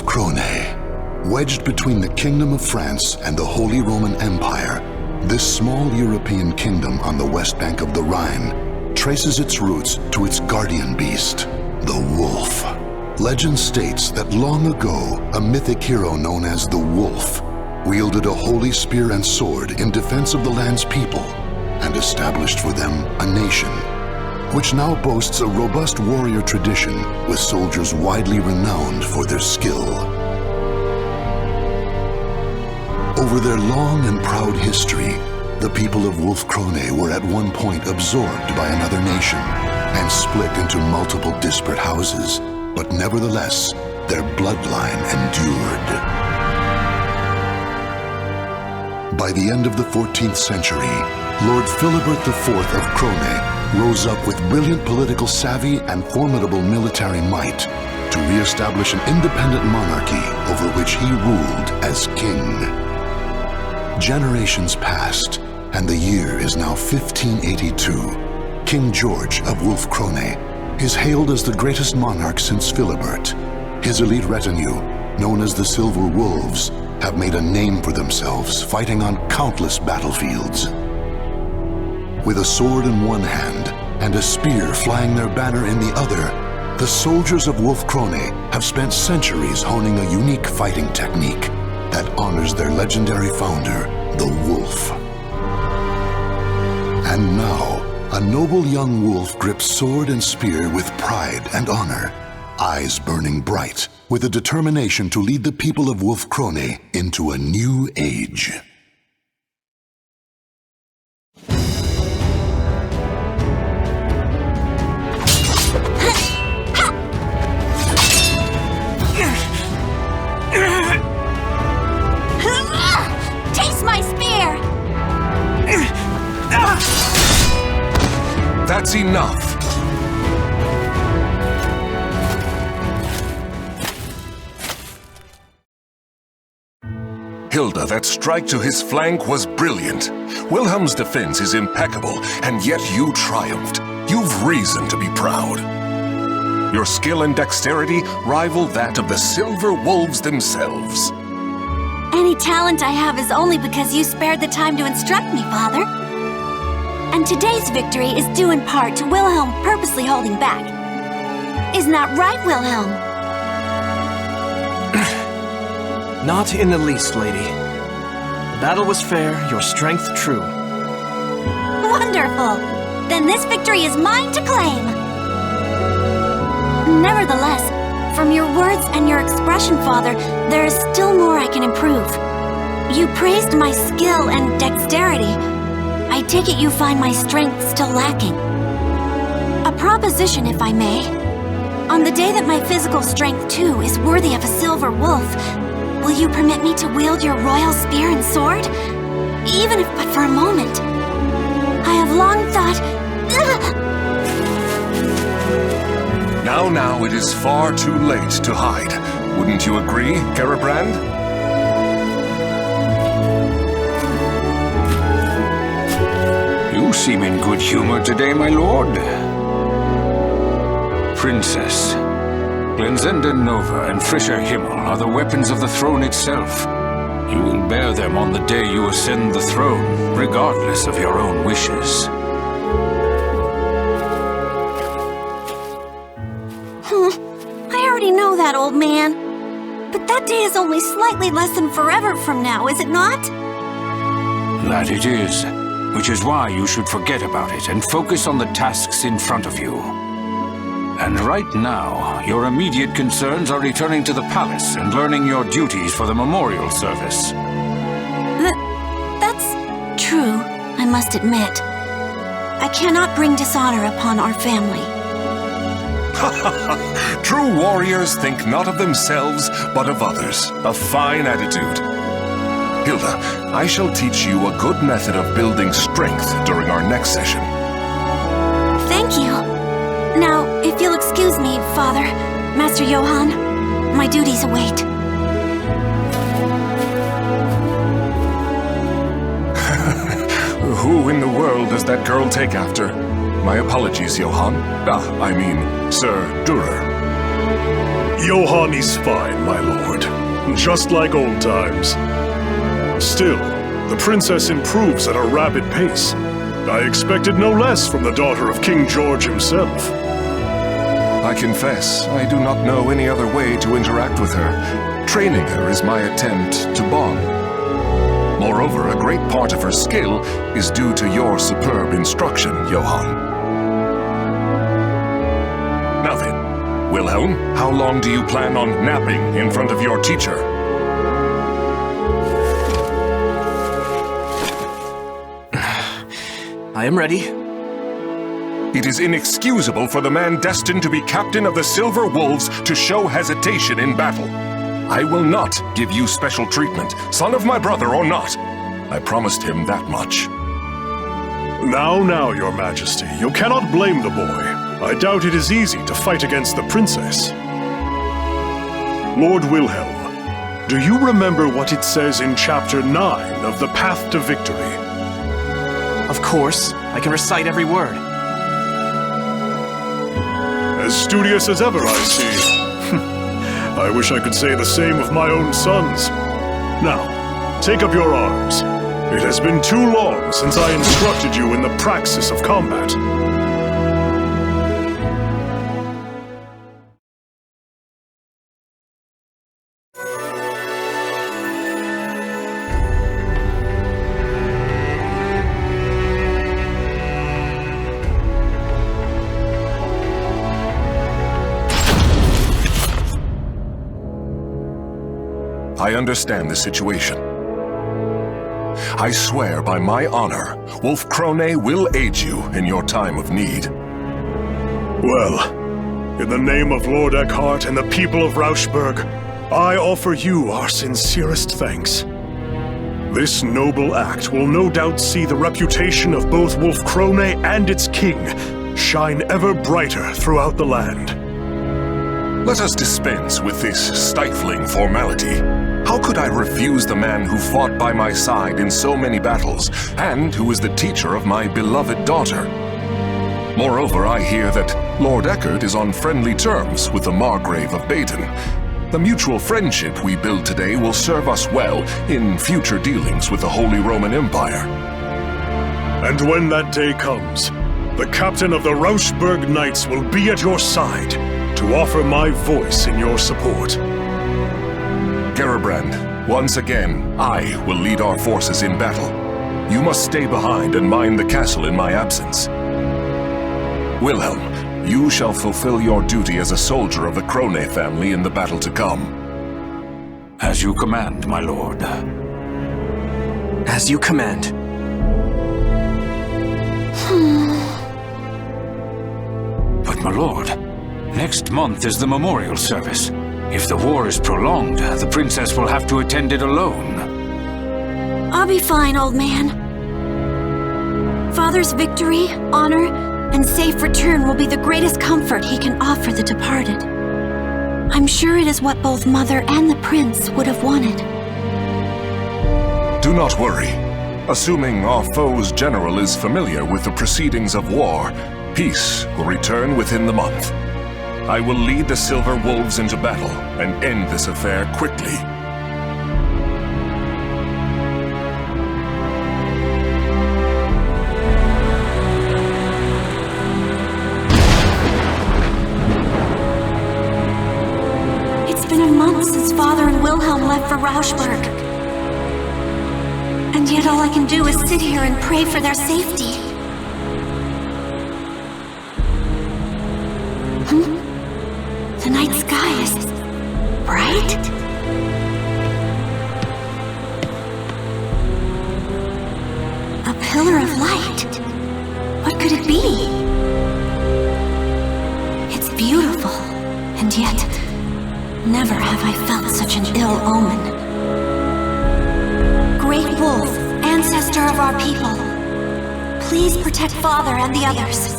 Krone. Wedged between the Kingdom of France and the Holy Roman Empire, this small European kingdom on the west bank of the Rhine traces its roots to its guardian beast, the wolf. Legend states that long ago, a mythic hero known as the Wolf wielded a holy spear and sword in defense of the land's people and established for them a nation, which now boasts a robust warrior tradition with soldiers widely renowned for their skill. Over their long and proud history, the people of Wolf Krone were at one point absorbed by another nation and split into multiple disparate houses, but nevertheless, their bloodline endured. By the end of the 14th century, Lord Philibert IV of Krone rose up with brilliant political savvy and formidable military might to re-establish an independent monarchy over which he ruled as king. Generations passed, and the year is now 1582. King George of Wolf Krone is hailed as the greatest monarch since Philibert. His elite retinue, known as the Silver Wolves, have made a name for themselves fighting on countless battlefields. With a sword in one hand and a spear flying their banner in the other, the soldiers of Wolf Krone have spent centuries honing a unique fighting technique that honors their legendary founder, the Wolf. And now, a noble young wolf grips sword and spear with pride and honor, eyes burning bright, with a determination to lead the people of Wolf Krone into a new age. Taste my spear! That's enough! Hilda, that strike to his flank was brilliant. Wilhelm's defense is impeccable, and yet you triumphed. You've reason to be proud. Your skill and dexterity rival that of the Silver Wolves themselves. Any talent I have is only because you spared the time to instruct me, Father. And today's victory is due in part to Wilhelm purposely holding back. Isn't that right, Wilhelm? Not in the least, lady. The battle was fair, your strength true. Wonderful! Then this victory is mine to claim! Nevertheless, from your words and your expression, Father, there is still more I can improve. You praised my skill and dexterity. I take it you find my strength still lacking. A proposition, if I may. On the day that my physical strength, too, is worthy of a silver wolf, will you permit me to wield your royal spear and sword? Even if but for a moment. I have long thought... Now, it is far too late to hide. Wouldn't you agree, Garabrand? You seem in good humor today, my lord. Princess, Glenzenda Nova and Frischer Himmel are the weapons of the throne itself. You will bear them on the day you ascend the throne, regardless of your own wishes. I already know that, old man. But that day is only slightly less than forever from now, is it not? That it is, which is why you should forget about it and focus on the tasks in front of you. And right now, your immediate concerns are returning to the palace and learning your duties for the memorial service. That's true, I must admit. I cannot bring dishonor upon our family. True warriors think not of themselves, but of others. A fine attitude. Hilda, I shall teach you a good method of building strength during our next session. Thank you. Now, if you'll excuse me, Father, Master Johann, my duties await. Who in the world does that girl take after? My apologies, Johann. I mean, Sir Durer. Johann is fine, my lord. Just like old times. Still, the princess improves at a rapid pace. I expected no less from the daughter of King George himself. I confess, I do not know any other way to interact with her. Training her is my attempt to bond. Moreover, a great part of her skill is due to your superb instruction, Johann. Now then, Wilhelm, how long do you plan on napping in front of your teacher? I am ready. It is inexcusable for the man destined to be captain of the Silver Wolves to show hesitation in battle. I will not give you special treatment, son of my brother or not. I promised him that much. Now, your majesty, you cannot blame the boy. I doubt it is easy to fight against the princess. Lord Wilhelm, do you remember what it says in Chapter 9 of The Path to Victory? Of course, I can recite every word. As studious as ever, I see. I wish I could say the same of my own sons. Now, take up your arms. It has been too long since I instructed you in the praxis of combat. I understand the situation. I swear by my honor, Wolf Krone will aid you in your time of need. Well, in the name of Lord Eckhart and the people of Rauschburg, I offer you our sincerest thanks. This noble act will no doubt see the reputation of both Wolf Krone and its king shine ever brighter throughout the land. Let us dispense with this stifling formality. How could I refuse the man who fought by my side in so many battles, and who is the teacher of my beloved daughter? Moreover, I hear that Lord Eckhart is on friendly terms with the Margrave of Baden. The mutual friendship we build today will serve us well in future dealings with the Holy Roman Empire. And when that day comes, the captain of the Rauschburg Knights will be at your side to offer my voice in your support. Gerbrand, once again, I will lead our forces in battle. You must stay behind and mind the castle in my absence. Wilhelm, you shall fulfill your duty as a soldier of the Krone family in the battle to come. As you command, my lord. As you command. But my lord, next month is the memorial service. If the war is prolonged, the princess will have to attend it alone. I'll be fine, old man. Father's victory, honor, and safe return will be the greatest comfort he can offer the departed. I'm sure it is what both Mother and the Prince would have wanted. Do not worry. Assuming our foe's general is familiar with the proceedings of war, peace will return within the month. I will lead the Silver Wolves into battle and end this affair quickly. It's been a month since Father and Wilhelm left for Rauschburg. And yet all I can do is sit here and pray for their safety. The night sky is bright. A pillar of light. What could it be? It's beautiful, and yet never have I felt such an ill omen. Great Wolf, ancestor of our people, please protect Father and the others.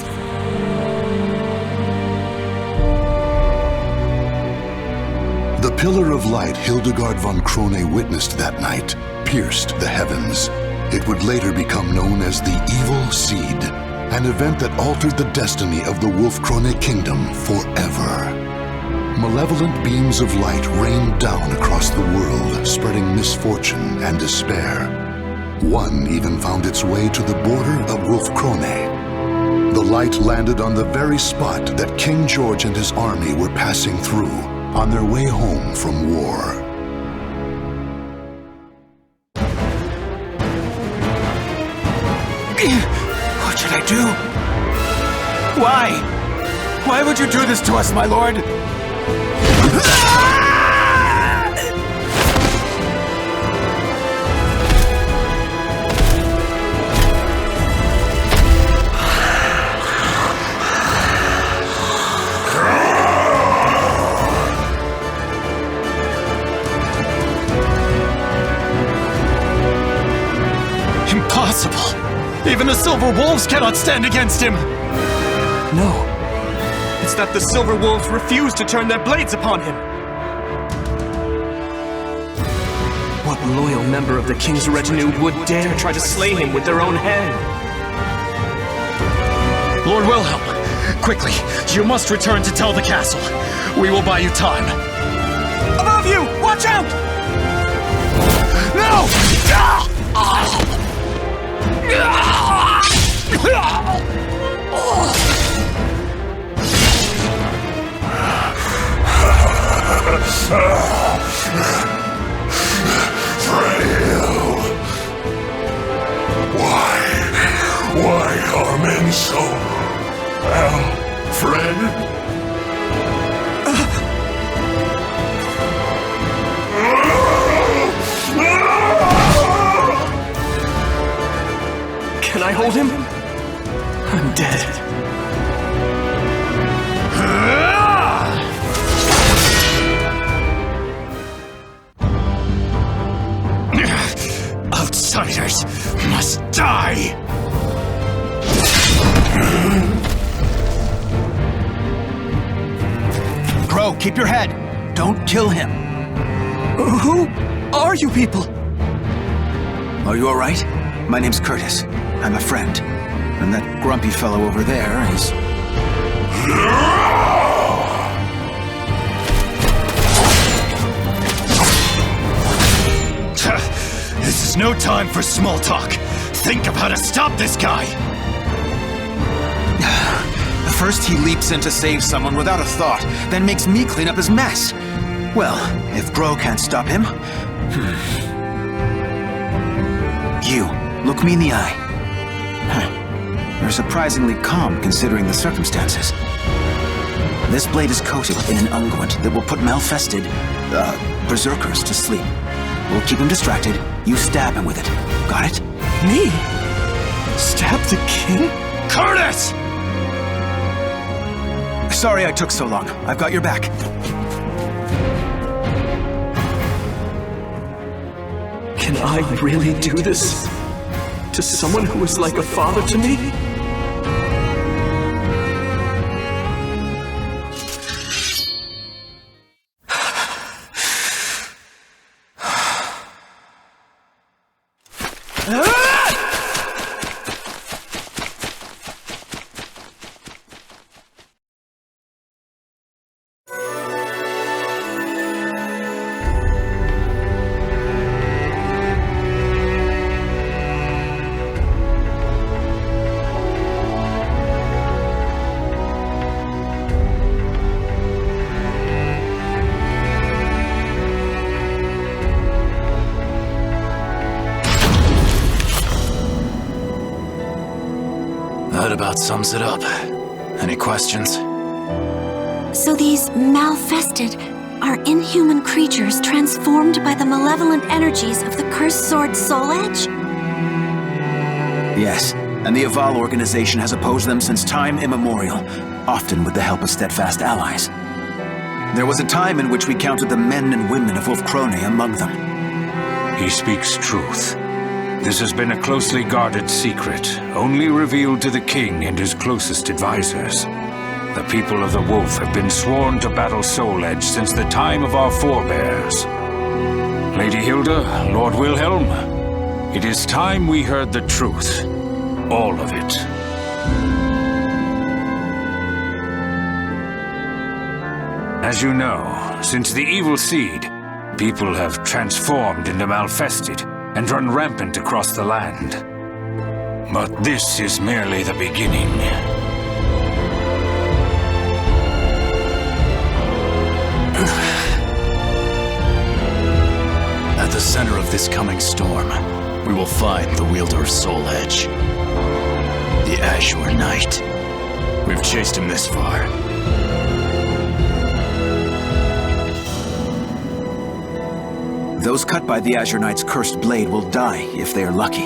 The pillar of light Hildegard von Krone witnessed that night pierced the heavens. It would later become known as the Evil Seed, an event that altered the destiny of the Wolf Krone kingdom forever. malevolent beams of light rained down across the world, spreading misfortune and despair. One even found its way to the border of Wolfkrone. The light landed on the very spot that King George and his army were passing through on their way home from war. What should I do? Why? Why would you do this to us, my lord? Impossible! Even the Silver Wolves cannot stand against him! No. It's that the Silver Wolves refuse to turn their blades upon him! What loyal member of the King's retinue would dare try to slay him with their own hand? Lord Wilhelm, quickly, you must return to tell the castle. We will buy you time. Above you! Watch out! No! Why are men so... Fred? Can I hold him? I'm dead. Outsiders must die! Crow, keep your head. Don't kill him. Who are you people? Are you all right? My name's Curtis. I'm a friend. And that grumpy fellow over there is... This is no time for small talk. Think of how to stop this guy! First he leaps in to save someone without a thought, then makes me clean up his mess. Well, if Gro can't stop him... You, look me in the eye. You're surprisingly calm considering the circumstances. This blade is coated in an unguent that will put malfested, berserkers to sleep. We'll keep him distracted, you stab him with it. Got it? Me? Stab the king? Curtis! Sorry I took so long. I've got your back. Can I really do this? To someone who is like a father to me? That about sums it up. Any questions? So these malfested are inhuman creatures transformed by the malevolent energies of the cursed sword Soul Edge? Yes, and the Aval organization has opposed them since time immemorial, often with the help of steadfast allies. There was a time in which we counted the men and women of Wolfkrone among them. He speaks truth. This has been a closely guarded secret, only revealed to the king and his closest advisors. The people of the Wolf have been sworn to battle Soul Edge since the time of our forebears. Lady Hilda, Lord Wilhelm, it is time we heard the truth. All of it. As you know, since the evil seed, people have transformed into Malfested and run rampant across the land. But this is merely the beginning. At the center of this coming storm, we will find the wielder of Soul Edge. The Azure Knight. We've chased him this far. Those cut by the Azure Knight's cursed blade will die if they are lucky,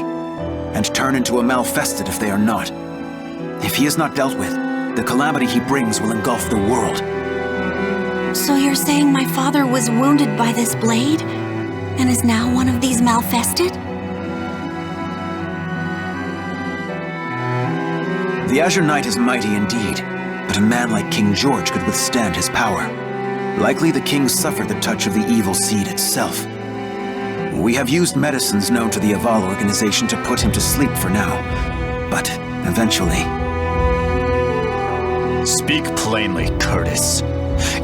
and turn into a Malfested if they are not. If he is not dealt with, the calamity he brings will engulf the world. So you're saying my father was wounded by this blade, and is now one of these Malfested? The Azure Knight is mighty indeed, but a man like King George could withstand his power. Likely the king suffered the touch of the evil seed itself. We have used medicines known to the Aval organization to put him to sleep for now, but eventually... Speak plainly, Curtis.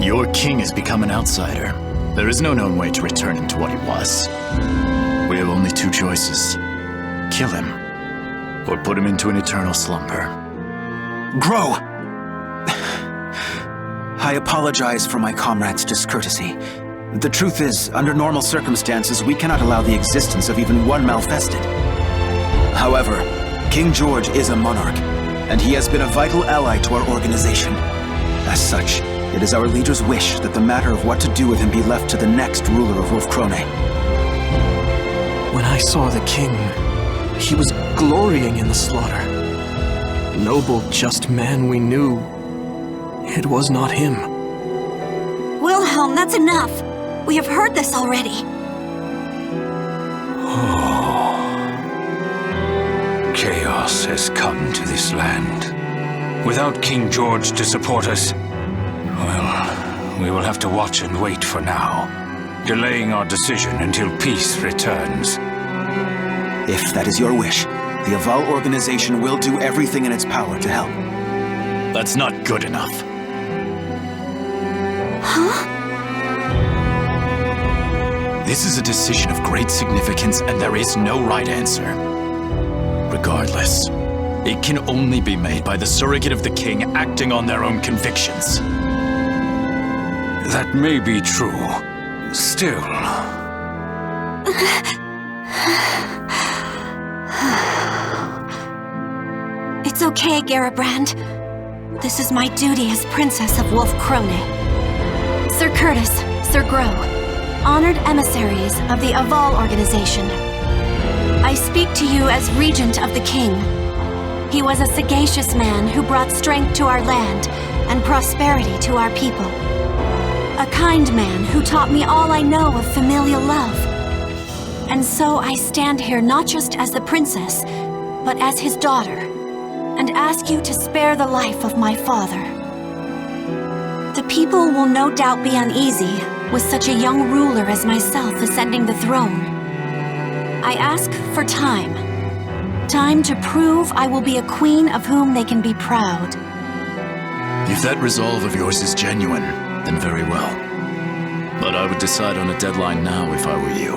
Your king has become an outsider. There is no known way to return him to what he was. We have only two choices. Kill him, or put him into an eternal slumber. Grow! I apologize for my comrade's discourtesy. The truth is, under normal circumstances, we cannot allow the existence of even one Malfested. However, King George is a monarch, and he has been a vital ally to our organization. As such, it is our leader's wish that the matter of what to do with him be left to the next ruler of Wolfkrone. When I saw the king, he was glorying in the slaughter. Noble, just man we knew. It was not him. Wilhelm, that's enough! We have heard this already. Chaos has come to this land. Without King George to support us, well, we will have to watch and wait for now, delaying our decision until peace returns. If that is your wish, the Aval organization will do everything in its power to help. That's not good enough. Huh? This is a decision of great significance, and there is no right answer. Regardless, it can only be made by the surrogate of the king acting on their own convictions. That may be true. Still... It's okay, Garabrand. This is my duty as Princess of Wolfkrone. Sir Curtis, Sir Grow, honored emissaries of the Aval organization. I speak to you as Regent of the King. He was a sagacious man who brought strength to our land and prosperity to our people. A kind man who taught me all I know of familial love. And so I stand here not just as the princess, but as his daughter, and ask you to spare the life of my father. The people will no doubt be uneasy with such a young ruler as myself ascending the throne. I ask for time. Time to prove I will be a queen of whom they can be proud. If that resolve of yours is genuine, then very well. But I would decide on a deadline now if I were you.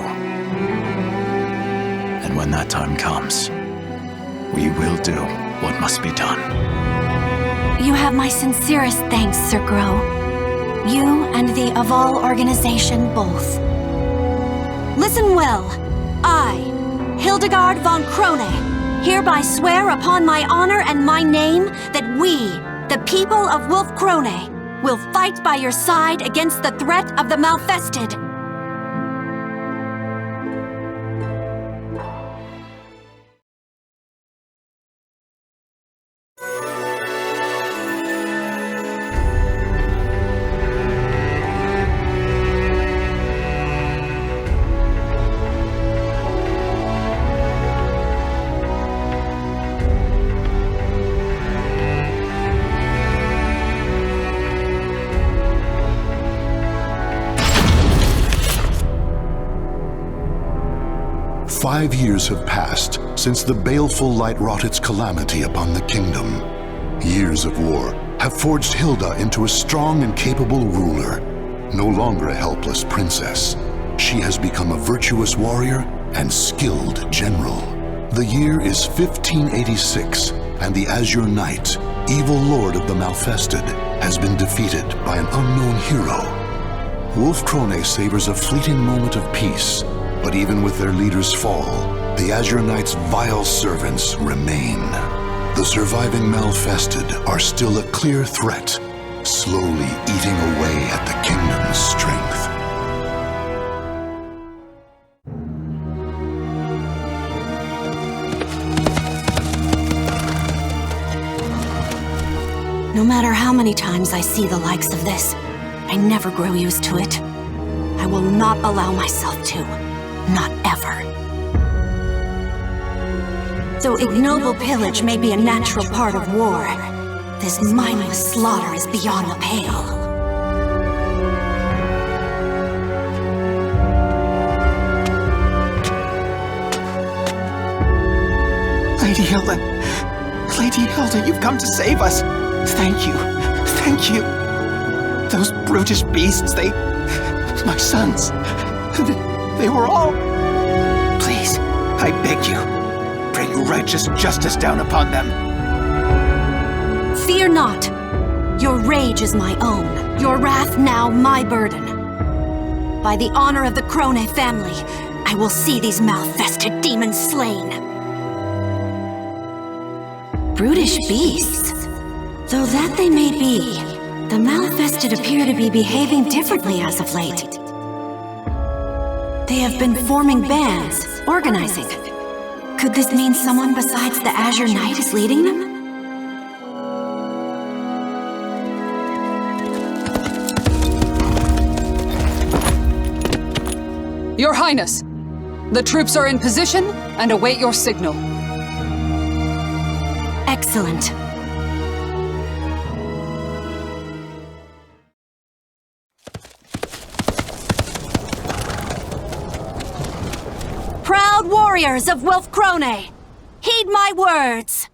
And when that time comes, we will do what must be done. You have my sincerest thanks, Sir Grow. You and the Aval organization both. Listen well. I, Hildegard von Krone, hereby swear upon my honor and my name that we, the people of Wolfkrone, will fight by your side against the threat of the Malfested. "5 years have passed since the baleful light wrought its calamity upon the kingdom. Years of war have forged Hilda into a strong and capable ruler, No longer a helpless princess, she has become a virtuous warrior and skilled general. The year is 1586, and the Azure Knight, evil lord of the Malfested, has been defeated by an unknown hero. Wolf Krone savors a fleeting moment of peace, but even with their leader's fall, the Azure Knight's vile servants remain. The surviving Malfested are still a clear threat, slowly eating away at the kingdom's strength. No matter how many times I see the likes of this, I never grow used to it. I will not allow myself to. Not ever. Though ignoble pillage may be a natural part of war, this mindless slaughter is beyond the pale. Lady Hilda! Lady Hilda, you've come to save us! Thank you. Thank you. Those brutish beasts, my sons. They were all... Please, I beg you, bring righteous justice down upon them. Fear not. Your rage is my own. Your wrath now my burden. By the honor of the Krone family, I will see these Malfested demons slain. Brutish beasts? Though that they may be, the Malfested appear to be behaving differently as of late. They have been forming bands, organizing. Could this mean someone besides the Azure Knight is leading them? Your Highness, the troops are in position and await your signal. Excellent. Proud warriors of Wolf Krone, heed my words!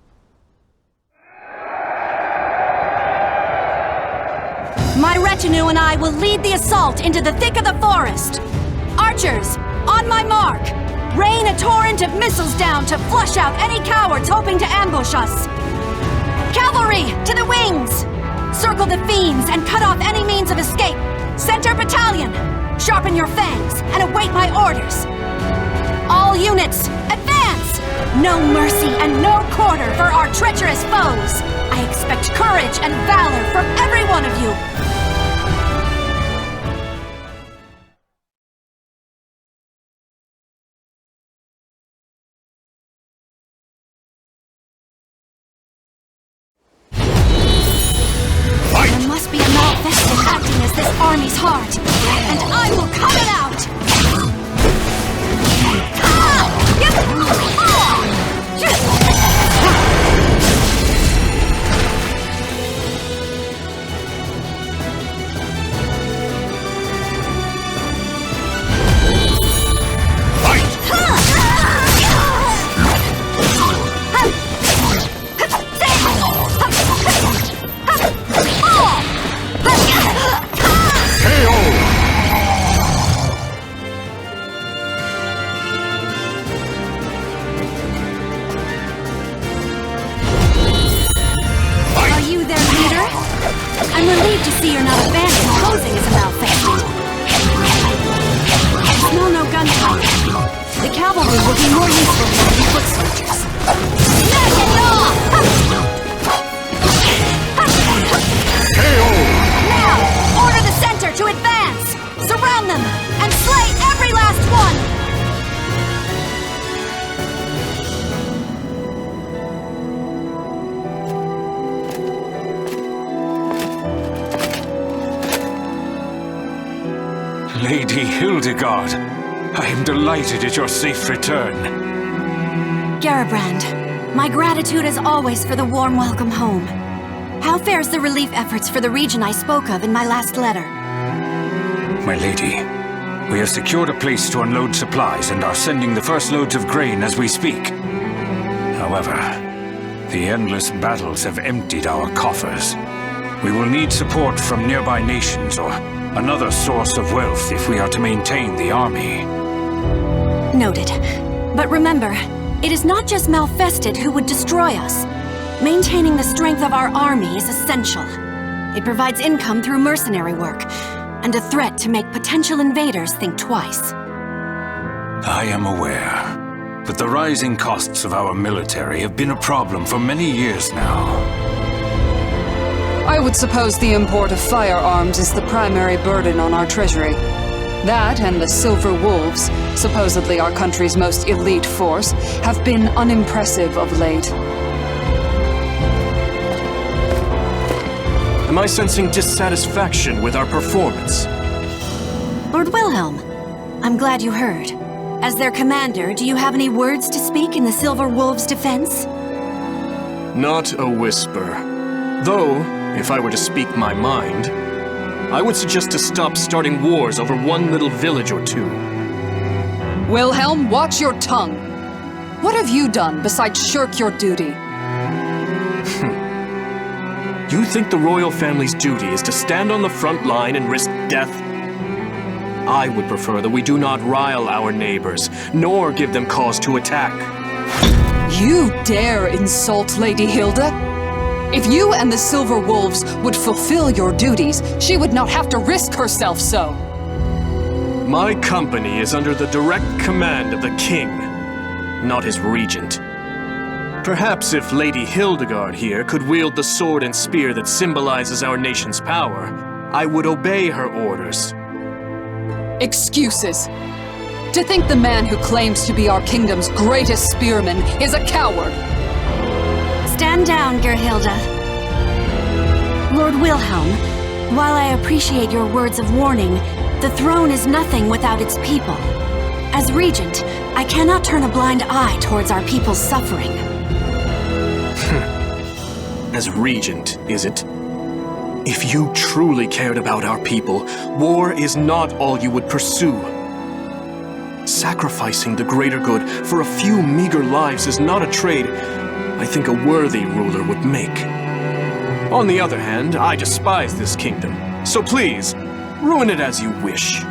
My retinue and I will lead the assault into the thick of the forest. Archers, on my mark! Rain a torrent of missiles down to flush out any cowards hoping to ambush us. Cavalry, to the wings! Circle the fiends and cut off any means of escape. Center battalion, sharpen your fangs and await my orders. All units, advance! No mercy and no quarter for our treacherous foes. I expect courage and valor from every one of you. There must be a Malfested acting as this army's heart, and I will cut it out! I'm relieved to see you're not abandoning posing as a Malfested. Smell no gunpowder. The cavalry will be more useful than the foot soldiers. Smash it off! Now, order the center to advance! Surround them, and slay every last one! Lady Hildegard, I am delighted at your safe return. Garabrand, my gratitude as always for the warm welcome home. How fares the relief efforts for the region I spoke of in my last letter? My lady, we have secured a place to unload supplies and are sending the first loads of grain as we speak. However, the endless battles have emptied our coffers. We will need support from nearby nations or Another source of wealth if we are to maintain the army. Noted. But remember, it is not just Malfested who would destroy us. Maintaining the strength of our army is essential. It provides income through mercenary work, and a threat to make potential invaders think twice. I am aware, but the rising costs of our military have been a problem for many years now. I would suppose the import of firearms is the primary burden on our treasury. That and the Silver Wolves, supposedly our country's most elite force, have been unimpressive of late. Am I sensing dissatisfaction with our performance? Lord Wilhelm, I'm glad you heard. As their commander, do you have any words to speak in the Silver Wolves' defense? Not a whisper. Though, if I were to speak my mind, I would suggest to stop starting wars over one little village or two. Wilhelm, watch your tongue. What have you done besides shirk your duty? You think the royal family's duty is to stand on the front line and risk death? I would prefer that we do not rile our neighbors, nor give them cause to attack. You dare insult Lady Hilda? If you and the Silver Wolves would fulfill your duties, she would not have to risk herself so. My company is under the direct command of the king, not his regent. Perhaps if Lady Hildegard here could wield the sword and spear that symbolizes our nation's power, I would obey her orders. Excuses. To think the man who claims to be our kingdom's greatest spearman is a coward. Stand down, Gerhilda. Lord Wilhelm, while I appreciate your words of warning, the throne is nothing without its people. As regent, I cannot turn a blind eye towards our people's suffering. As regent, is it? If you truly cared about our people, war is not all you would pursue. Sacrificing the greater good for a few meager lives is not a trade I think a worthy ruler would make. On the other hand, I despise this kingdom, so please, ruin it as you wish.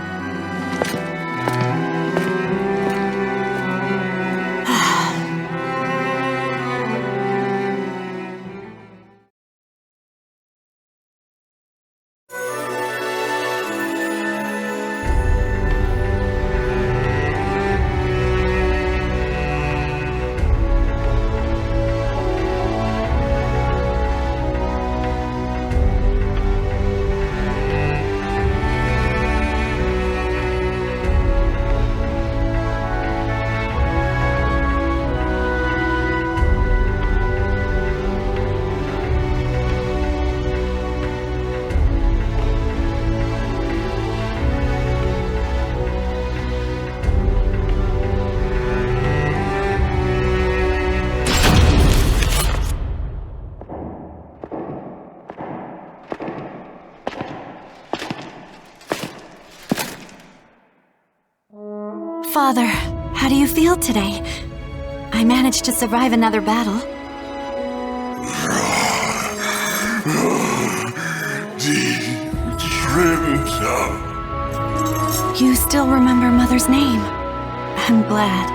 Father, how do you feel today? I managed to survive another battle. You still remember Mother's name. I'm glad.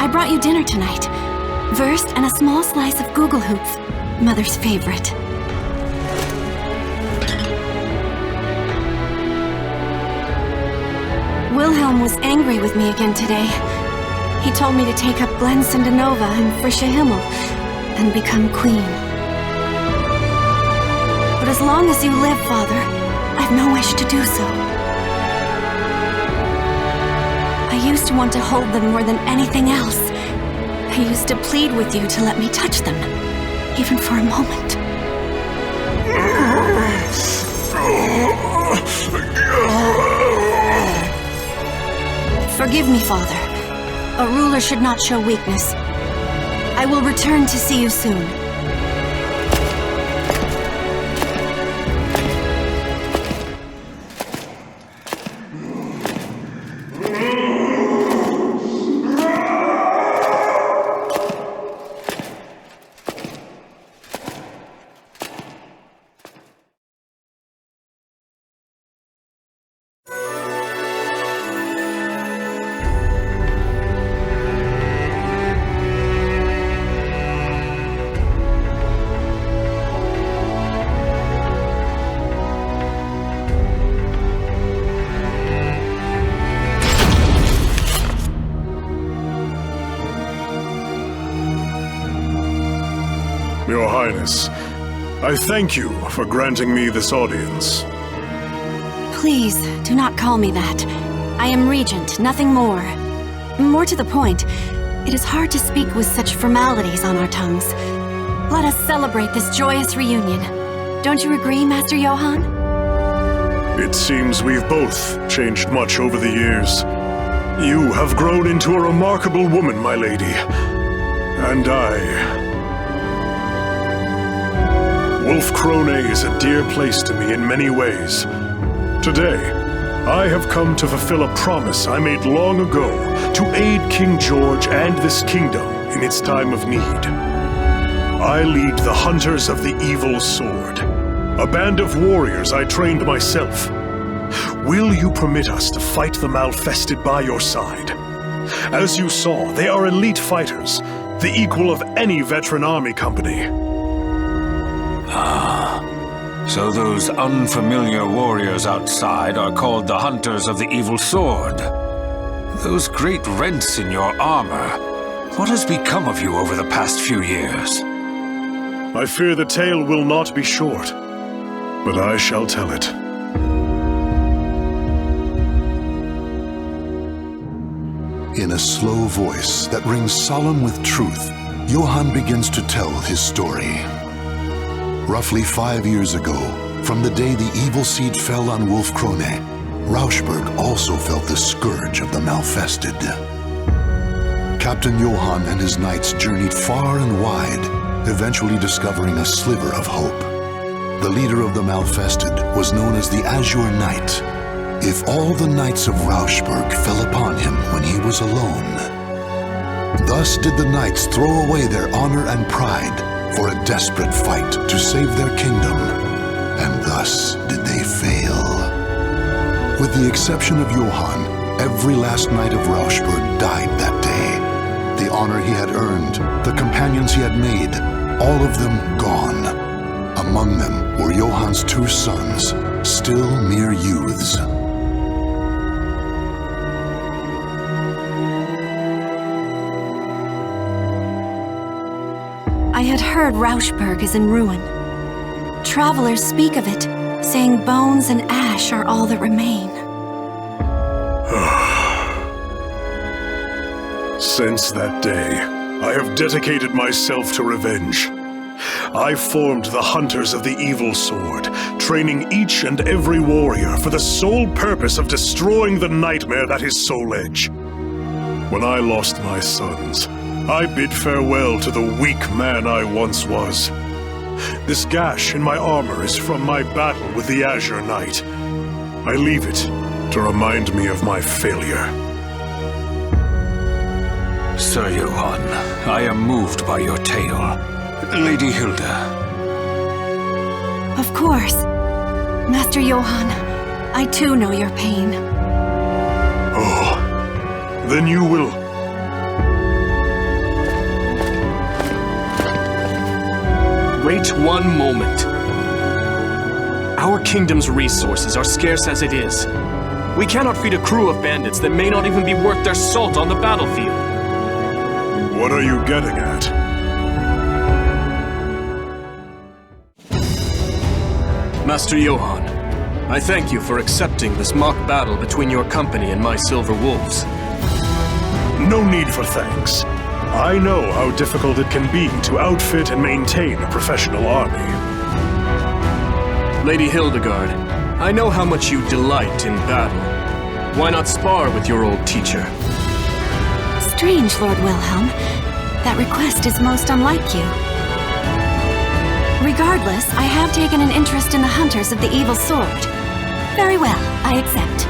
I brought you dinner tonight. Wurst and a small slice of Gugelhupf, Mother's favorite. Wilhelm was angry with me again today. He told me to take up Glensindanova and Frische Himmel and become queen. But as long as you live, Father, I've no wish to do so. I used to want to hold them more than anything else. I used to plead with you to let me touch them, even for a moment. Forgive me, Father. A ruler should not show weakness. I will return to see you soon. Highness. I thank you for granting me this audience. Please, do not call me that. I am Regent, nothing more. More to the point, it is hard to speak with such formalities on our tongues. Let us celebrate this joyous reunion. Don't you agree, Master Johann? It seems we've both changed much over the years. You have grown into a remarkable woman, my lady. And Wolf Krone is a dear place to me in many ways. Today, I have come to fulfill a promise I made long ago to aid King George and this kingdom in its time of need. I lead the Hunters of the Evil Sword, a band of warriors I trained myself. Will you permit us to fight the Malfested by your side? As you saw, they are elite fighters, the equal of any veteran army company. So those unfamiliar warriors outside are called the Hunters of the Evil Sword. Those great rents in your armor. What has become of you over the past few years? I fear the tale will not be short, but I shall tell it. In a slow voice that rings solemn with truth, Johann begins to tell his story. Roughly 5 years ago, from the day the evil seed fell on Wolf Krone, Rauschberg also felt the scourge of the Malfested. Captain Johann and his knights journeyed far and wide, eventually discovering a sliver of hope. The leader of the Malfested was known as the Azure Knight. If all the knights of Rauschberg fell upon him when he was alone. Thus did the knights throw away their honor and pride for a desperate fight to save their kingdom, and thus did they fail. With the exception of Johann, every last knight of Rauschberg died that day. The honor he had earned, the companions he had made, all of them gone. Among them were Johann's 2 sons, still mere youths. I had heard Rauschberg is in ruin. Travelers speak of it, saying bones and ash are all that remain. Since that day, I have dedicated myself to revenge. I formed the Hunters of the Evil Sword, training each and every warrior for the sole purpose of destroying the nightmare that is Soul Edge. When I lost my sons, I bid farewell to the weak man I once was. This gash in my armor is from my battle with the Azure Knight. I leave it to remind me of my failure. Sir Johann, I am moved by your tale. Lady Hilda. Of course. Master Johann, I too know your pain. Oh, then you will. Wait one moment. Our kingdom's resources are scarce as it is. We cannot feed a crew of bandits that may not even be worth their salt on the battlefield. What are you getting at? Master Johann, I thank you for accepting this mock battle between your company and my Silver Wolves. No need for thanks. I know how difficult it can be to outfit and maintain a professional army. Lady Hildegard, I know how much you delight in battle. Why not spar with your old teacher? Strange, Lord Wilhelm. That request is most unlike you. Regardless, I have taken an interest in the Hunters of the Evil Sword. Very well, I accept.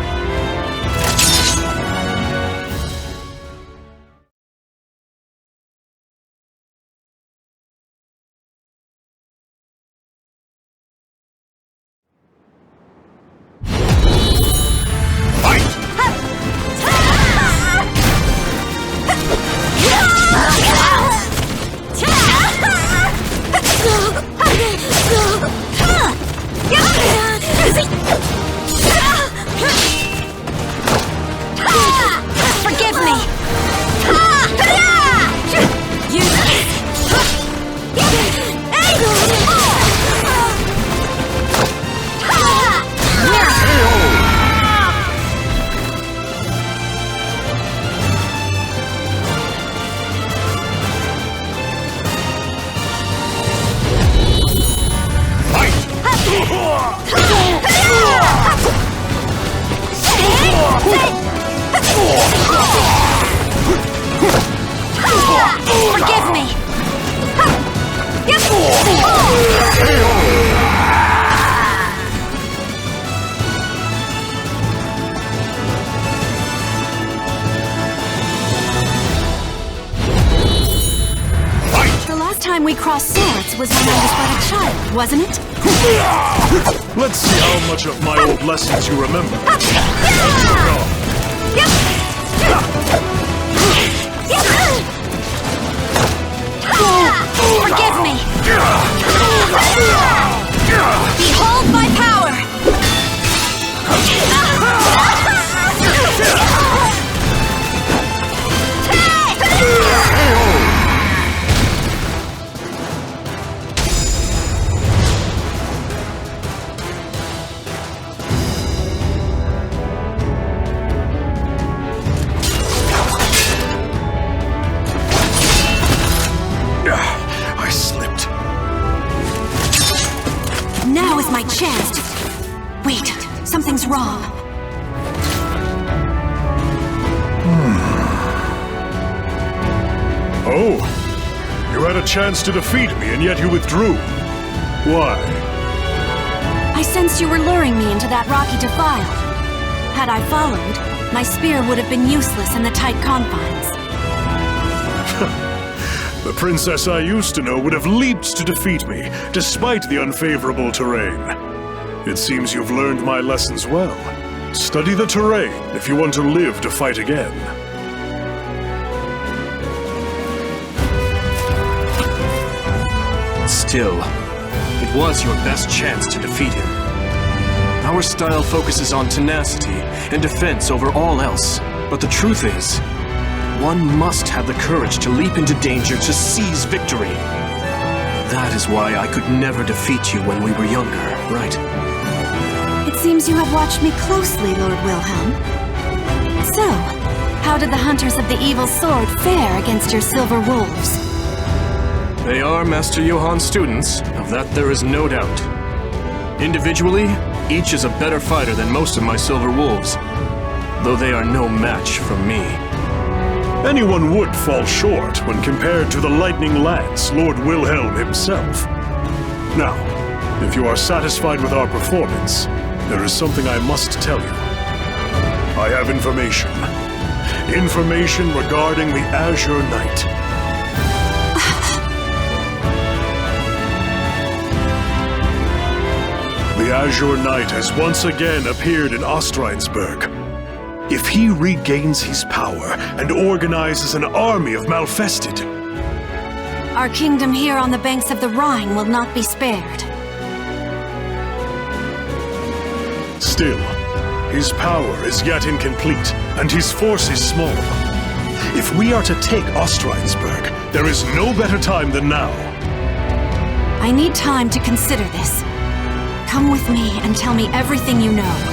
time we crossed swords was when I was but a child, wasn't it? Let's see how much of my old lessons you remember. Forgive me! Behold my power! I slipped. Now is my chance. Wait, something's wrong. Oh, you had a chance to defeat me, and yet you withdrew. Why? I sensed you were luring me into that rocky defile. Had I followed, my spear would have been useless in the tight confines. The princess I used to know would have leaped to defeat me, despite the unfavorable terrain. It seems you've learned my lessons well. Study the terrain if you want to live to fight again. Still, it was your best chance to defeat him. Our style focuses on tenacity and defense over all else. But the truth is, one must have the courage to leap into danger to seize victory. That is why I could never defeat you when we were younger, right? It seems you have watched me closely, Lord Wilhelm. So, how did the Hunters of the Evil Sword fare against your Silver Wolves? They are Master Johann's students, of that there is no doubt. Individually, each is a better fighter than most of my Silver Wolves, though they are no match for me. Anyone would fall short when compared to the lightning lance, Lord Wilhelm himself. Now, if you are satisfied with our performance, there is something I must tell you. I have information. Information regarding the Azure Knight. The Azure Knight has once again appeared in Ostreinsburg. If he regains his power and organizes an army of Malfested, Our kingdom here on the banks of the Rhine will not be spared. still, his power is yet incomplete, and his force is small. If we are to take Ostreinsburg, there is no better time than now. I need time to consider this. Come with me and tell me everything you know.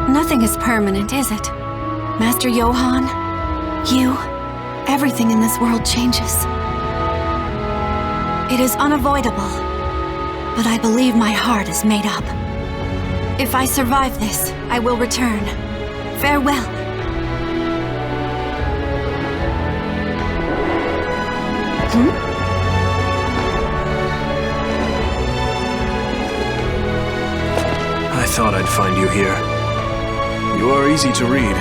Nothing is permanent, is it? Master Johann, you, everything in this world changes. It is unavoidable, but I believe my heart is made up. If I survive this, I will return. Farewell. I thought I'd find you here. You are easy to read.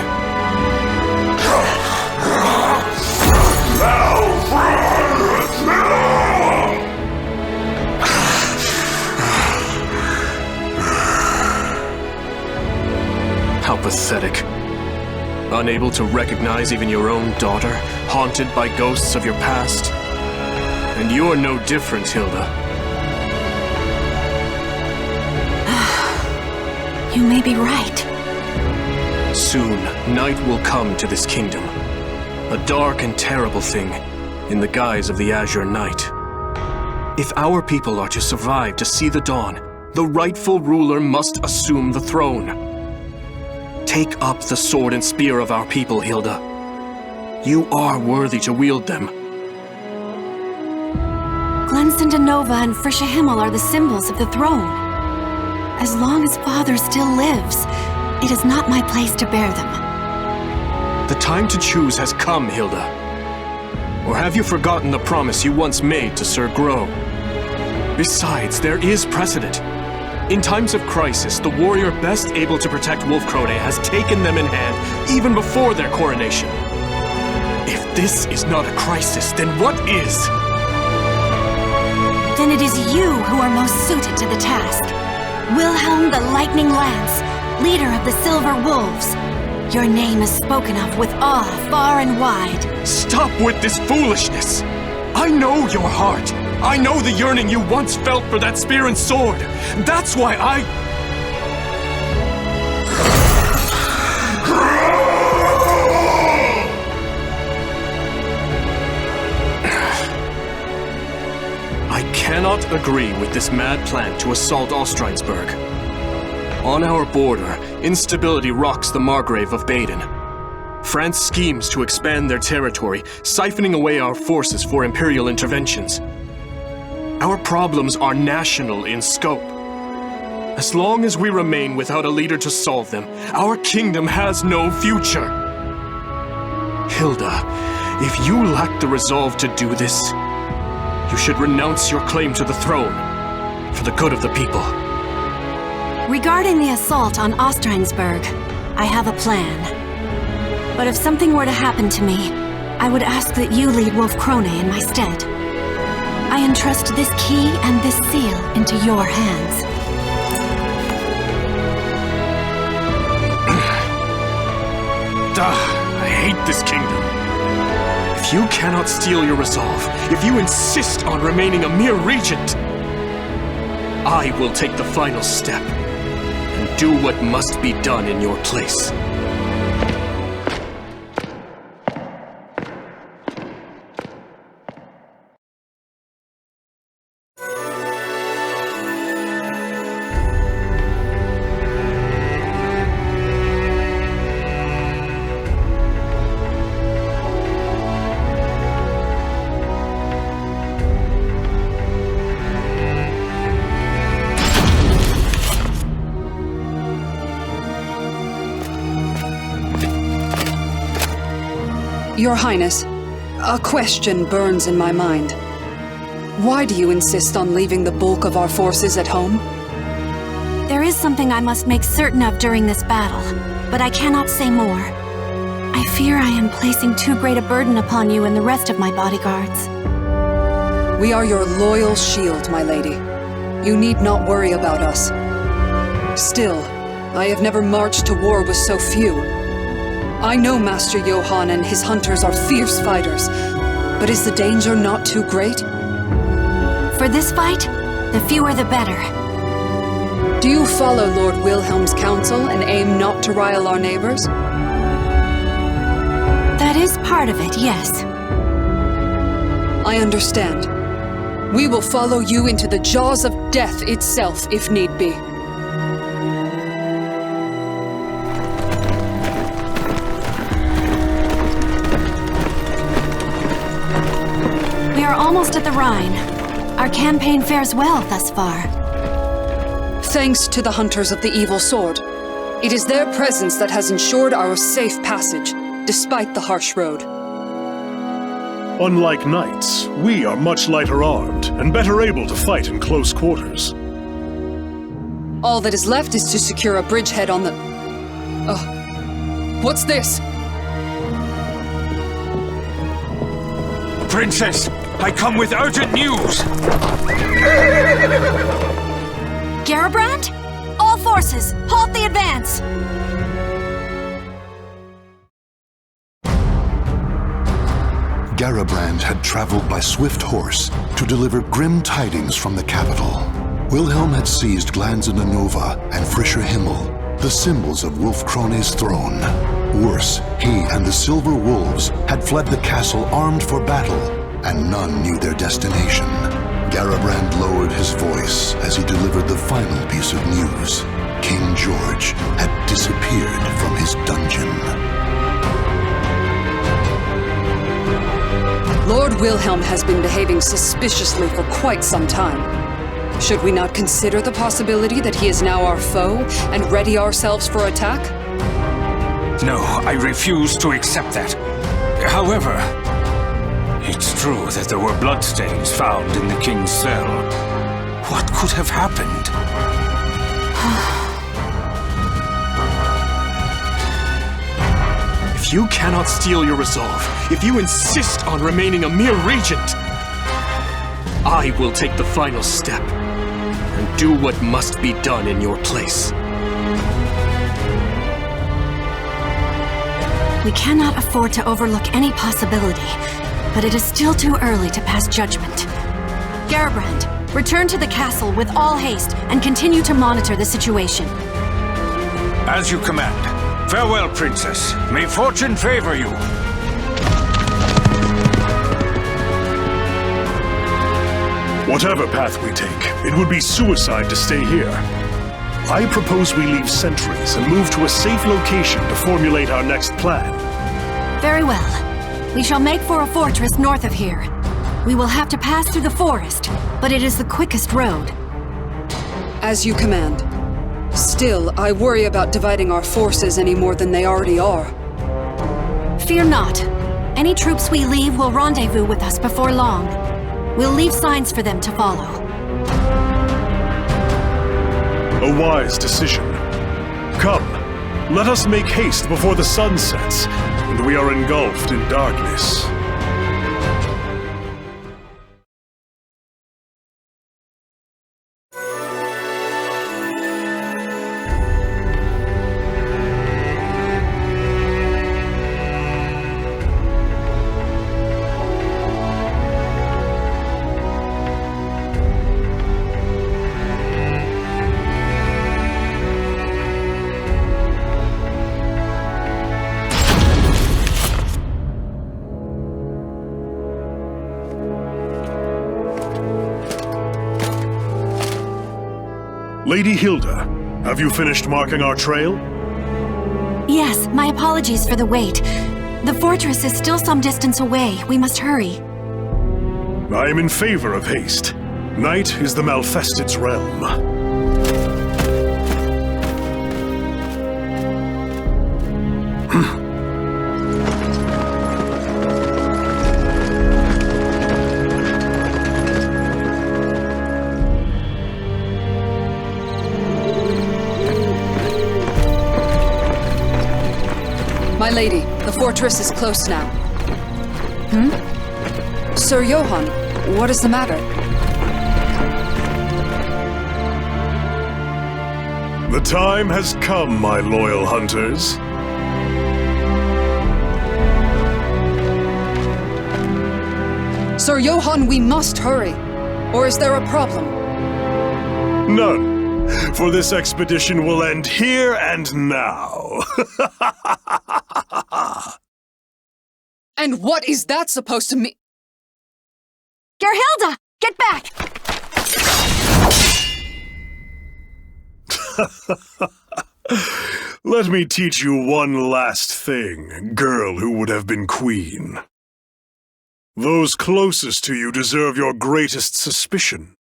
How pathetic. Unable to recognize even your own daughter, haunted by ghosts of your past. And you're no different, Hilda. You may be right. Soon, night will come to this kingdom. A dark and terrible thing, in the guise of the Azure Knight. If our people are to survive to see the dawn, the rightful ruler must assume the throne. Take up the sword and spear of our people, Hilda. You are worthy to wield them. Glensindanova and Frisha Himmel are the symbols of the throne. As long as Father still lives, it is not my place to bear them. The time to choose has come, Hilda. Or have you forgotten the promise you once made to Sir Grow? Besides, there is precedent. In times of crisis, the warrior best able to protect Wolfkrone has taken them in hand even before their coronation. If this is not a crisis, then what is? Then it is you who are most suited to the task. Wilhelm the Lightning Lance, leader of the Silver Wolves. Your name is spoken of with awe far and wide. Stop with this foolishness! I know your heart. I know the yearning you once felt for that spear and sword. That's why I cannot agree with this mad plan to assault Ostreinsburg. On our border, instability rocks the Margrave of Baden. France schemes to expand their territory, siphoning away our forces for imperial interventions. Our problems are national in scope. As long as we remain without a leader to solve them, our kingdom has no future. Hilda, if you lack the resolve to do this, you should renounce your claim to the throne for the good of the people. Regarding the assault on Ostreinsburg, I have a plan. But if something were to happen to me, I would ask that you lead Wolfkrone in my stead. I entrust this key and this seal into your hands. I hate this kingdom. If you cannot steal your resolve, if you insist on remaining a mere regent, I will take the final step and do what must be done in your place. Your Highness, a question burns in my mind. Why do you insist on leaving the bulk of our forces at home? There is something I must make certain of during this battle, but I cannot say more. I fear I am placing too great a burden upon you and the rest of my bodyguards. We are your loyal shield, my lady. You need not worry about us. Still, I have never marched to war with so few. I know Master Johann and his hunters are fierce fighters, but is the danger not too great? For this fight, the fewer the better. Do you follow Lord Wilhelm's counsel and aim not to rile our neighbors? That is part of it, yes. I understand. We will follow you into the jaws of death itself, if need be. We are almost at the Rhine. Our campaign fares well thus far. Thanks to the hunters of the evil sword. It is their presence that has ensured our safe passage, despite the harsh road. Unlike knights, we are much lighter armed and better able to fight in close quarters. All that is left is to secure a bridgehead on the... Oh. What's this? Princess, I come with urgent news! Garabrand? All forces, halt the advance! Garabrand had traveled by swift horse to deliver grim tidings from the capital. Wilhelm had seized Glanzenanova and Frischer Himmel, the symbols of Wolfkrone's throne. Worse, he and the Silver Wolves had fled the castle armed for battle, and none knew their destination. Garibrand lowered his voice as he delivered the final piece of news. King George had disappeared from his dungeon. Lord Wilhelm has been behaving suspiciously for quite some time. Should we not consider the possibility that he is now our foe and ready ourselves for attack? No, I refuse to accept that. However, it's true that there were bloodstains found in the king's cell. What could have happened? If you cannot steel your resolve, if you insist on remaining a mere regent, I will take the final step and do what must be done in your place. We cannot afford to overlook any possibility, but it is still too early to pass judgment. Garibrand, return to the castle with all haste and continue to monitor the situation. As you command. Farewell, Princess. May fortune favor you. Whatever path we take, it would be suicide to stay here. I propose we leave sentries and move to a safe location to formulate our next plan. Very well. We shall make for a fortress north of here. We will have to pass through the forest, but it is the quickest road. As you command. Still, I worry about dividing our forces any more than they already are. Fear not. Any troops we leave will rendezvous with us before long. We'll leave signs for them to follow. A wise decision. Come, let us make haste before the sun sets, and we are engulfed in darkness. Lady Hilda, have you finished marking our trail? Yes, my apologies for the wait. The fortress is still some distance away. We must hurry. I am in favor of haste. Night is the Malfested's realm. My lady, the fortress is close now. Sir Johann, what is the matter? The time has come, my loyal hunters. Sir Johann, we must hurry. Or is there a problem? None, for this expedition will end here and now. And what is that supposed to mean? Gerhilda, get back! Let me teach you one last thing, girl who would have been queen. Those closest to you deserve your greatest suspicion,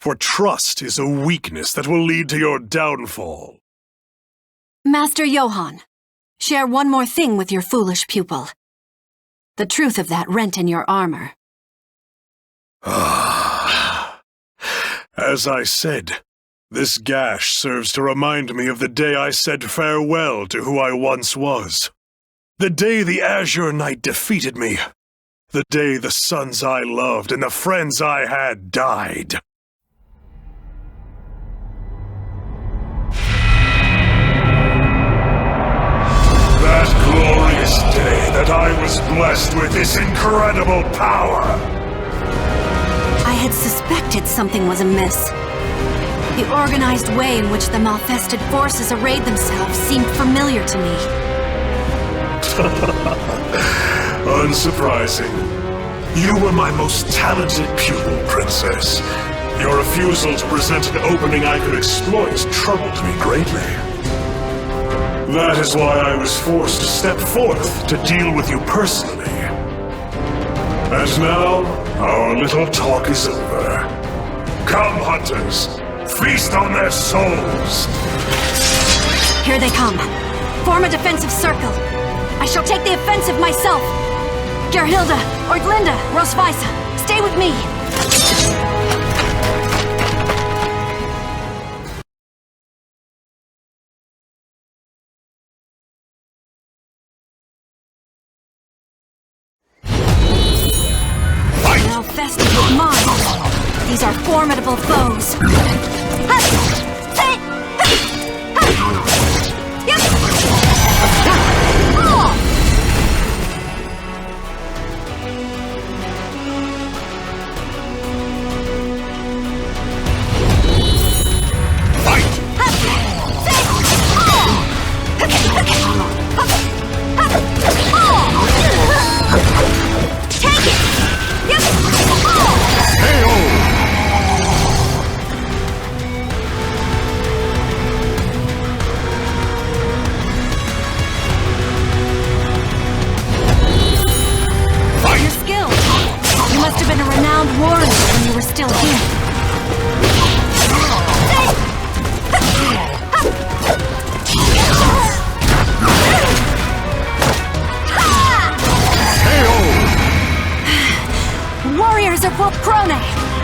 for trust is a weakness that will lead to your downfall. Master Johann, share one more thing with your foolish pupil. The truth of that rent in your armor. As I said, this gash serves to remind me of the day I said farewell to who I once was. The day the Azure Knight defeated me. The day the sons I loved and the friends I had died. That glorious day that I was blessed with this incredible power. I had suspected something was amiss. The organized way in which the Malfested forces arrayed themselves seemed familiar to me. Unsurprising. You were my most talented pupil, Princess. Your refusal to present an opening I could exploit troubled me greatly. That is why I was forced to step forth to deal with you personally. And now, our little talk is over. Come, hunters! Feast on their souls! Here they come. Form a defensive circle. I shall take the offensive myself. Gerhilda, Ortlinda, Rosvisa, stay with me. Now festive with mine. These are formidable foes.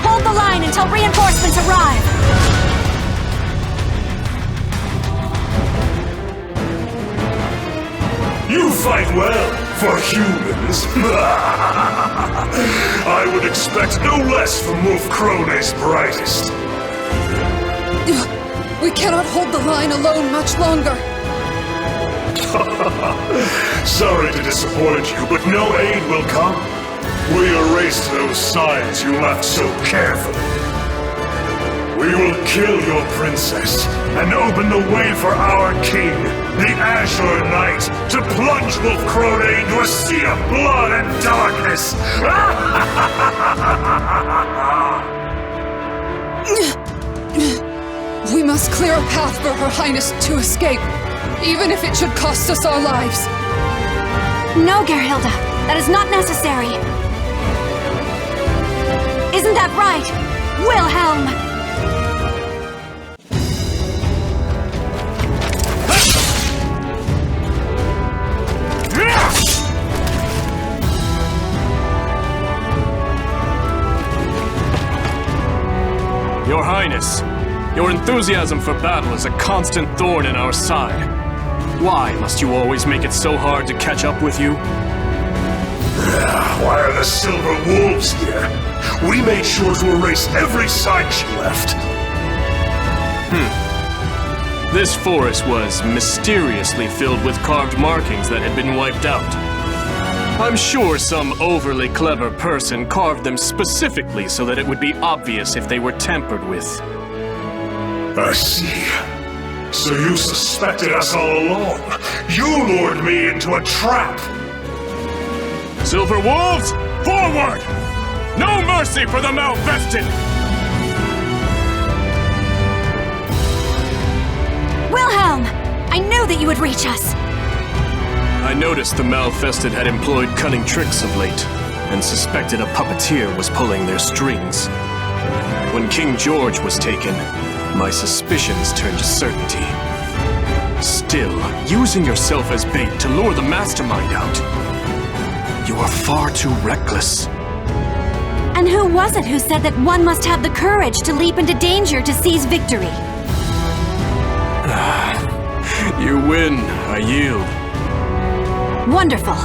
Hold the line until reinforcements arrive! You fight well, for humans. I would expect no less from Wolf Krone's brightest. We cannot hold the line alone much longer. Sorry to disappoint you, but no aid will come. We erased those signs you left so carefully. We will kill your princess and open the way for our king, the Azure Knight, to plunge Wolf Krone into a sea of blood and darkness. We must clear a path for Her Highness to escape, even if it should cost us our lives. No, Gerhilda. That is not necessary. Isn't that right, Wilhelm? Your Highness, your enthusiasm for battle is a constant thorn in our side. Why must you always make it so hard to catch up with you? Why are the Silver Wolves here? We made sure to erase every sign she left. This forest was mysteriously filled with carved markings that had been wiped out. I'm sure some overly clever person carved them specifically so that it would be obvious if they were tampered with. I see. So you suspected us all along. You lured me into a trap. Silver Wolves, forward! No mercy for the Malvested! Wilhelm! I knew that you would reach us! I noticed the Malvested had employed cunning tricks of late, and suspected a puppeteer was pulling their strings. When King George was taken, my suspicions turned to certainty. Still, using yourself as bait to lure the mastermind out. You are far too reckless. And who was it who said that one must have the courage to leap into danger to seize victory? You win, I yield. Wonderful.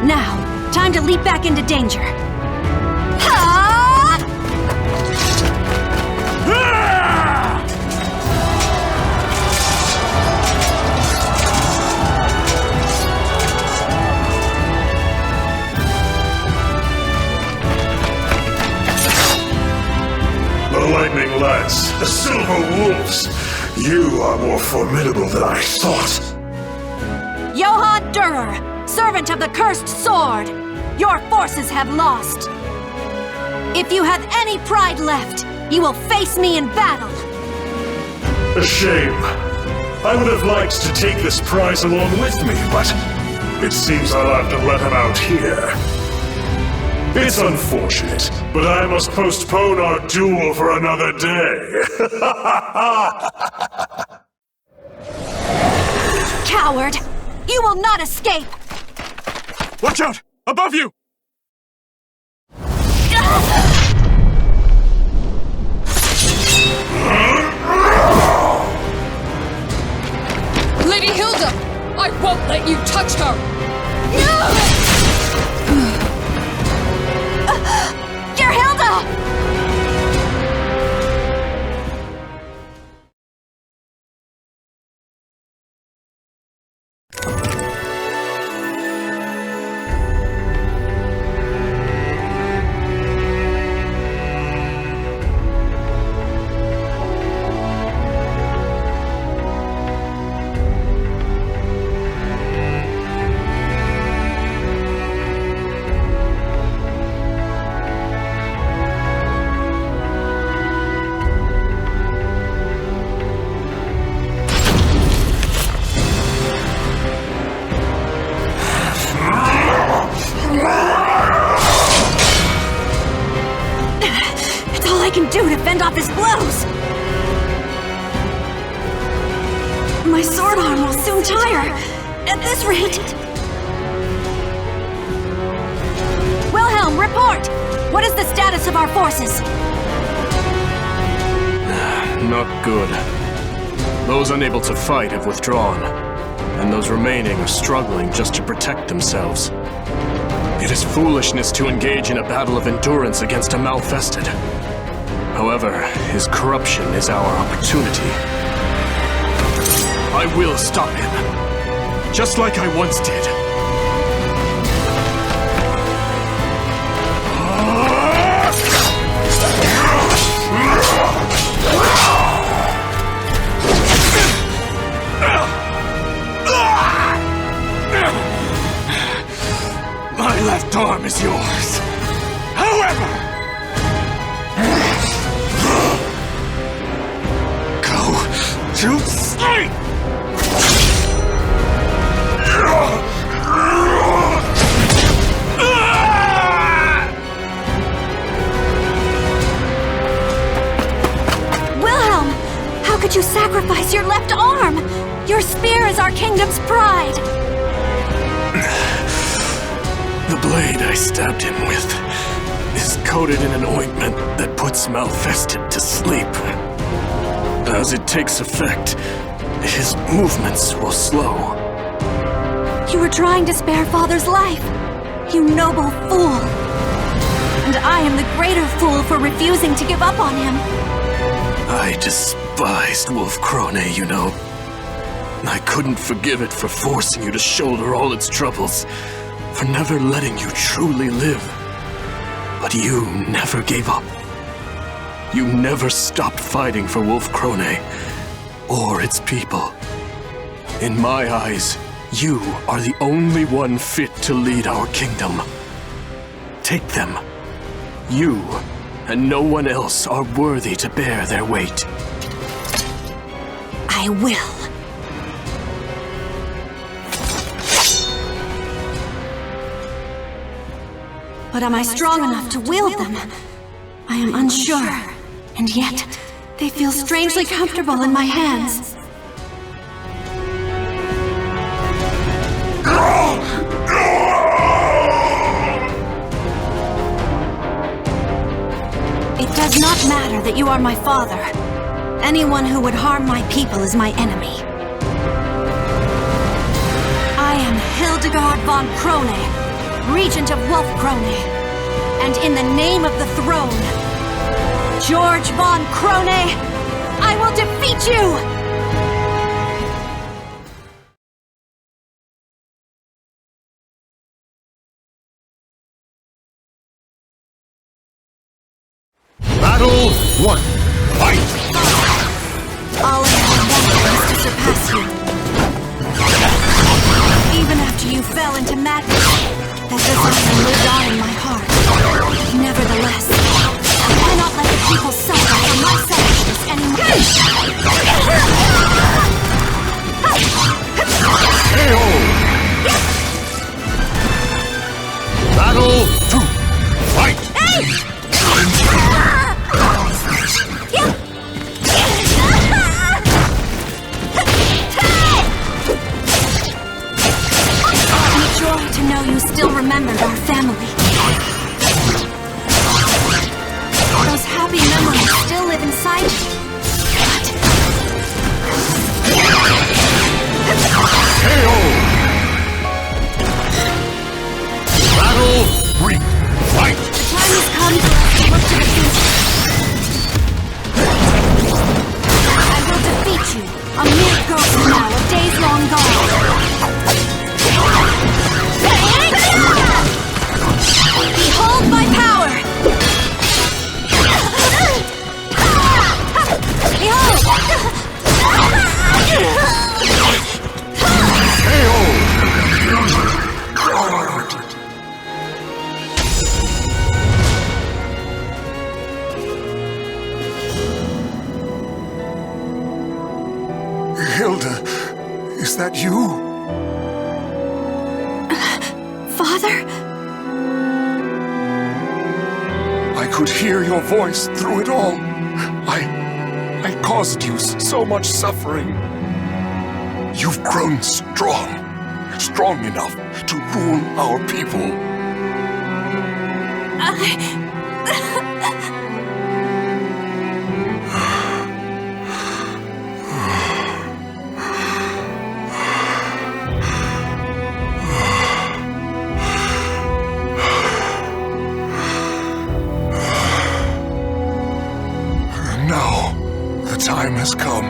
Now, time to leap back into danger. The Lightning Lads, the Silver Wolves. You are more formidable than I thought. Johann Durer, servant of the Cursed Sword! Your forces have lost. If you have any pride left, you will face me in battle. A shame. I would have liked to take this prize along with me, but it seems I'll have to let him out here. It's unfortunate, but I must postpone our duel for another day. Coward! You will not escape! Watch out! Above you! Lady Hilda! I won't let you touch her! You're Hilda! Do to fend off his blows! My sword arm will soon tire! At this rate... Wilhelm, report! What is the status of our forces? Not good. Those unable to fight have withdrawn, and those remaining are struggling just to protect themselves. It is foolishness to engage in a battle of endurance against a Malfested. However, his corruption is our opportunity. I will stop him, just like I once did. My left arm is yours. However, to sleep! Wilhelm! How could you sacrifice your left arm? Your spear is our kingdom's pride! The blade I stabbed him with is coated in an ointment that puts Malfested to sleep. As it takes effect, his movements will slow. You were trying to spare Father's life, you noble fool. And I am the greater fool for refusing to give up on him. I despised Wolf Krone, you know. I couldn't forgive it for forcing you to shoulder all its troubles, for never letting you truly live. But you never gave up. You never stopped fighting for Wolf Krone, or its people. In my eyes, you are the only one fit to lead our kingdom. Take them. You and no one else are worthy to bear their weight. I will. But am I strong enough to wield them? I am unsure. And yet, they feel strangely comfortable in my hands. It does not matter that you are my father. Anyone who would harm my people is my enemy. I am Hildegard von Krone, Regent of Wolf Krone, and in the name of the throne, George von Krone, I will defeat you! Battle 1. Fight! All I have wanted is to surpass you. Even after you fell into madness, that desire lived on in my heart. Nevertheless, Joy to know you still remembered our family. Those happy memories still live inside you. KO! Battle 3. Fight! The time has come for us to look to the future. I will defeat you, a mere ghost now, of days long gone. Behold my power! Behold! Hilda, is that you? Father? I could hear your voice through it all. I caused you so much suffering. You've grown strong enough to rule our people. Time has come.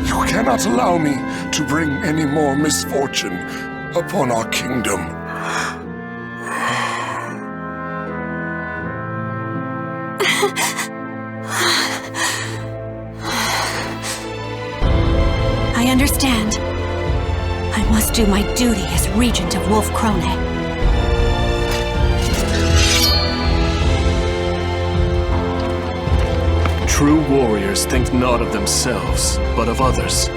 You cannot allow me to bring any more misfortune upon our kingdom. I understand. I must do my duty as Regent of Wolf Krone. True warriors think not of themselves, but of others.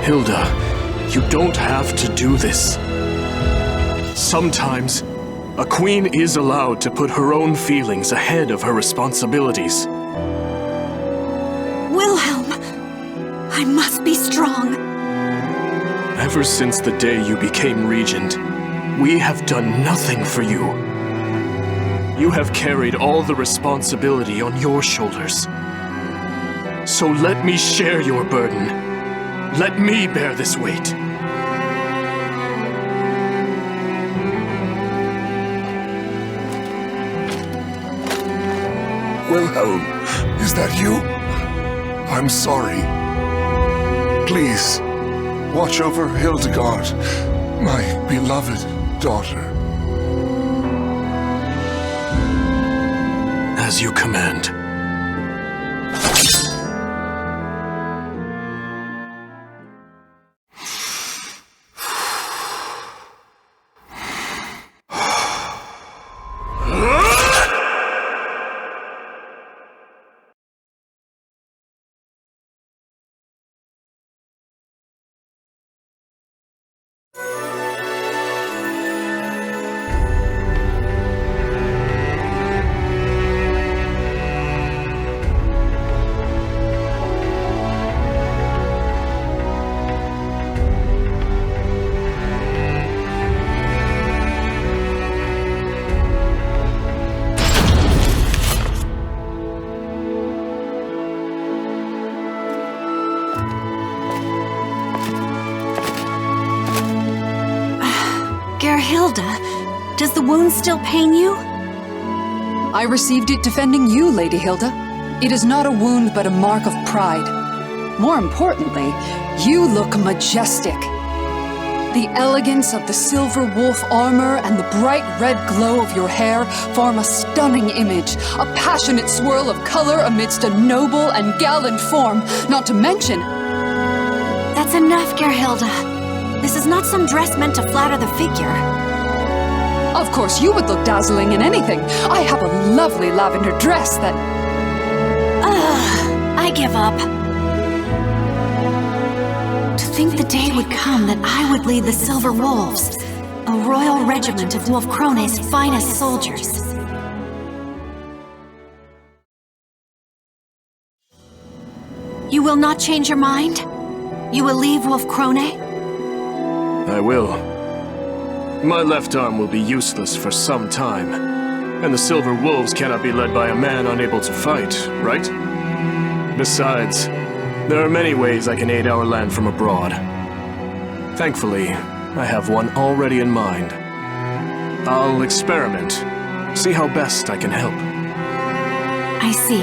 Hilda, you don't have to do this. Sometimes, a queen is allowed to put her own feelings ahead of her responsibilities. Wilhelm, I must be strong. Ever since the day you became regent, we have done nothing for you. You have carried all the responsibility on your shoulders. So let me share your burden. Let me bear this weight. Wilhelm, is that you? I'm sorry. Please, watch over Hildegard, my beloved daughter. As you command. Gerhilda, does the wound still pain you? I received it defending you, Lady Hilda. It is not a wound, but a mark of pride. More importantly, you look majestic. The elegance of the silver wolf armor and the bright red glow of your hair form a stunning image, a passionate swirl of color amidst a noble and gallant form, not to mention... That's enough, Gerhilda. This is not some dress meant to flatter the figure. Of course, you would look dazzling in anything. I have a lovely lavender dress that... I give up. To think the day would come that I would lead the Silver Wolves, a royal regiment of Wolf Krone's finest soldiers. You will not change your mind? You will leave Wolf Krone? I will. My left arm will be useless for some time, and the Silver Wolves cannot be led by a man unable to fight, right? Besides, there are many ways I can aid our land from abroad. Thankfully, I have one already in mind. I'll experiment, see how best I can help. I see.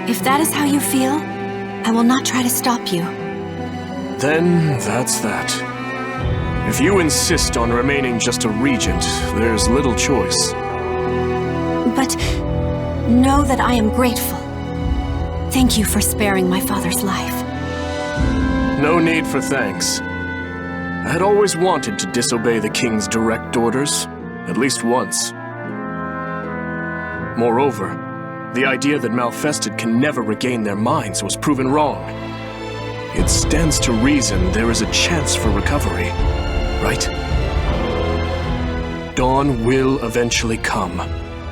If that is how you feel, I will not try to stop you. Then that's that. If you insist on remaining just a regent, there's little choice. But know that I am grateful. Thank you for sparing my father's life. No need for thanks. I had always wanted to disobey the king's direct orders, at least once. Moreover, the idea that Malfested can never regain their minds was proven wrong. It stands to reason there is a chance for recovery, right? Dawn will eventually come,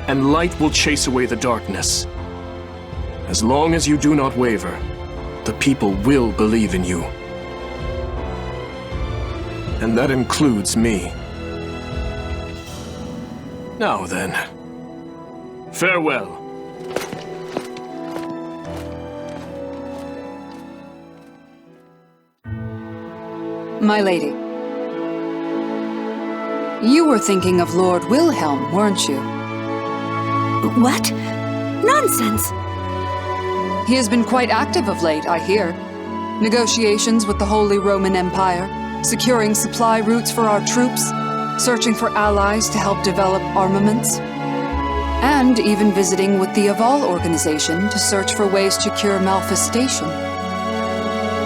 and light will chase away the darkness. As long as you do not waver, the people will believe in you. And that includes me. Now then, farewell. My lady. You were thinking of Lord Wilhelm, weren't you? What? Nonsense! He has been quite active of late, I hear. Negotiations with the Holy Roman Empire, securing supply routes for our troops, searching for allies to help develop armaments, and even visiting with the Aval organization to search for ways to cure malfestation.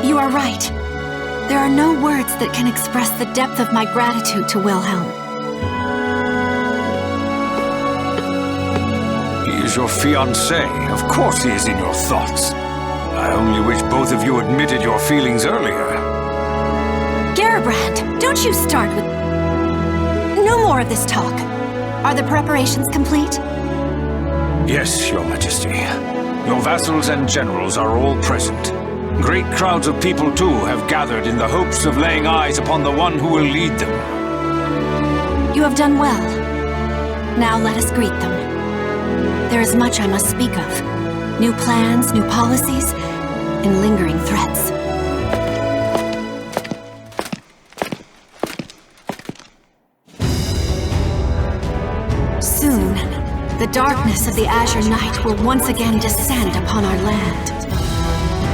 You are right. There are no words that can express the depth of my gratitude to Wilhelm. He is your fiancé. Of course he is in your thoughts. I only wish both of you admitted your feelings earlier. Gerbrand, don't you start with... No more of this talk. Are the preparations complete? Yes, Your Majesty. Your vassals and generals are all present. Great crowds of people, too, have gathered in the hopes of laying eyes upon the one who will lead them. You have done well. Now let us greet them. There is much I must speak of. New plans, new policies, and lingering threats. Soon, the darkness of the Azure Night will once again descend upon our land.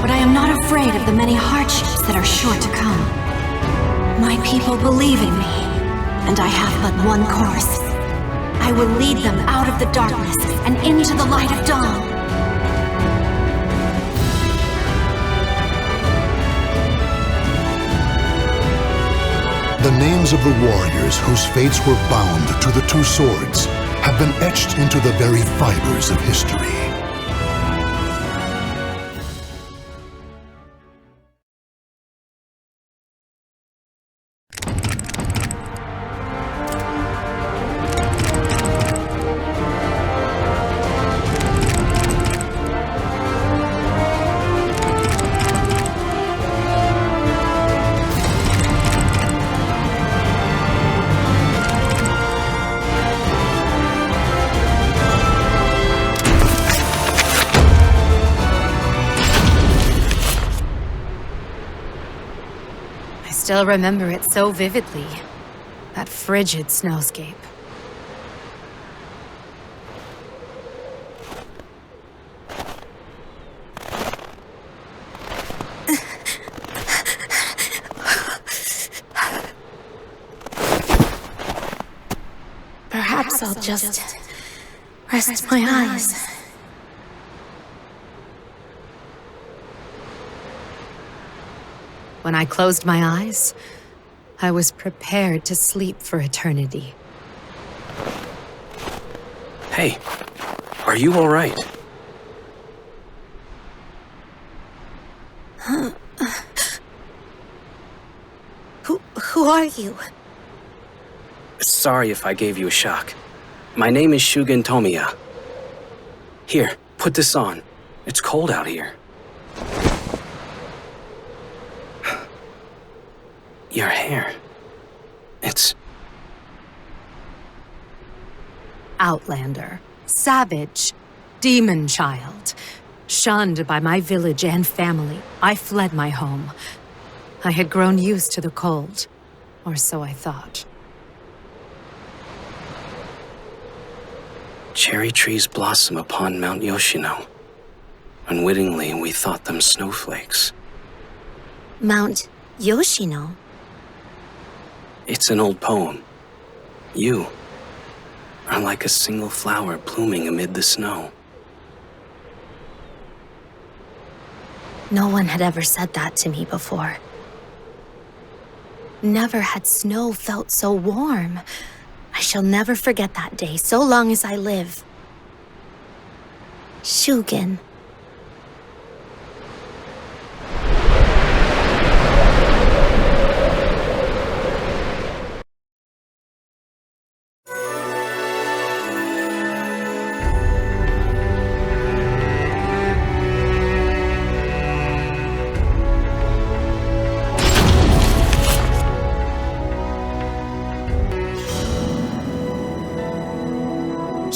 But I am not afraid of the many hardships that are sure to come. My people believe in me, and I have but one course. I will lead them out of the darkness and into the light of dawn. The names of the warriors whose fates were bound to the two swords have been etched into the very fibers of history. I still remember it so vividly. That frigid snowscape. Perhaps I'll just rest my eyes. When I closed my eyes, I was prepared to sleep for eternity. Hey, are you all right? Who are you? Sorry if I gave you a shock. My name is Shugen Tomiya. Here, put this on. It's cold out here. your hair. It's... Outlander, savage, demon child. Shunned by my village and family, I fled my home. I had grown used to the cold, or so I thought. Cherry trees blossom upon Mount Yoshino. Unwittingly, we thought them snowflakes. Mount Yoshino? It's an old poem. You are like a single flower blooming amid the snow. No one had ever said that to me before. Never had snow felt so warm. I shall never forget that day, so long as I live. Shugen.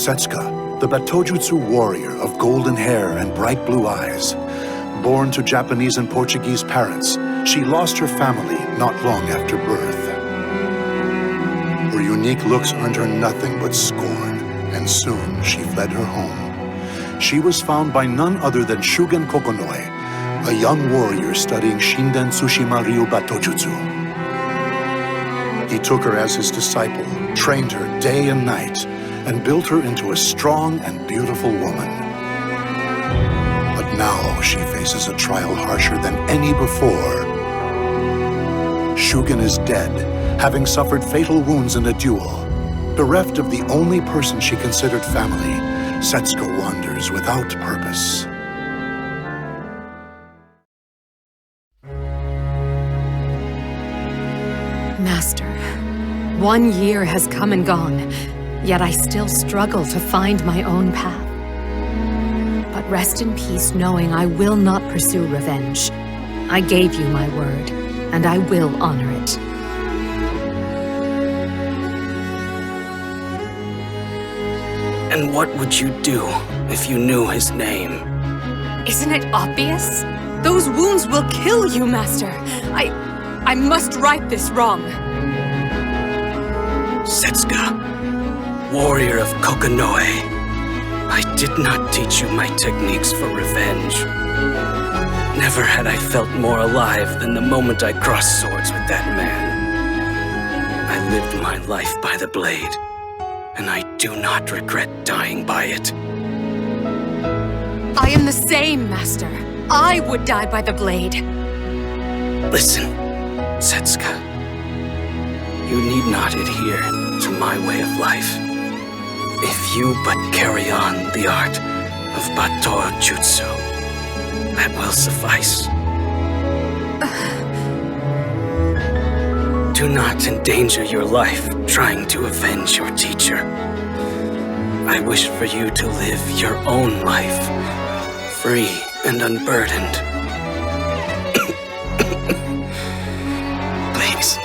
Setsuka, the Batojutsu warrior of golden hair and bright blue eyes. Born to Japanese and Portuguese parents, she lost her family not long after birth. Her unique looks earned her nothing but scorn, and soon she fled her home. She was found by none other than Shugen Kokonoi, a young warrior studying Shinden Tsushima Ryu Batojutsu. He took her as his disciple, trained her day and night, and built her into a strong and beautiful woman. But now she faces a trial harsher than any before. Shugen is dead, having suffered fatal wounds in a duel. Bereft of the only person she considered family, Setsuka wanders without purpose. Master, 1 year has come and gone. Yet I still struggle to find my own path. But rest in peace knowing I will not pursue revenge. I gave you my word, and I will honor it. And what would you do if you knew his name? Isn't it obvious? Those wounds will kill you, Master. I must right this wrong. Setsuka, warrior of Kokonoi, I did not teach you my techniques for revenge. Never had I felt more alive than the moment I crossed swords with that man. I lived my life by the blade, and I do not regret dying by it. I am the same, Master. I would die by the blade. Listen, Setsuka. You need not adhere to my way of life. If you but carry on the art of Batojutsu, that will suffice. Do not endanger your life trying to avenge your teacher. I wish for you to live your own life, free and unburdened. Please,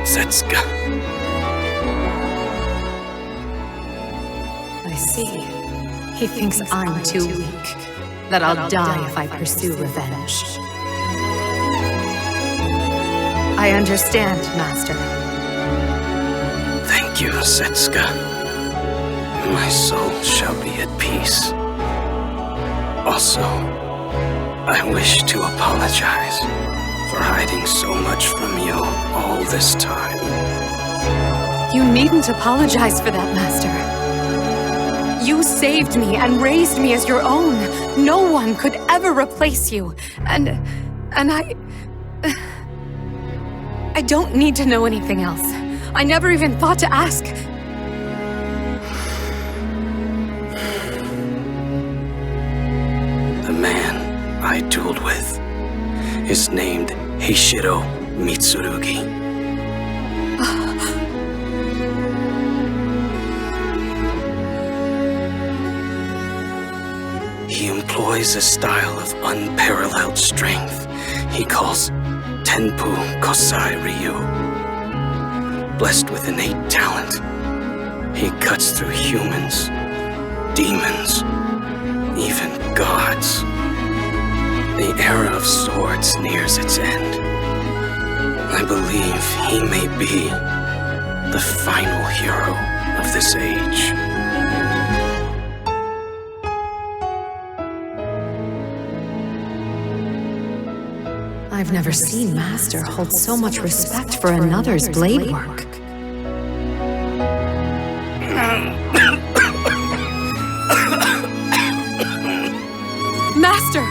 Setsuka. I see. He thinks I'm too weak, that I'll die if I pursue revenge. I understand, Master. Thank you, Setsuka. My soul shall be at peace. Also, I wish to apologize for hiding so much from you all this time. You needn't apologize for that, Master. You saved me and raised me as your own. No one could ever replace you. And I don't need to know anything else. I never even thought to ask. The man I dueled with is named Heishiro Mitsurugi. He employs a style of unparalleled strength he calls Tenpu Kosai Ryu. Blessed with innate talent, he cuts through humans, demons, even gods. The era of swords nears its end. I believe he may be the final hero of this age. I've never seen Master hold so much respect for another's blade work. Master!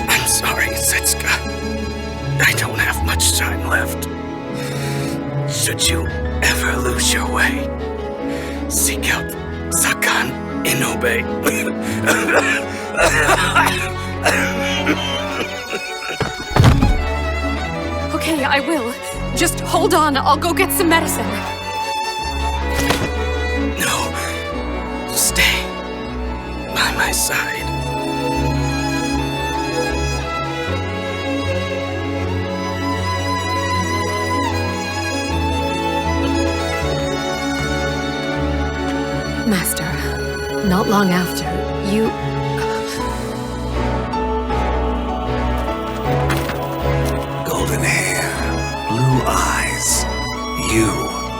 I'm sorry, Setsuka. I don't have much time left. Should you ever lose your way, seek out Sakan Inobe. Okay, I will. Just hold on, I'll go get some medicine. No, stay by my side. Master, not long after, you... Golden hair, blue eyes. You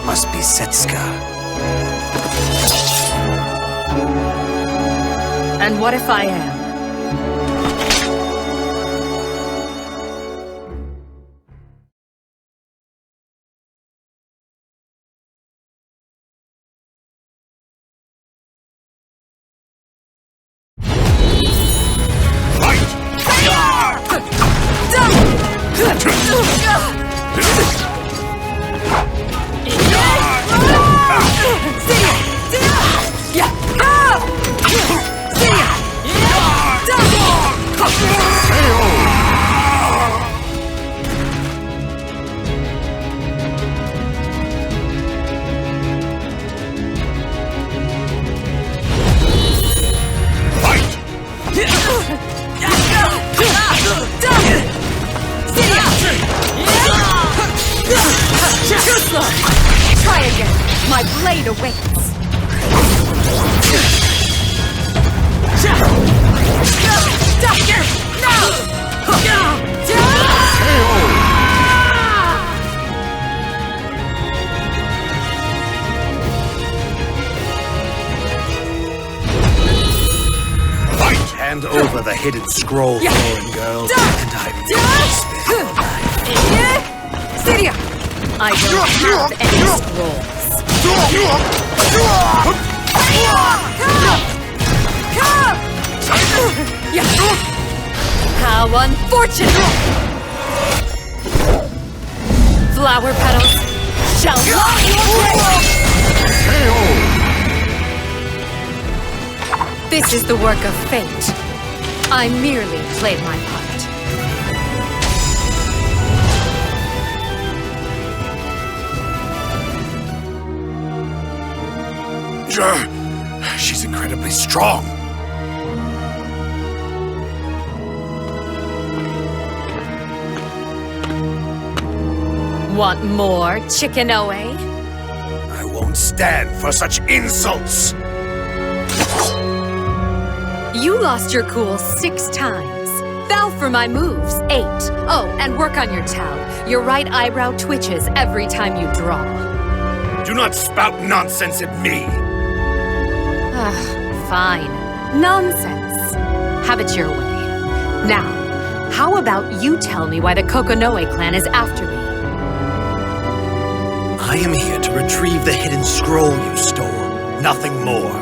must be Setsuka. And what if I am? Try again. My blade awaits. Hand over the hidden scroll, foreign girl, and I will spare your life. Cydia! I don't have any scrolls. How unfortunate! Flower petals shall lie your grave! This is the work of fate. I merely played my part. She's incredibly strong. Want more, Chicken-Oe? I won't stand for such insults. You lost your cool 6 times. Fell for my moves 8. Oh, and work on your Tao. Your right eyebrow twitches every time you draw. Do not spout nonsense at me. Fine. Nonsense. Have it your way. Now, how about you tell me why the Kokonoe clan is after me? I am here to retrieve the hidden scroll you stole. Nothing more.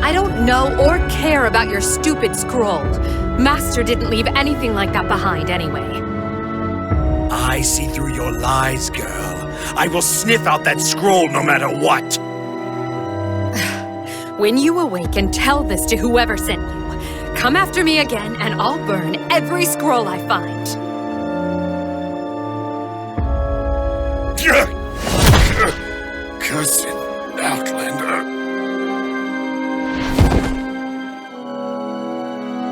I don't know or care about your stupid scroll. Master didn't leave anything like that behind anyway. I see through your lies, girl. I will sniff out that scroll no matter what. When you awaken, tell this to whoever sent you. Come after me again, and I'll burn every scroll I find. Cursed Outlander.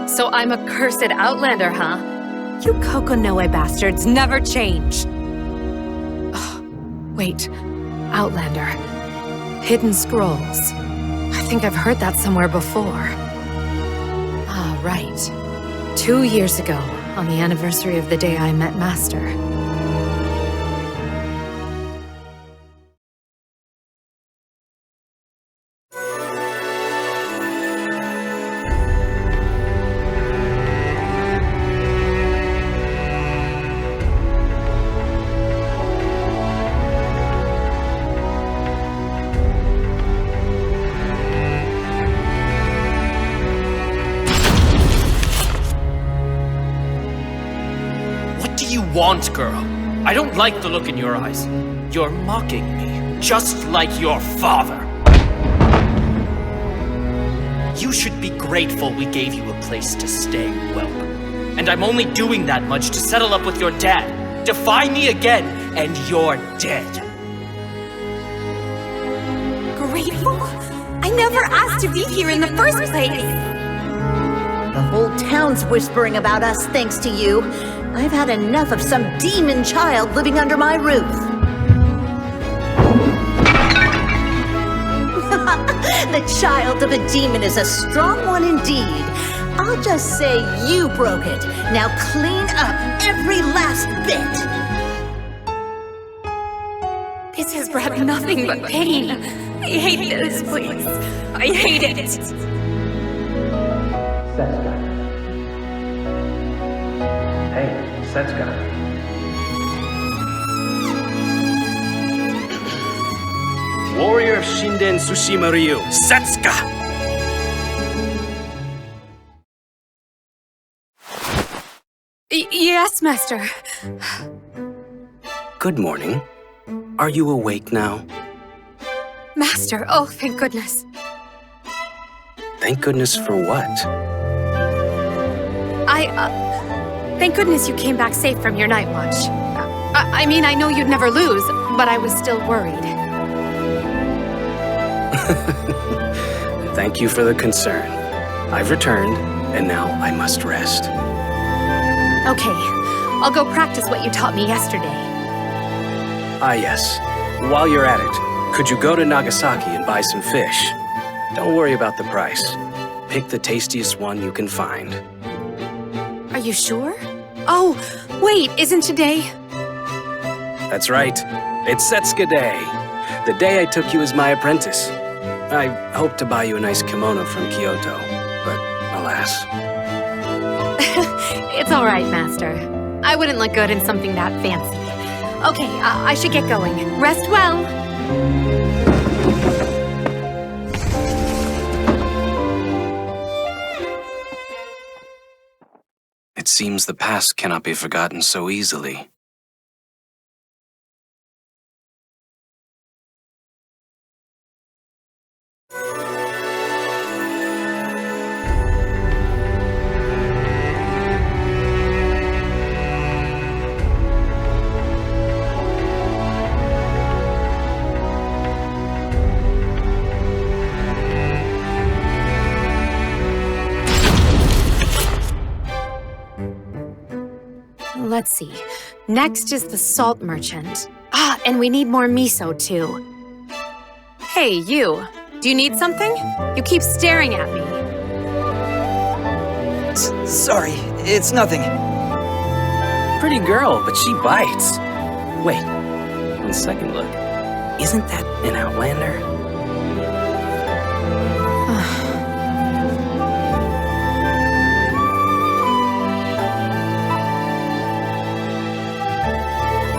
So I'm a cursed outlander, huh? You Kokonoe bastards never change. Wait, Outlander. Hidden Scrolls. I think I've heard that somewhere before. Ah, right. 2 years ago, on the anniversary of the day I met Master. Want, girl. I don't like the look in your eyes. You're mocking me, just like your father. You should be grateful we gave you a place to stay, Whelp. And I'm only doing that much to settle up with your dad. Defy me again, and you're dead. Grateful? I never asked to be here in the first place. The whole town's whispering about us thanks to you. I've had enough of some demon child living under my roof. The child of a demon is a strong one indeed. I'll just say you broke it. Now clean up every last bit. This has brought nothing but pain. I hate this place. I hate it. Setsuka. Hey, Setsuka. Warrior of Shinden Tsushima Ryu, Setsuka! Yes, Master. Good morning. Are you awake now? Master, oh, thank goodness. Thank goodness for what? Thank goodness you came back safe from your night watch. I mean, I know you'd never lose, but I was still worried. Thank you for the concern. I've returned, and now I must rest. Okay, I'll go practice what you taught me yesterday. Ah, yes. While you're at it, could you go to Nagasaki and buy some fish? Don't worry about the price. Pick the tastiest one you can find. Are you sure? Oh, wait, isn't today? That's right. It's Setsuka Day. The day I took you as my apprentice. I hoped to buy you a nice kimono from Kyoto, but alas. It's all right, Master. I wouldn't look good in something that fancy. Okay, I should get going. Rest well. It seems the past cannot be forgotten so easily. Let's see. Next is the salt merchant. Ah, and we need more miso, too. Hey, you. Do you need something? You keep staring at me. Sorry, it's nothing. Pretty girl, but she bites. Wait, on second look, isn't that an Outlander?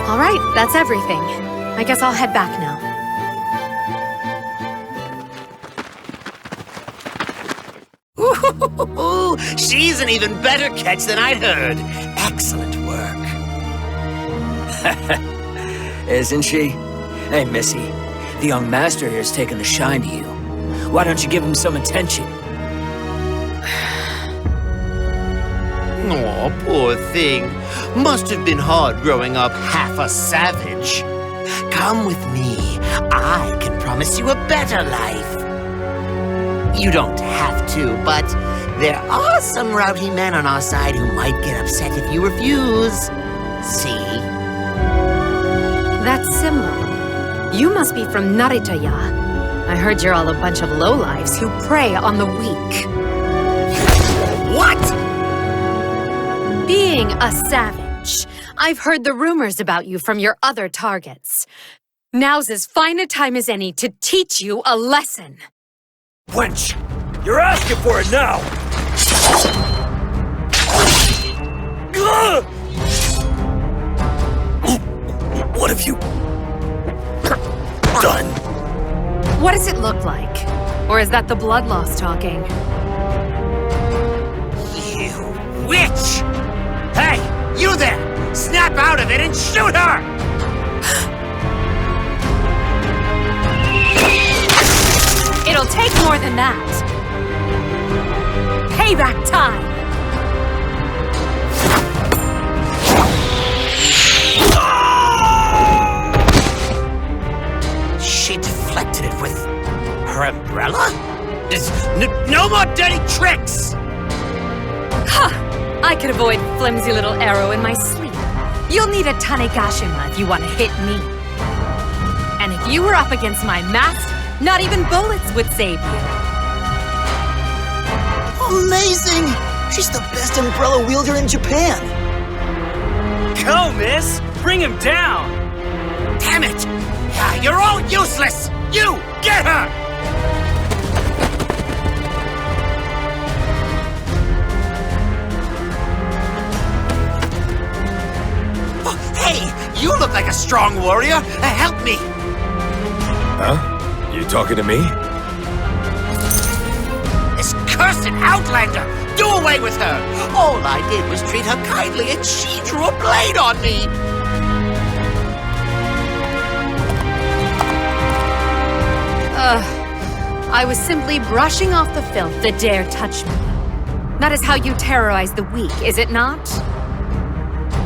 All right, that's everything. I guess I'll head back now. Ooh, she's an even better catch than I'd heard. Excellent work. Isn't she? Hey, Missy, the young master here's taken a shine to you. Why don't you give him some attention? Aw, poor thing. Must have been hard growing up half a savage. Come with me. I can promise you a better life. You don't have to, but There are some rowdy men on our side who might get upset if you refuse. See? That symbol. You must be from Naritaya. I heard you're all a bunch of lowlifes who prey on the weak. What? Being a savage. I've heard the rumors about you from your other targets. Now's as fine a time as any to teach you a lesson. Wench, you're asking for it now! What have you done? What does it look like? Or is that the blood loss talking? You witch! Hey, you there! Snap out of it and shoot her! It'll take more than that. Payback time! She deflected it with her umbrella? No more dirty tricks! Ha! I could avoid flimsy little arrow in my sleep. You'll need a Tanegashima if you want to hit me. And if you were up against my mast, not even bullets would save you. Amazing! She's the best umbrella wielder in Japan. Go, miss! Bring him down! Damn it! You're all useless! You, get her! Oh, hey, you look like a strong warrior. Help me! Huh? You talking to me? This cursed Outlander! Do away with her! All I did was treat her kindly and she drew a blade on me! I was simply brushing off the filth that dare touch me. That is how you terrorize the weak, is it not?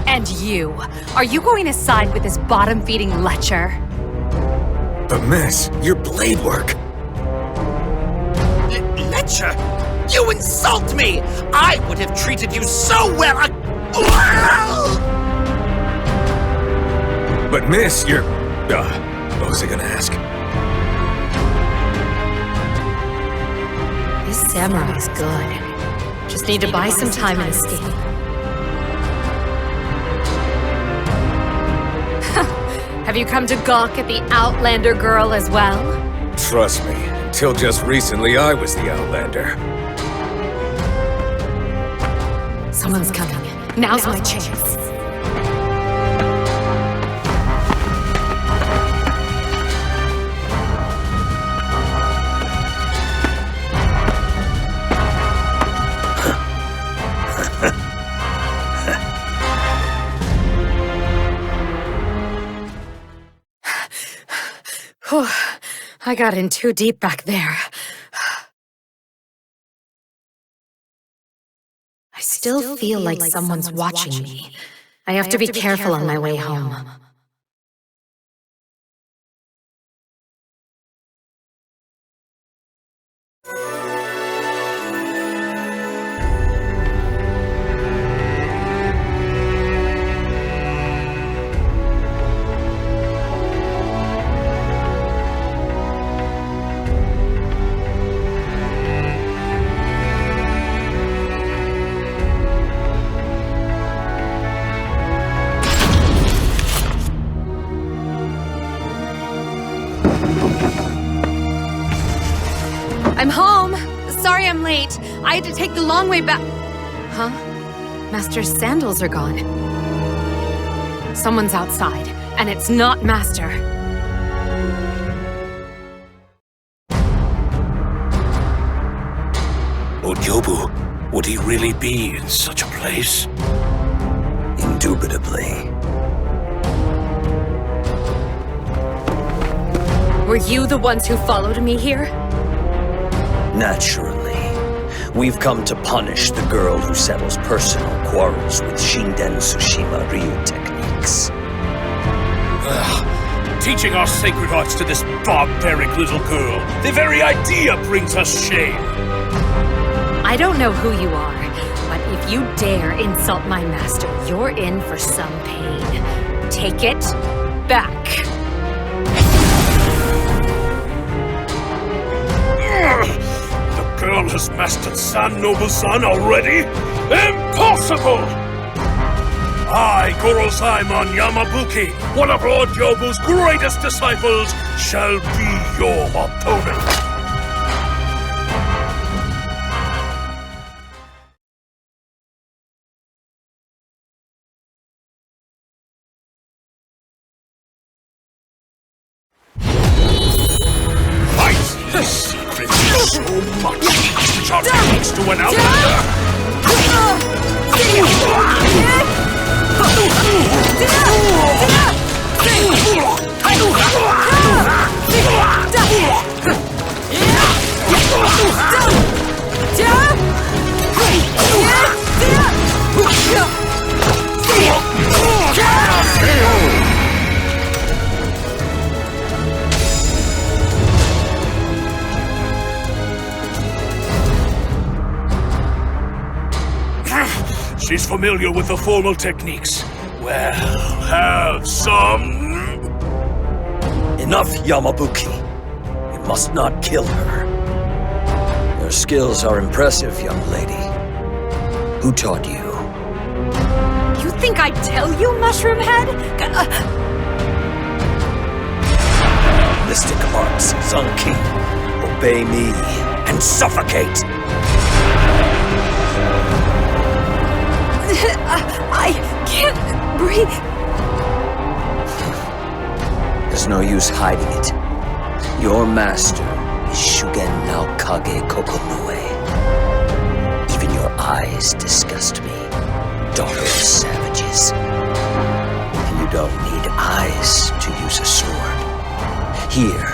And you, are you going to side with this bottom-feeding lecher? But miss, your blade work. Lecher? You insult me! I would have treated you so well! But miss, you're... what was I gonna ask? This samurai's good. Just need to buy some time and escape. Have you come to gawk at the Outlander girl as well? Trust me, until just recently I was the Outlander. Someone's coming. Now's my chance. I got in too deep back there. I still feel like someone's watching me. I have to be careful on my way home. I'm home! Sorry I'm late. I had to take the long way back. Huh? Master's sandals are gone. Someone's outside, and it's not Master. Ojobu, would he really be in such a place? Indubitably. Were you the ones who followed me here? Naturally. We've come to punish the girl who settles personal quarrels with Shinden Tsushima Ryu techniques. Teaching our sacred arts to this barbaric little girl. The very idea brings us shame. I don't know who you are, but if you dare insult my master, you're in for some pain. Take it back. The girl has mastered San Noble San already? Impossible! I, Goro Simon Yamabuki, one of Lord Yobu's greatest disciples, shall be your opponent. So much teach our techniques to an outlander! She's familiar with the formal techniques. Well, have some... Enough, Yamabuki. You must not kill her. Your skills are impressive, young lady. Who taught you? You think I'd tell you, Mushroom Head? Mystic arts, Zanki. Obey me and suffocate. I can't breathe. There's no use hiding it. Your master is Shugen Naokage Kokonoe. Even your eyes disgust me, daughter of savages. And you don't need eyes to use a sword. Here,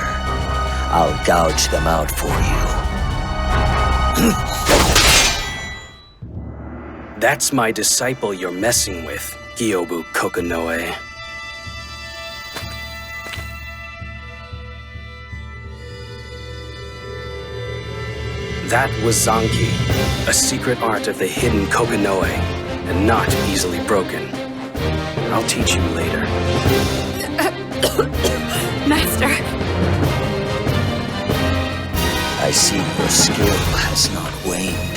I'll gouge them out for you. That's my disciple you're messing with, Gyobu Kokonoe. That was Zanki, a secret art of the hidden Kokonoe, and not easily broken. I'll teach you later. Master. I see your skill has not waned.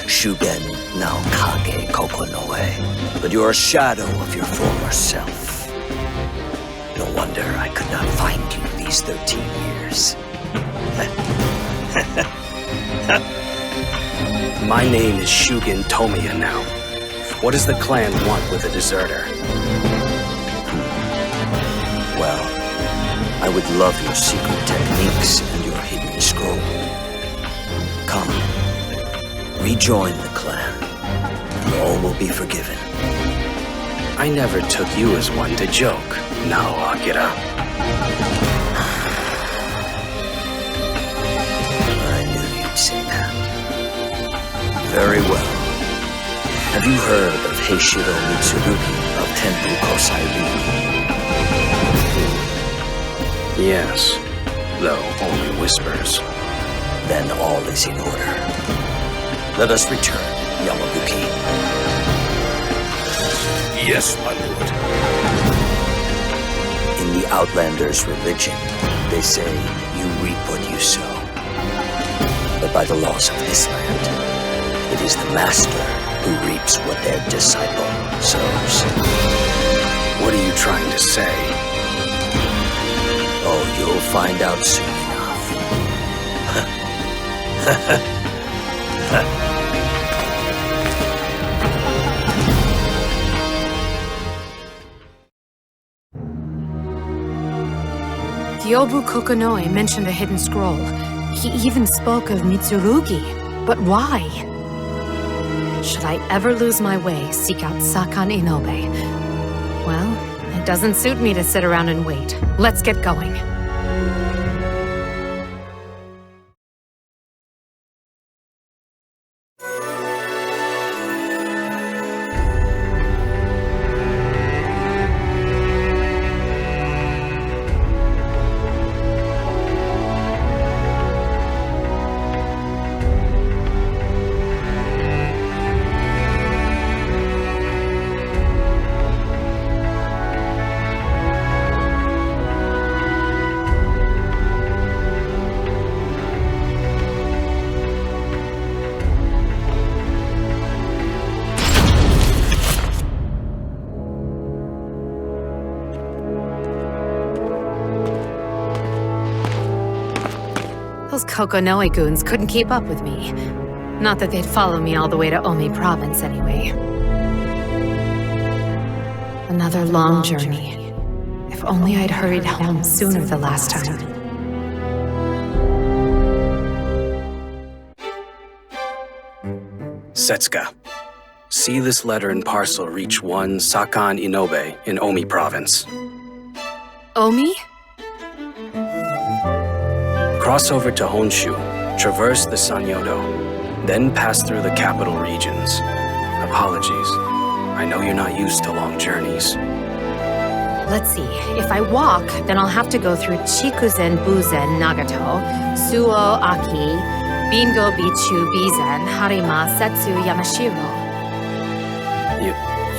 Shugen Naokage Kokonoe. But you're a shadow of your former self. No wonder I could not find you these 13 years. My name is Shugen Tomiya now. What does the clan want with a deserter? Well, I would love your secret techniques and your hidden scroll. Come. Rejoin the clan, and all will be forgiven. I never took you as one to joke, now, Akira. I knew you'd say that. Very well. Have you heard of Heishiro Mitsurugi of Tenbu Kosai-ri? Yes, though only whispers. Then all is in order. Let us return, Yamabuki. Yes, my lord. In the Outlander's religion, they say you reap what you sow. But by the laws of this land, it is the master who reaps what their disciple sows. What are you trying to say? Oh, you'll find out soon enough. Gyobu Kokonoe mentioned a hidden scroll. He even spoke of Mitsurugi. But why? Should I ever lose my way, seek out Sakan Inobe? Well, it doesn't suit me to sit around and wait. Let's get going. Those Kokonoe goons couldn't keep up with me. Not that they'd follow me all the way to Omi province anyway. Another long journey. If only I'd hurried home sooner the last time. Setsuka, see this letter and parcel reach one Sakan Inobe in Omi province. Omi? Cross over to Honshu, traverse the Sanyodo, then pass through the capital regions. Apologies. I know you're not used to long journeys. Let's see. If I walk, then I'll have to go through Chikuzen Buzen Nagato, Suo Aki, Bingo Bichu Bizen, Harima Setsu Yamashiro.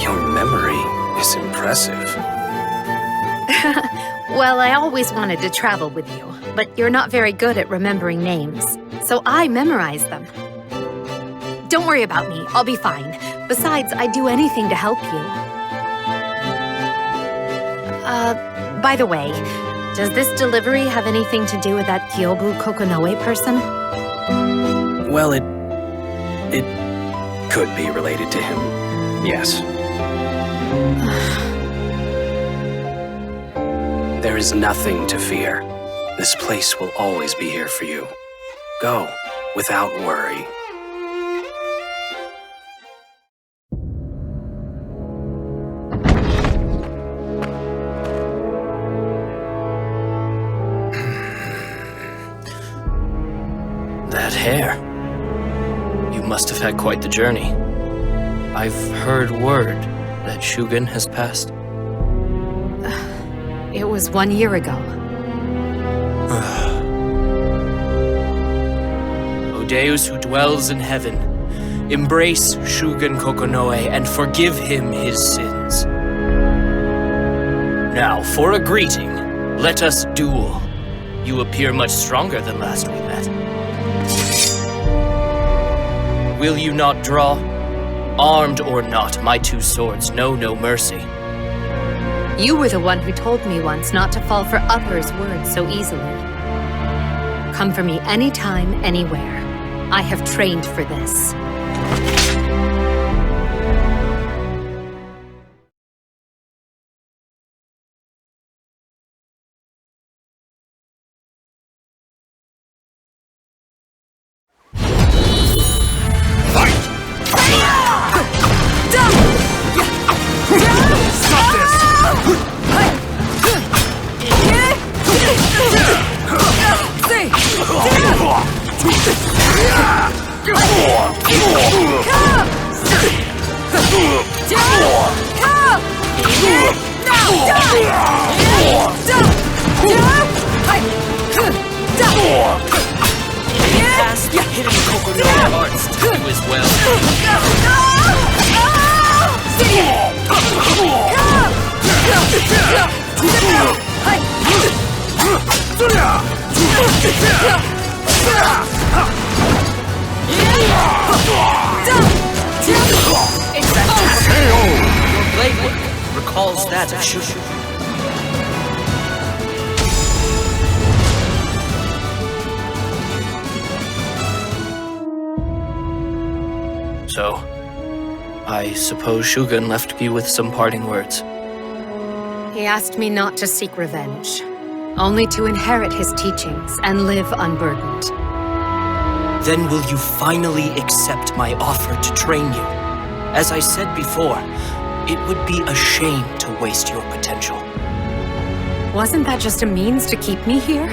Your memory is impressive. Well, I always wanted to travel with you, but you're not very good at remembering names, so I memorize them. Don't worry about me, I'll be fine. Besides, I'd do anything to help you. By the way, does this delivery have anything to do with that Gyobu Kokonoe person? Well, it could be related to him, yes. There is nothing to fear. This place will always be here for you. Go, without worry. That hair. You must have had quite the journey. I've heard word that Shugen has passed. It was 1 year ago. O Deus who dwells in heaven, embrace Shugen Kokonoe and forgive him his sins. Now, for a greeting, let us duel. You appear much stronger than last we met. Will you not draw? Armed or not, my two swords know no mercy. You were the one who told me once not to fall for others' words so easily. Come for me anytime, anywhere. I have trained for this. Pass the hidden Kokonoe arts to you as well. It's fantastic. Your blade work recalls that of Shushu. So, I suppose Shugen left you with some parting words. He asked me not to seek revenge, only to inherit his teachings and live unburdened. Then will you finally accept my offer to train you? As I said before, it would be a shame to waste your potential. Wasn't that just a means to keep me here?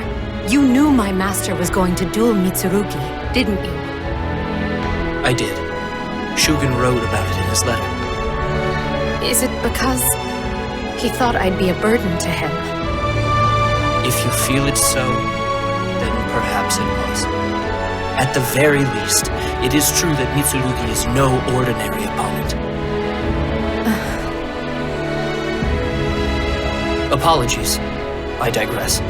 You knew my master was going to duel Mitsurugi, didn't you? I did. Shugen wrote about it in his letter. Is it because he thought I'd be a burden to him? If you feel it so, then perhaps it was. At the very least, it is true that Mitsurugi is no ordinary opponent. Apologies. I digress.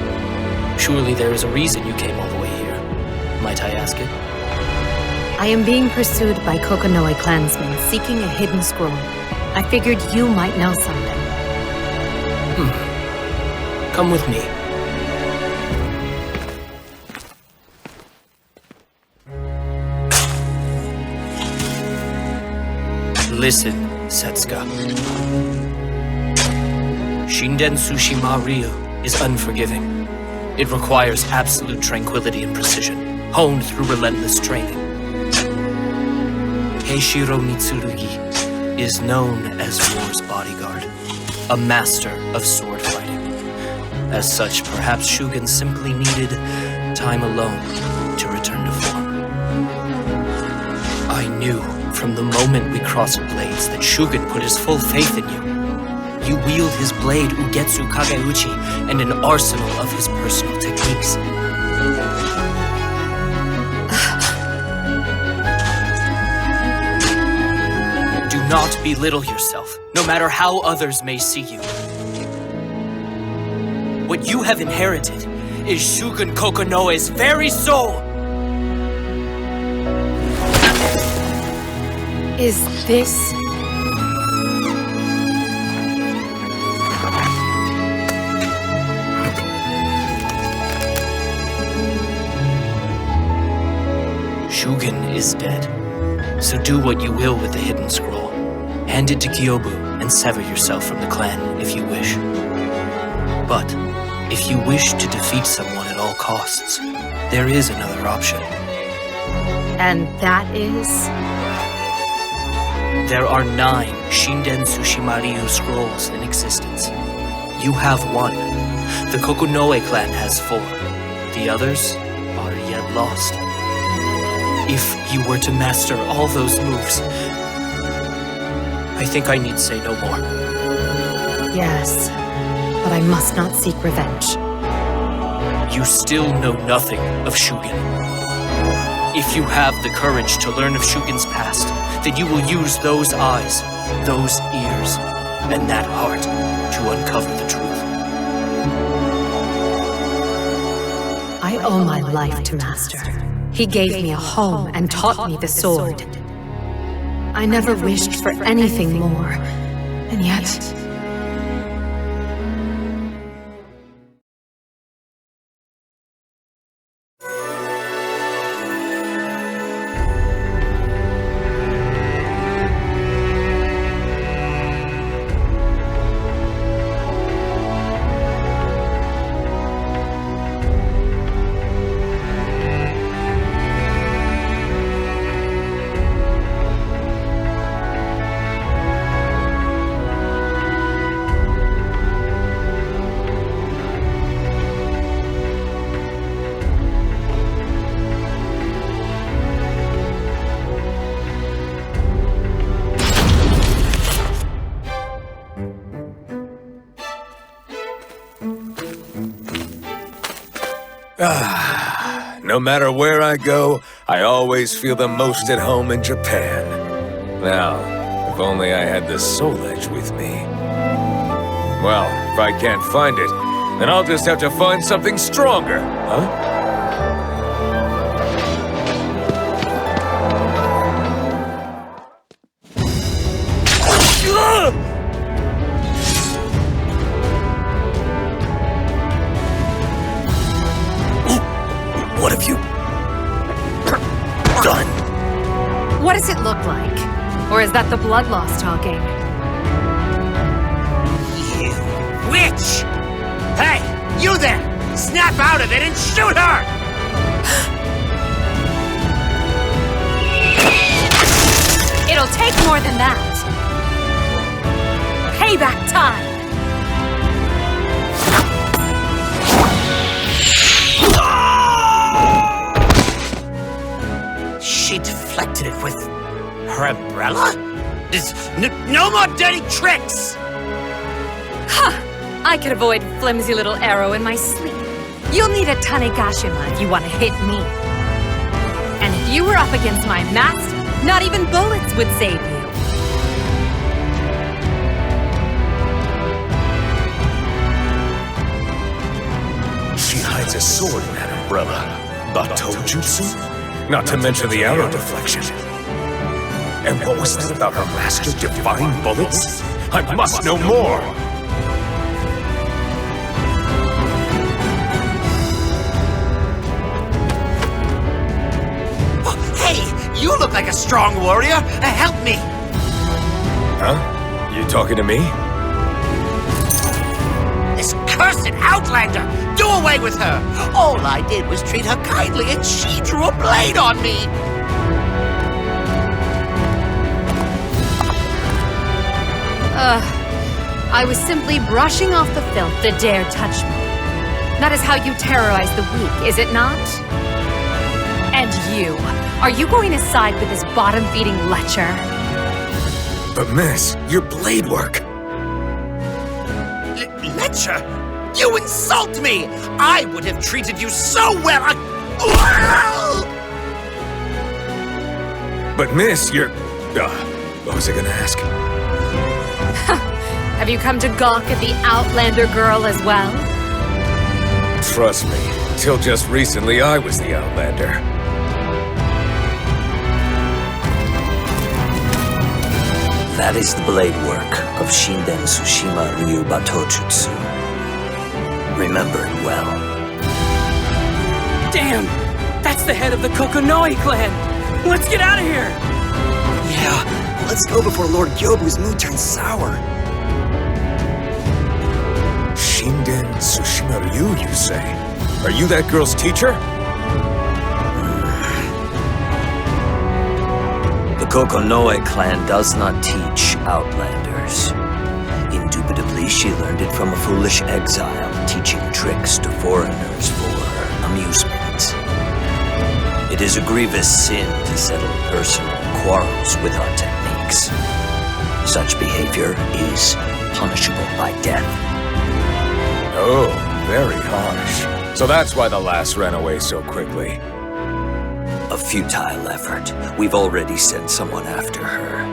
Surely there is a reason you came all the way here. Might I ask it? I am being pursued by Kokonoe clansmen seeking a hidden scroll. I figured you might know something. Come with me. Listen, Setsuka. Shinden Tsushima Ryu is unforgiving. It requires absolute tranquility and precision, honed through relentless training. Heishiro Mitsurugi is known as War's bodyguard, a master of sword fighting. As such, perhaps Shugen simply needed time alone to return to form. I knew from the moment we crossed blades that Shugen put his full faith in you. You wield his blade Ugetsu Kageuchi and an arsenal of his personal techniques. Do not belittle yourself, no matter how others may see you. What you have inherited is Shugen Kokonoe's very soul! Is this... Shugen is dead. So do what you will with the hidden scroll. Hand it to Kyobu and sever yourself from the clan if you wish. But if you wish to defeat someone at all costs, there is another option. And that is... There are 9 Shinden Tsushima Ryu scrolls in existence. You have 1. The Kokonoe clan has 4. The others are yet lost. If you were to master all those moves, I think I need say no more. Yes, but I must not seek revenge. You still know nothing of Shugen. If you have the courage to learn of Shugen's past, then you will use those eyes, those ears, and that heart to uncover the truth. I owe my life to Master. He gave me a home and taught me the sword. I never wished for anything more, and yet... No matter where I go, I always feel the most at home in Japan. Now, if only I had the Soul Edge with me. Well, if I can't find it, then I'll just have to find something stronger, huh? What have you done? What does it look like? Or is that the blood loss talking? You witch! Hey, you there! Snap out of it and shoot her! It'll take more than that. Payback time! She deflected it with her umbrella? No more dirty tricks! Huh! I could avoid flimsy little arrow in my sleep. You'll need a Tanegashima if you want to hit me. And if you were up against my master, not even bullets would save you. She hides a sword in that umbrella. Batou Jutsu? Not to mention the arrow deflection. And what was that about her master defying bullets? I must know more! Hey, you look like a strong warrior! Help me! Huh? You talking to me? This cursed Outlander! Do away with her! All I did was treat her kindly, and she drew a blade on me! I was simply brushing off the filth that dare touch me. That is how you terrorize the weak, is it not? And you, are you going to side with this bottom-feeding lecher? But miss, your blade work. Lecher? You insult me! I would have treated you so well! But miss, you're... what was I gonna ask? Have you come to gawk at the Outlander girl as well? Trust me, till just recently I was the Outlander. That is the blade work of Shinden Tsushima Ryu Batojutsu. Remember it well. Damn! That's the head of the Kokonoi clan! Let's get out of here! Yeah, let's go before Lord Gyobu's mood turns sour. Shinden Tsushima Ryu, you say? Are you that girl's teacher? The Kokonoi clan does not teach Outlanders. Indubitably, she learned it from a foolish exile, teaching tricks to foreigners for amusement. It is a grievous sin to settle personal quarrels with our techniques. Such behavior is punishable by death. Oh, very harsh. So that's why the lass ran away so quickly. A futile effort. We've already sent someone after her.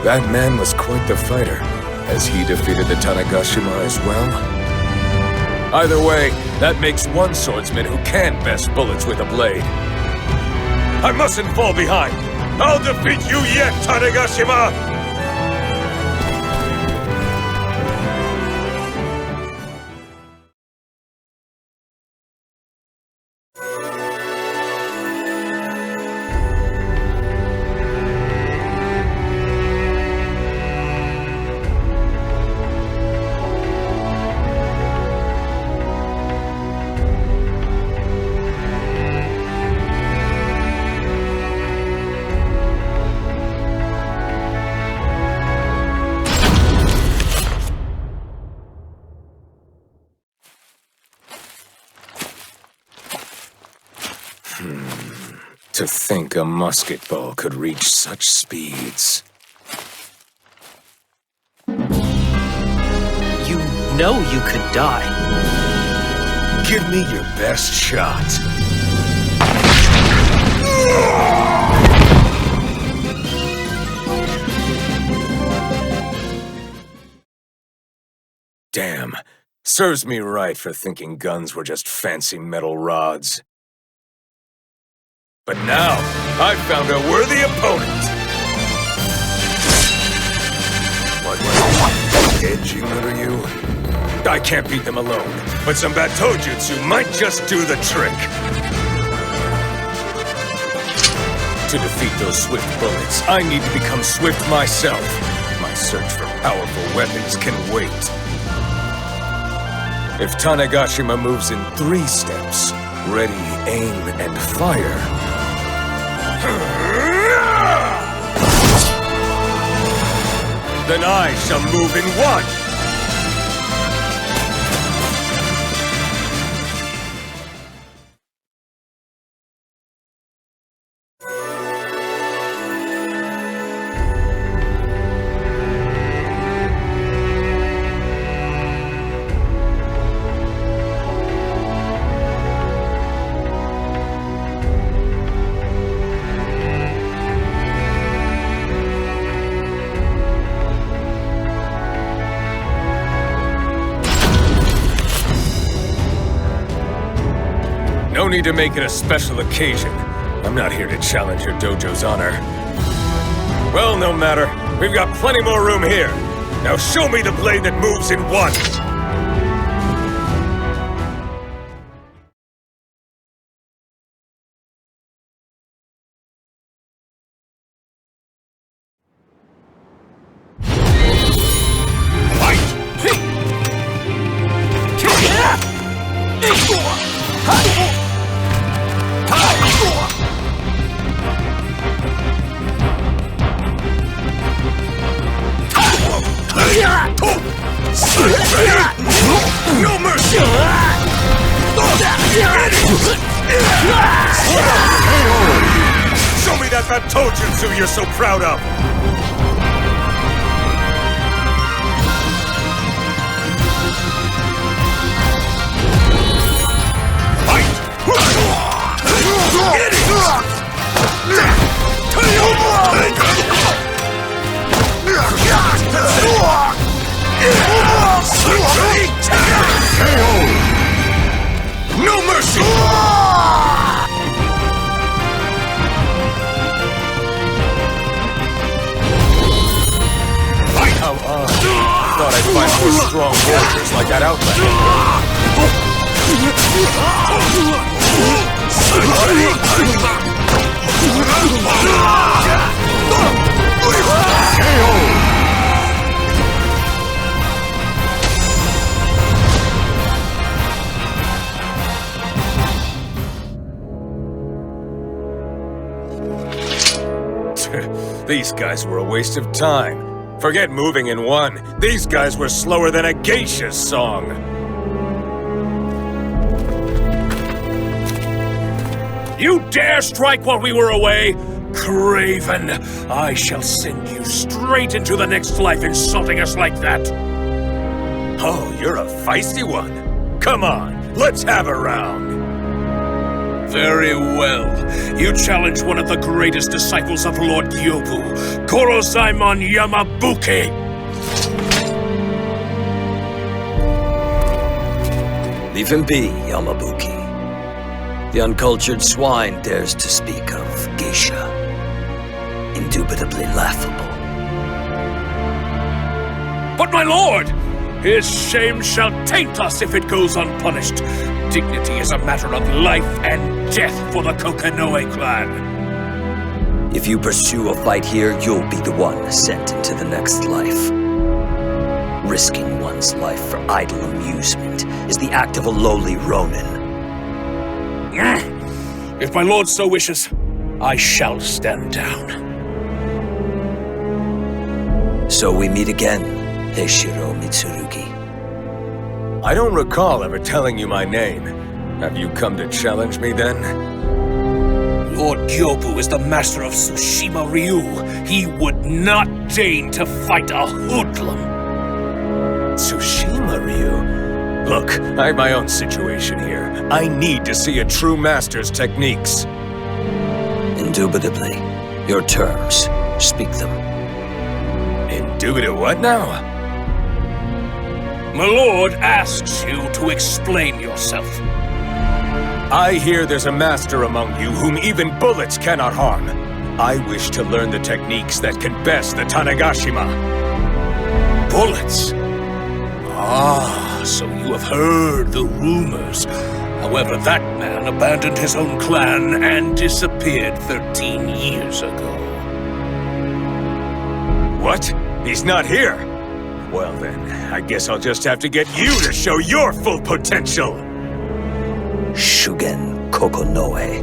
That man was quite the fighter. Has he defeated the Tanegashima as well? Either way, that makes one swordsman who can best bullets with a blade. I mustn't fall behind! I'll defeat you yet, Tanegashima! To think a musket ball could reach such speeds. You know you could die. Give me your best shot. Damn. Serves me right for thinking guns were just fancy metal rods. But now, I've found a worthy opponent! What? Edgy little you? I can't beat them alone, but some Batojutsu might just do the trick! To defeat those swift bullets, I need to become swift myself. My search for powerful weapons can wait. If Tanegashima moves in 3 steps, ready, aim, and fire... Then I shall move in 1! No need to make it a special occasion. I'm not here to challenge your dojo's honor. Well, no matter. We've got plenty more room here. Now show me the blade that moves in 1! Show me that Batojutsu you're so proud of! No mercy! How odd. Thought I'd find more strong warriors like that These guys were a waste of time. Forget moving in one. These guys were slower than a geisha's song. You dare strike while we were away? Craven, I shall send you straight into the next life insulting us like that. Oh, you're a feisty one. Come on, let's have a round. Very well. You challenge one of the greatest disciples of Lord Gyobu, Gorozaimon Yamabuki. Leave him be, Yamabuki. The uncultured swine dares to speak of geisha. Indubitably laughable. But my lord! His shame shall taint us if it goes unpunished. Dignity is a matter of life and death for the Kokanoe clan. If you pursue a fight here, you'll be the one sent into the next life. Risking one's life for idle amusement is the act of a lowly Ronin. If my lord so wishes, I shall stand down. So we meet again, Heishiro Mitsurugi. I don't recall ever telling you my name. Have you come to challenge me then? Lord Gyobu is the master of Tsushima Ryu. He would not deign to fight a hoodlum. Tsushima Ryu? Look, I have my own situation here. I need to see a true master's techniques. Indubitably. Your terms. Speak them. Indubitable what now? My lord asks you to explain yourself. I hear there's a master among you whom even bullets cannot harm. I wish to learn the techniques that can best the Tanegashima. Bullets? Ah, so you have heard the rumors. However, that man abandoned his own clan and disappeared 13 years ago. What? He's not here? Well then, I guess I'll just have to get you to show your full potential! Shugen Kokonoe.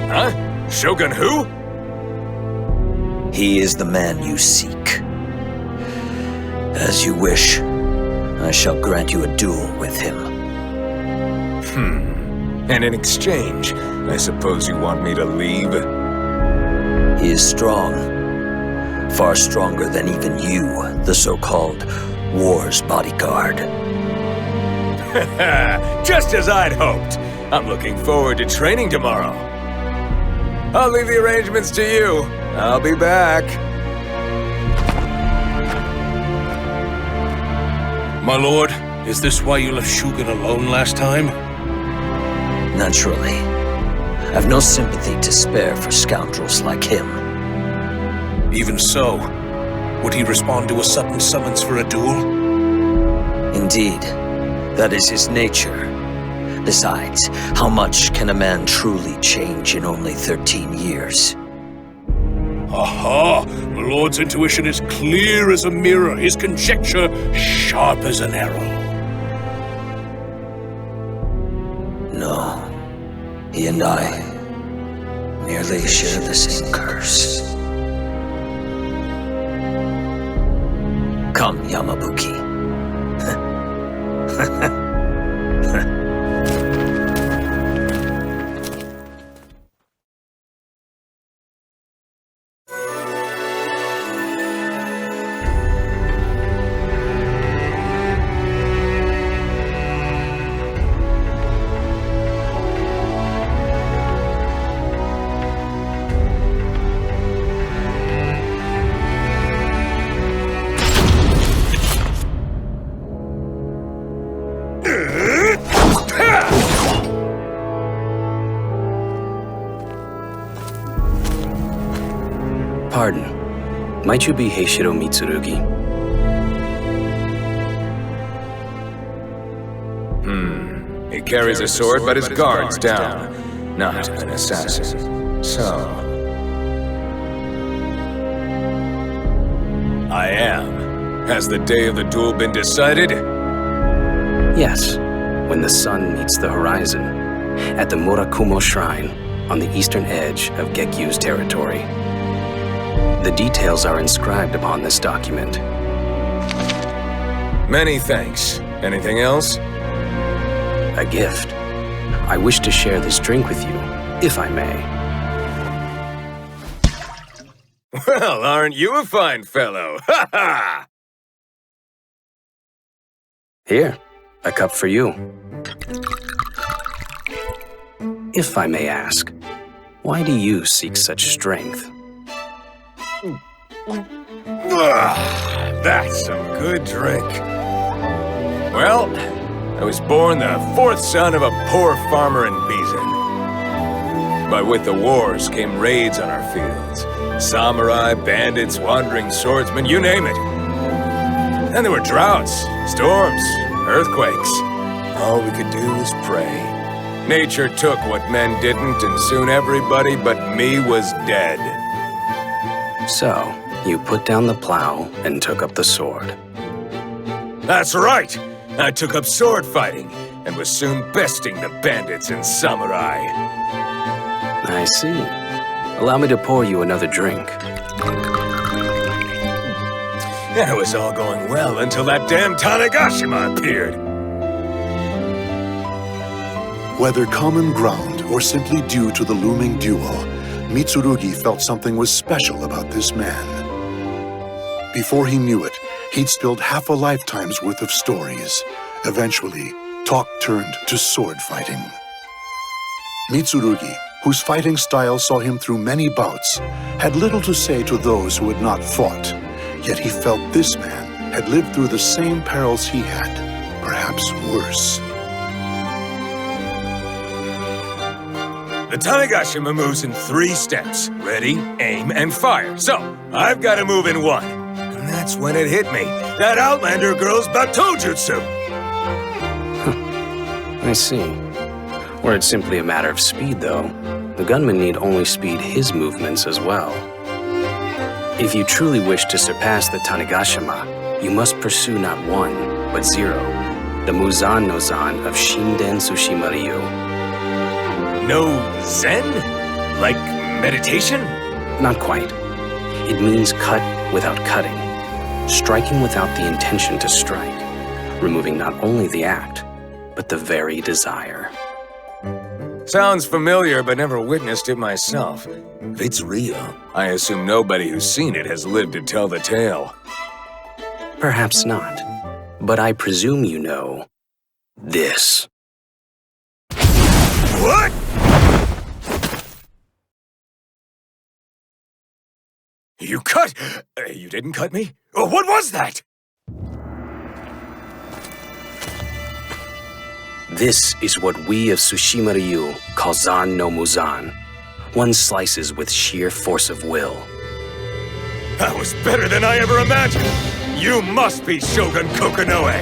Huh? Shogun who? He is the man you seek. As you wish, I shall grant you a duel with him. And in exchange, I suppose you want me to leave? He is strong. Far stronger than even you, the so-called war's bodyguard. Just as I'd hoped. I'm looking forward to training tomorrow. I'll leave the arrangements to you. I'll be back. My lord, is this why you left Shugen alone last time? Naturally. I've no sympathy to spare for scoundrels like him. Even so, would he respond to a sudden summons for a duel? Indeed. That is his nature. Besides, how much can a man truly change in only 13 years? Aha! My lord's intuition is clear as a mirror, his conjecture sharp as an arrow. No. He and I merely share the same curse. Come, Yamabuki. Might you be Heishiro Mitsurugi? He carries a sword, but his guard's down. Not an assassin. So... I am. Has the day of the duel been decided? Yes, when the sun meets the horizon, at the Murakumo Shrine, on the eastern edge of Gekyu's territory. The details are inscribed upon this document. Many thanks. Anything else? A gift. I wish to share this drink with you, if I may. Well, aren't you a fine fellow? Ha ha! Here, a cup for you. If I may ask, why do you seek such strength? That's some good drink. Well, I was born the fourth son of a poor farmer in Bizen. But with the wars came raids on our fields. Samurai, bandits, wandering swordsmen, you name it. And there were droughts, storms, earthquakes. All we could do was pray. Nature took what men didn't, and soon everybody but me was dead. So, you put down the plow and took up the sword. That's right! I took up sword fighting, and was soon besting the bandits and samurai. I see. Allow me to pour you another drink. It was all going well until that damn Tanegashima appeared. Whether common ground or simply due to the looming duel, Mitsurugi felt something was special about this man. Before he knew it, he'd spilled half a lifetime's worth of stories. Eventually, talk turned to sword fighting. Mitsurugi, whose fighting style saw him through many bouts, had little to say to those who had not fought. Yet he felt this man had lived through the same perils he had, perhaps worse. The Tanegashima moves in 3 steps. Ready, aim, and fire. So, I've got to move in 1. And that's when it hit me. That Outlander girl's Batojutsu! I see. Were it simply a matter of speed, though, the gunman need only speed his movements as well. If you truly wish to surpass the Tanegashima, you must pursue not 1, but 0, the Muzan no Zan of Shinden Tsushima Ryu. No Zen? Like meditation? Not quite. It means cut without cutting, striking without the intention to strike, removing not only the act, but the very desire. Sounds familiar, but never witnessed it myself. If it's real, I assume nobody who's seen it has lived to tell the tale. Perhaps not, but I presume you know this. What? You cut? You didn't cut me? What was that? This is what we of Tsushima Ryu call Zan no Muzan. One slices with sheer force of will. That was better than I ever imagined! You must be Shogun Kokonoe!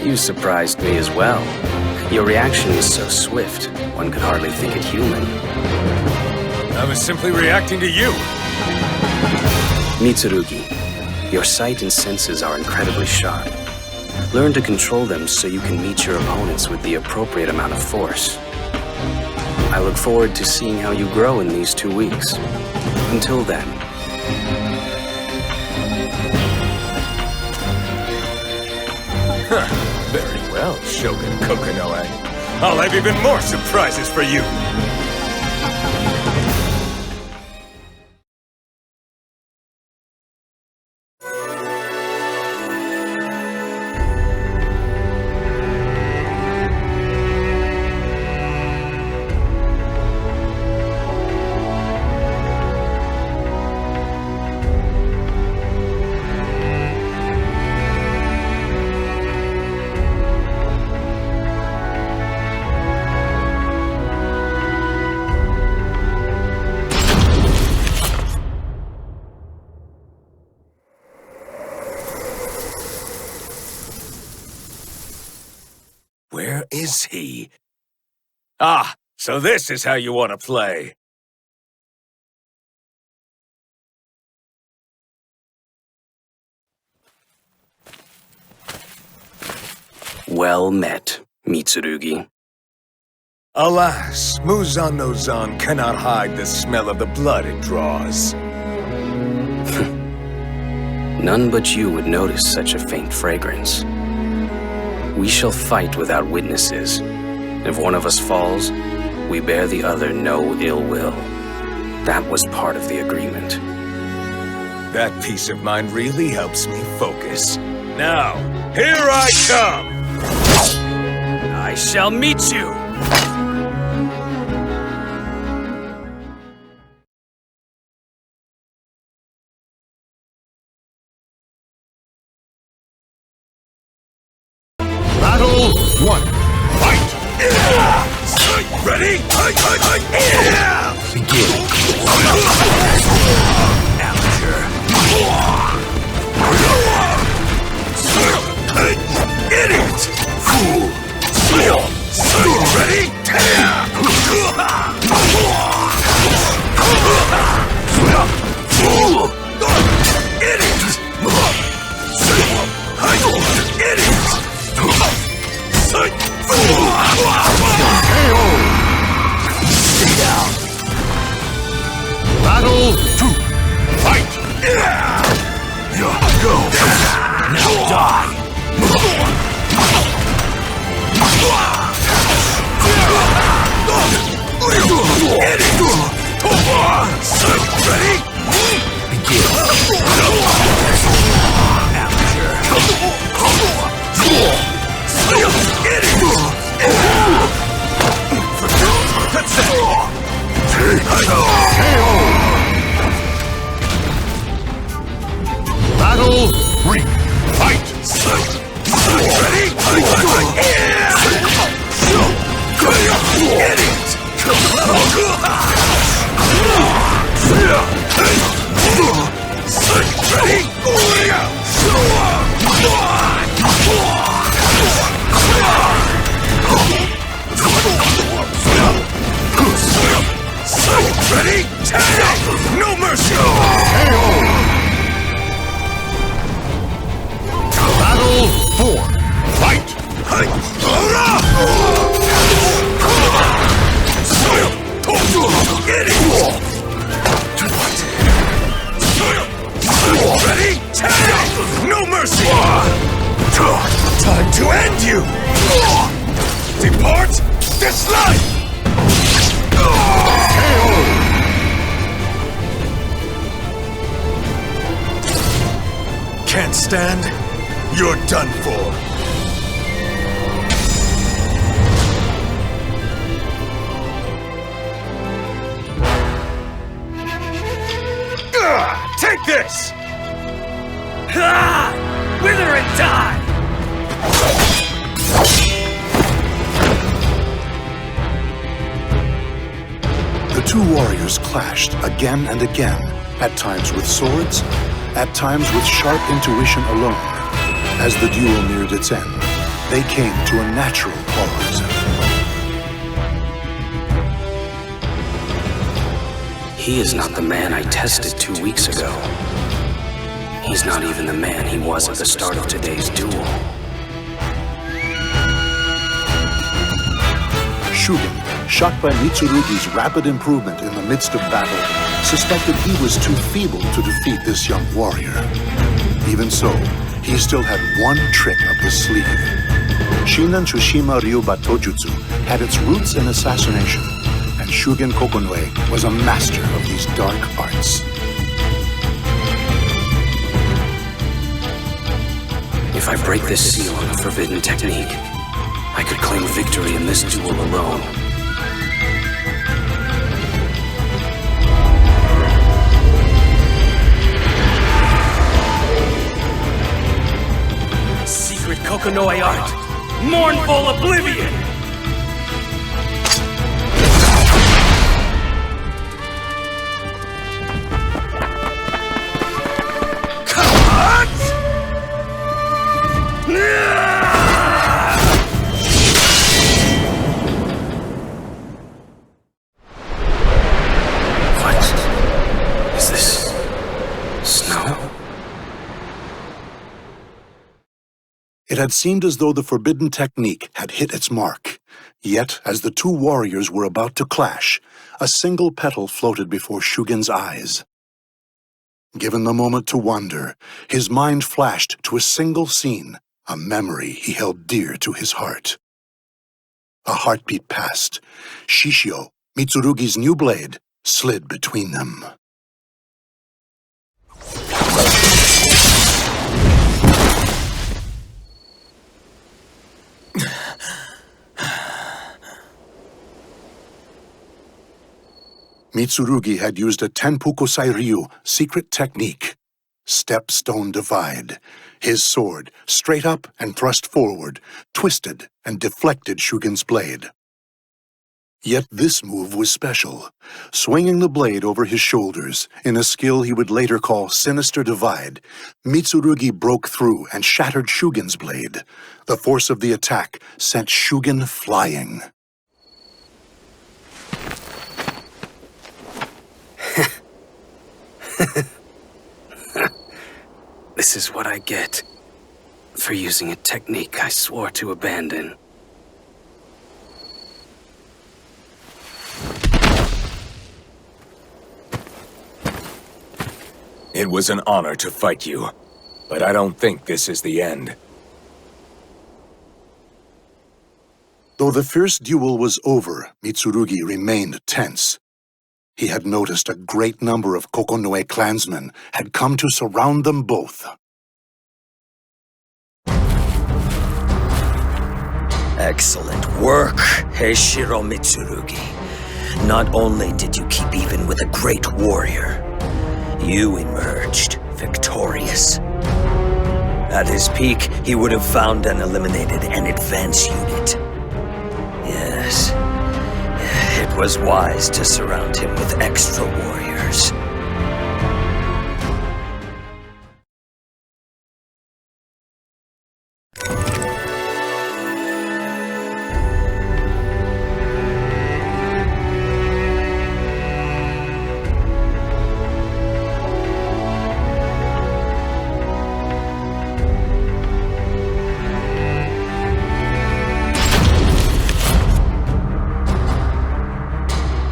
You surprised me as well. Your reaction was so swift, one could hardly think it human. I was simply reacting to you. Mitsurugi, your sight and senses are incredibly sharp. Learn to control them so you can meet your opponents with the appropriate amount of force. I look forward to seeing how you grow in these 2 weeks. Until then. Very well, Shogun Kokonoe. I'll have even more surprises for you! is he? Ah, so this is how you want to play. Well met, Mitsurugi. Alas, Muzan-no-Zan cannot hide the smell of the blood it draws. None but you would notice such a faint fragrance. We shall fight without witnesses. If one of us falls, we bear the other no ill will. That was part of the agreement. That peace of mind really helps me focus. Now, here I come! I shall meet you! Battle 1. Fight! Ready? Begin. Idiot! Fool! Ready? Fool! Idiot! Idiot! Stay down. Battle 2. Fight! Go! Now die! Ready? Begin. Battle 3. Fight! Ready? Ready? No mercy! Battle 4. Fight! Ready? No mercy! Time to end you! Depart this life! Can't stand? You're done for. Take this! Ah! Wither and die! The two warriors clashed again and again, at times with swords, at times with sharp intuition alone. As the duel neared its end, they came to a natural pause. He is not the man I tested 2 weeks ago. He's not even the man he was at the start of today's duel. Shugen, shocked by Mitsurugi's rapid improvement in the midst of battle, suspected he was too feeble to defeat this young warrior. Even so, he still had one trick up his sleeve. Shinran Tsushima Ryuba Tojutsu had its roots in assassination, and Shugen Kokonoe was a master of these dark arts. If I break this seal on the forbidden technique, I could claim victory in this duel alone. Secret Kokonoe art! Mournful oblivion! It had seemed as though the forbidden technique had hit its mark. Yet, as the two warriors were about to clash, a single petal floated before Shugen's eyes. Given the moment to wonder, his mind flashed to a single scene, a memory he held dear to his heart. A heartbeat passed. Shishio, Mitsurugi's new blade, slid between them. Mitsurugi had used a Tenpukusai Ryu secret technique. Step Stone Divide. His sword, straight up and thrust forward, twisted and deflected Shugen's blade. Yet this move was special. Swinging the blade over his shoulders, in a skill he would later call Sinister Divide, Mitsurugi broke through and shattered Shugen's blade. The force of the attack sent Shugen flying. This is what I get for using a technique I swore to abandon. It was an honor to fight you, but I don't think this is the end. Though the fierce duel was over, Mitsurugi remained tense. He had noticed a great number of Kokonoe clansmen had come to surround them both. Excellent work, Heishiro Mitsurugi. Not only did you keep even with a great warrior, you emerged victorious. At his peak, he would have found and eliminated an advance unit. Yes, it was wise to surround him with extra warriors.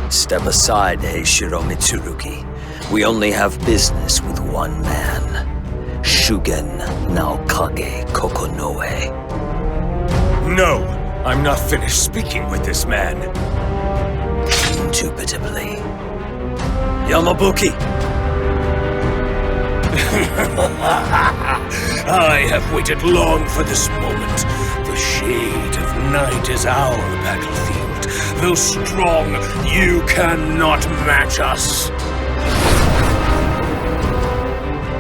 Step aside, Heishiro Mitsurugi. We only have business with one man. Shugen Naokage Kokonoe. No! I'm not finished speaking with this man. Indubitably. Yamabuki! I have waited long for this moment. The shade of night is our battlefield. Though strong, you cannot match us.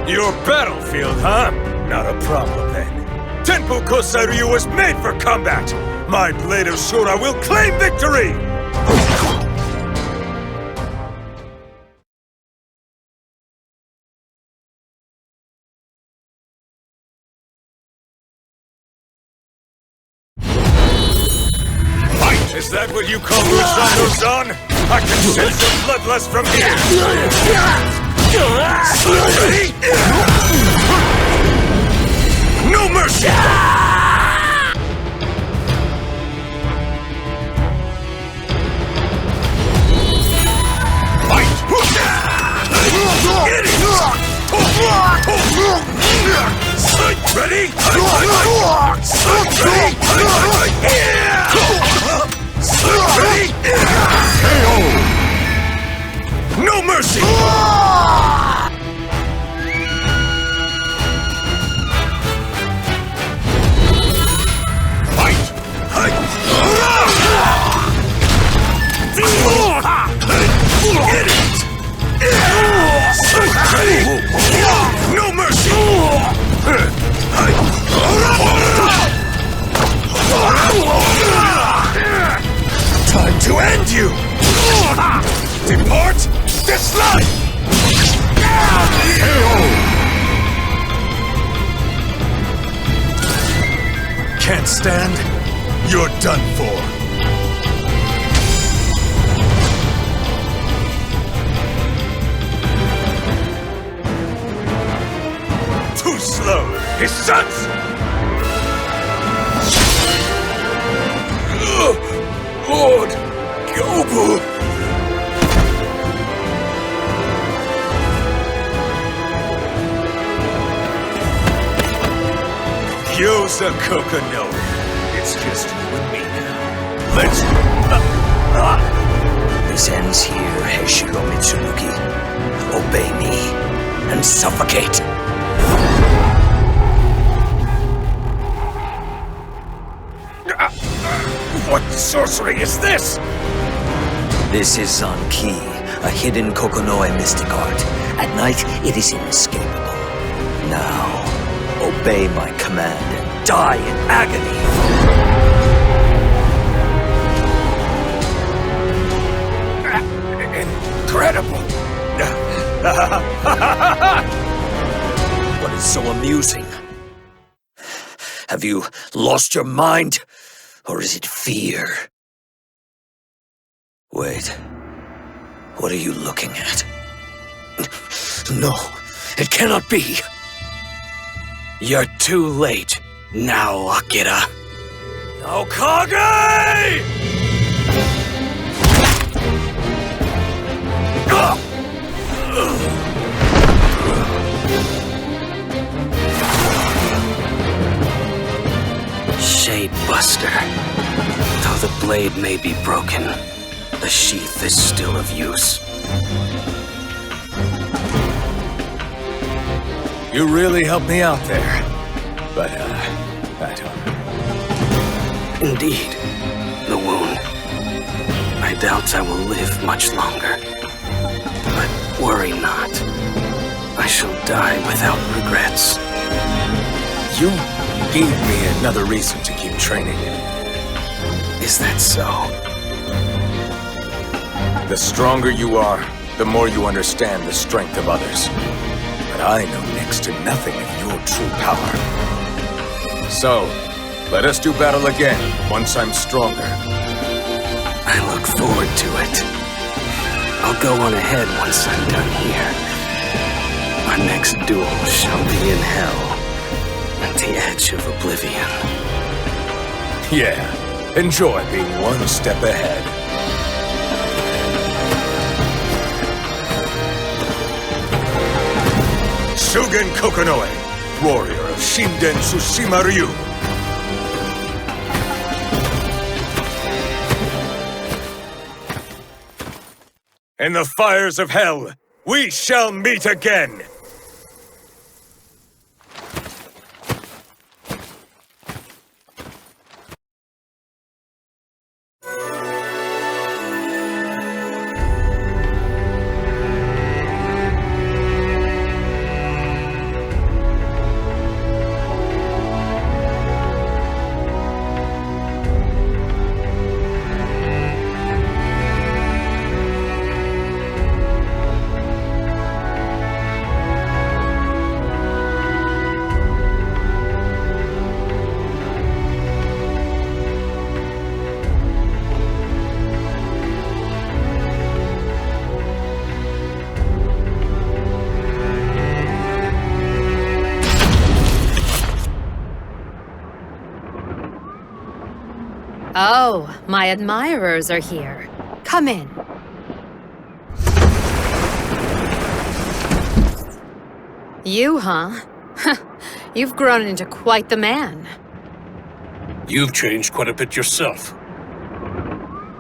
Your battlefield, huh? Not a problem then. Tenpukusai Ryu was made for combat! My blade of Shura will claim victory! Is that what you call Uzan? I can sense your bloodlust from here! Ready? No mercy! Fight! Get it! Ready? Ready? KO! No mercy! Fight! Get it! Ready? No mercy! Time to end you! Depart this life! Can't stand? You're done for. Too slow! His sons! Lord Gyobu! Gyoza Kokonoe. It's just you and me now. Let's... This ends here, Heishiro Mitsurugi. Obey me and suffocate. What sorcery is this? This is Zanki, a hidden Kokonoe mystic art. At night, it is inescapable. Now, obey my command and die in agony. Incredible! What is so amusing? Have you lost your mind? Or is it fear? Wait. What are you looking at? No, it cannot be. You're too late now, Akira. Okage! Shade Buster. Though the blade may be broken, the sheath is still of use. You really helped me out there. But, I don't... Indeed, the wound. I doubt I will live much longer. But worry not. I shall die without regrets. You gave me another reason to keep training. Is that so? The stronger you are, the more you understand the strength of others. But I know next to nothing of your true power. So, let us do battle again, once I'm stronger. I look forward to it. I'll go on ahead once I'm done here. Our next duel shall be in hell, at the edge of oblivion. Yeah, enjoy being one step ahead. Shugen Kokonoe, warrior of Shinden Tsushima Ryu. In the fires of hell, we shall meet again! Oh, my admirers are here. Come in. You, huh? You've grown into quite the man. You've changed quite a bit yourself.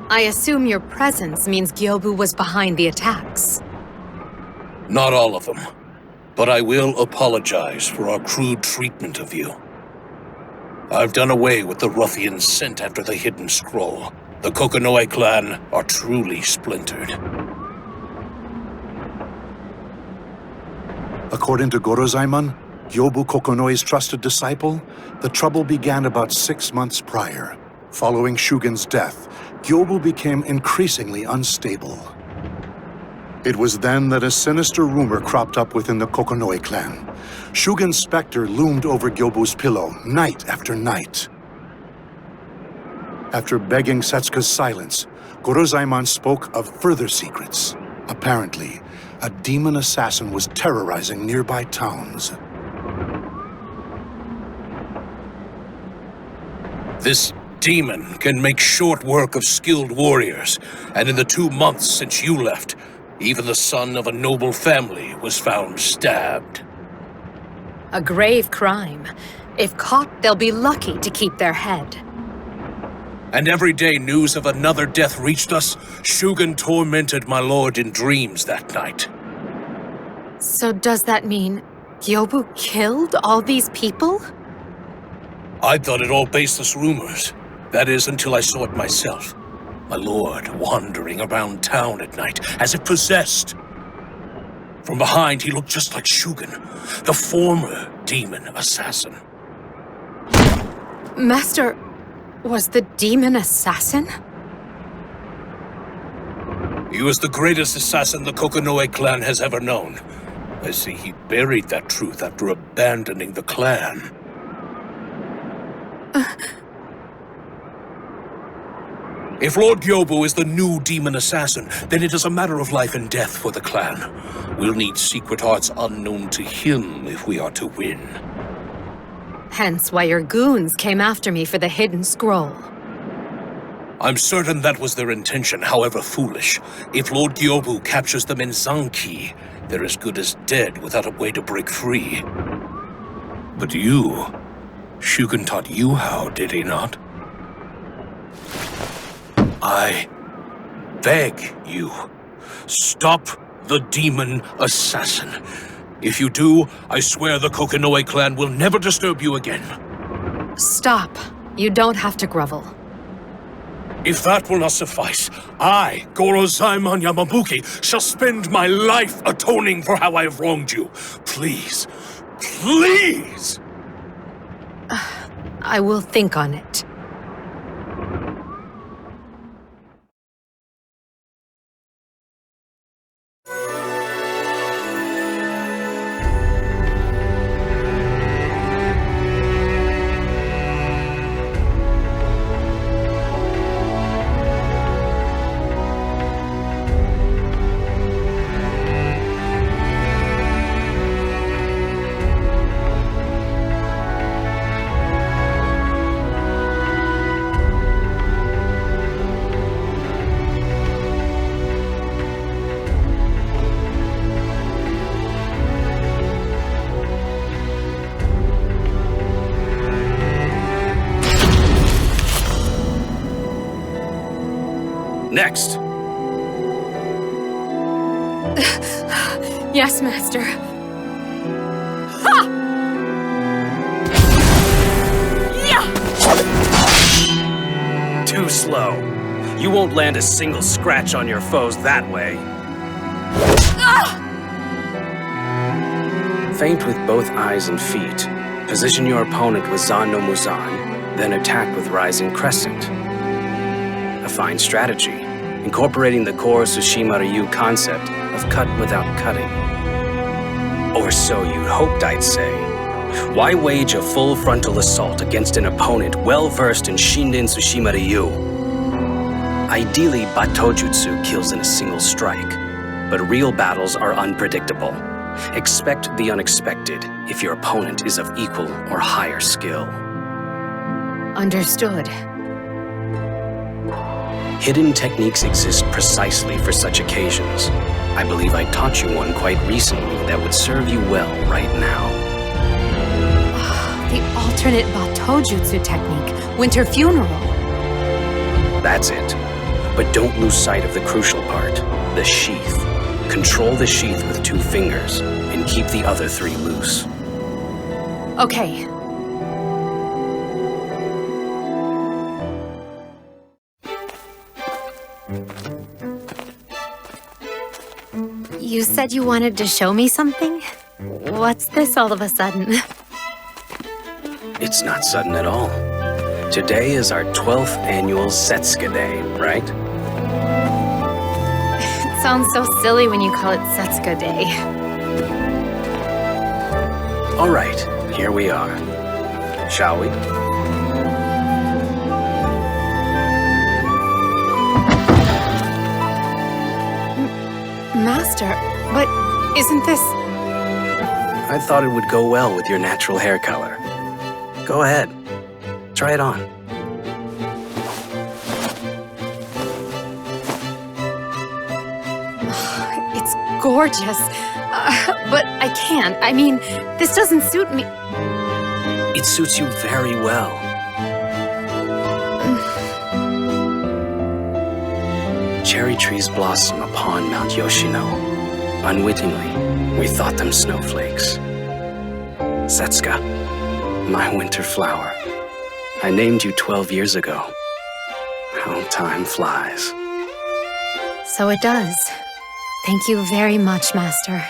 I assume your presence means Gyobu was behind the attacks. Not all of them. But I will apologize for our crude treatment of you. I've done away with the ruffians sent after the hidden scroll. The Kokonoe clan are truly splintered. According to Gorozaimon, Gyobu Kokonoe's trusted disciple, the trouble began about 6 months prior. Following Shugen's death, Gyobu became increasingly unstable. It was then that a sinister rumor cropped up within the Kokonoe clan. Shugen's specter loomed over Gyobu's pillow night after night. After begging Setsuka's silence, Gorozaimon spoke of further secrets. Apparently, a demon assassin was terrorizing nearby towns. This demon can make short work of skilled warriors, and in the 2 months since you left, even the son of a noble family was found stabbed. A grave crime. If caught, they'll be lucky to keep their head. And every day news of another death reached us. Shugen tormented my lord in dreams that night. So does that mean Gyobu killed all these people? I thought it all baseless rumors. That is, until I saw it myself. My lord wandering around town at night, as if possessed. From behind, he looked just like Shugen, the former demon assassin. Master was the demon assassin? He was the greatest assassin the Kokonoe clan has ever known. I see he buried that truth after abandoning the clan. If Lord Gyobu is the new demon assassin, then it is a matter of life and death for the clan. We'll need secret arts unknown to him if we are to win. Hence why your goons came after me for the hidden scroll. I'm certain that was their intention, however foolish. If Lord Gyobu captures them in Zanki, they're as good as dead without a way to break free. But you... Shugen taught you how, did he not? I beg you, stop the demon assassin. If you do, I swear the Kokonoe clan will never disturb you again. Stop. You don't have to grovel. If that will not suffice, I, Gorozaimon Yamabuki, shall spend my life atoning for how I have wronged you. Please, please! I will think on it. Next! Yes, Master. Ha! Yeah! Too slow. You won't land a single scratch on your foes that way. Feint with both eyes and feet. Position your opponent with Zan no Muzan, then attack with Rising Crescent. A fine strategy, incorporating the core Tsushima Ryu concept of cut without cutting. Or so you'd hoped I'd say. Why wage a full frontal assault against an opponent well-versed in Shinden Tsushima Ryu? Ideally, Batojutsu kills in a single strike, but real battles are unpredictable. Expect the unexpected if your opponent is of equal or higher skill. Understood. Hidden techniques exist precisely for such occasions. I believe I taught you one quite recently that would serve you well right now. The alternate Batojutsu technique, Winter Funeral. That's it. But don't lose sight of the crucial part, the sheath. Control the sheath with 2 fingers, and keep the other 3 loose. Okay. You said you wanted to show me something? What's this all of a sudden? It's not sudden at all. Today is our 12th annual Setsuka Day, right? It sounds so silly when you call it Setsuka Day. All right, here we are. Shall we? Master, but isn't this... I thought it would go well with your natural hair color. Go ahead. Try it on. gorgeous. But I can't. I mean, this doesn't suit me. It suits you very well. Cherry trees blossom upon Mount Yoshino. Unwittingly, we thought them snowflakes. Setsuka, my winter flower. I named you 12 years ago. How time flies. So it does. Thank you very much, Master.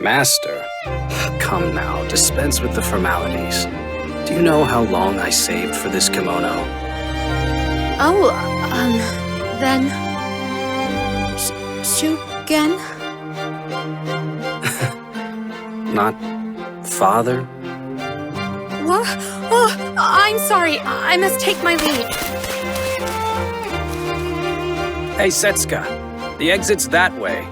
Master? Come now, dispense with the formalities. Do you know how long I saved for this kimono? Oh, then... Shugen? Not father? What? Oh, I'm sorry. I must take my leave. Hey, Setsuka. The exit's that way.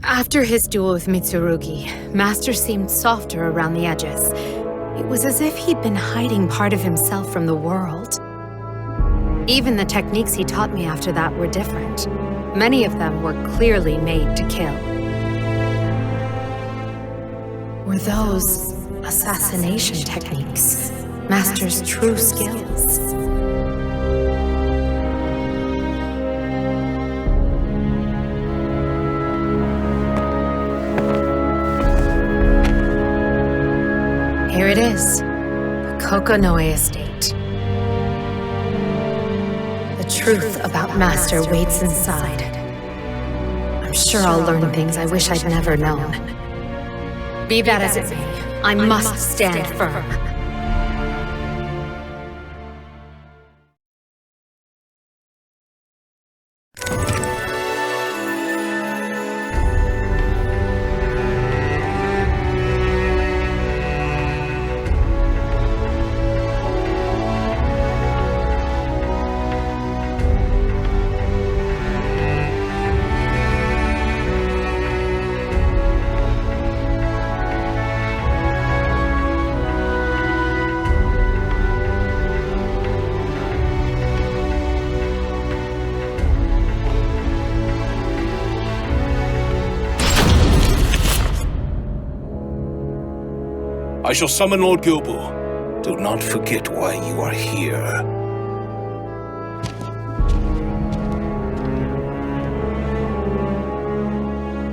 After his duel with Mitsurugi, Master seemed softer around the edges. It was as if he'd been hiding part of himself from the world. Even the techniques he taught me after that were different. Many of them were clearly made to kill. Were those assassination techniques Master's true skills? Here it is, the Kokonoe estate. The truth about Master waits inside. I'm sure I'll learn things I wish I'd never known. Be that as it may, I must stand firm. I shall summon Lord Gyobu. Do not forget why you are here.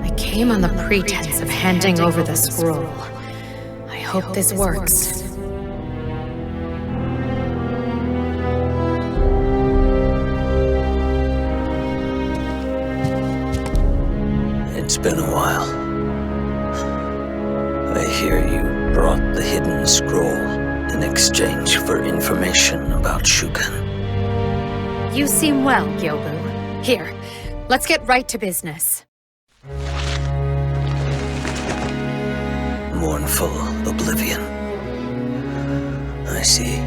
I came on the pretense of handing over the scroll. I hope this works. It's been a while. I hear you brought the hidden scroll in exchange for information about Shugen. You seem well, Gyobu. Here, let's get right to business. Mournful oblivion. I see.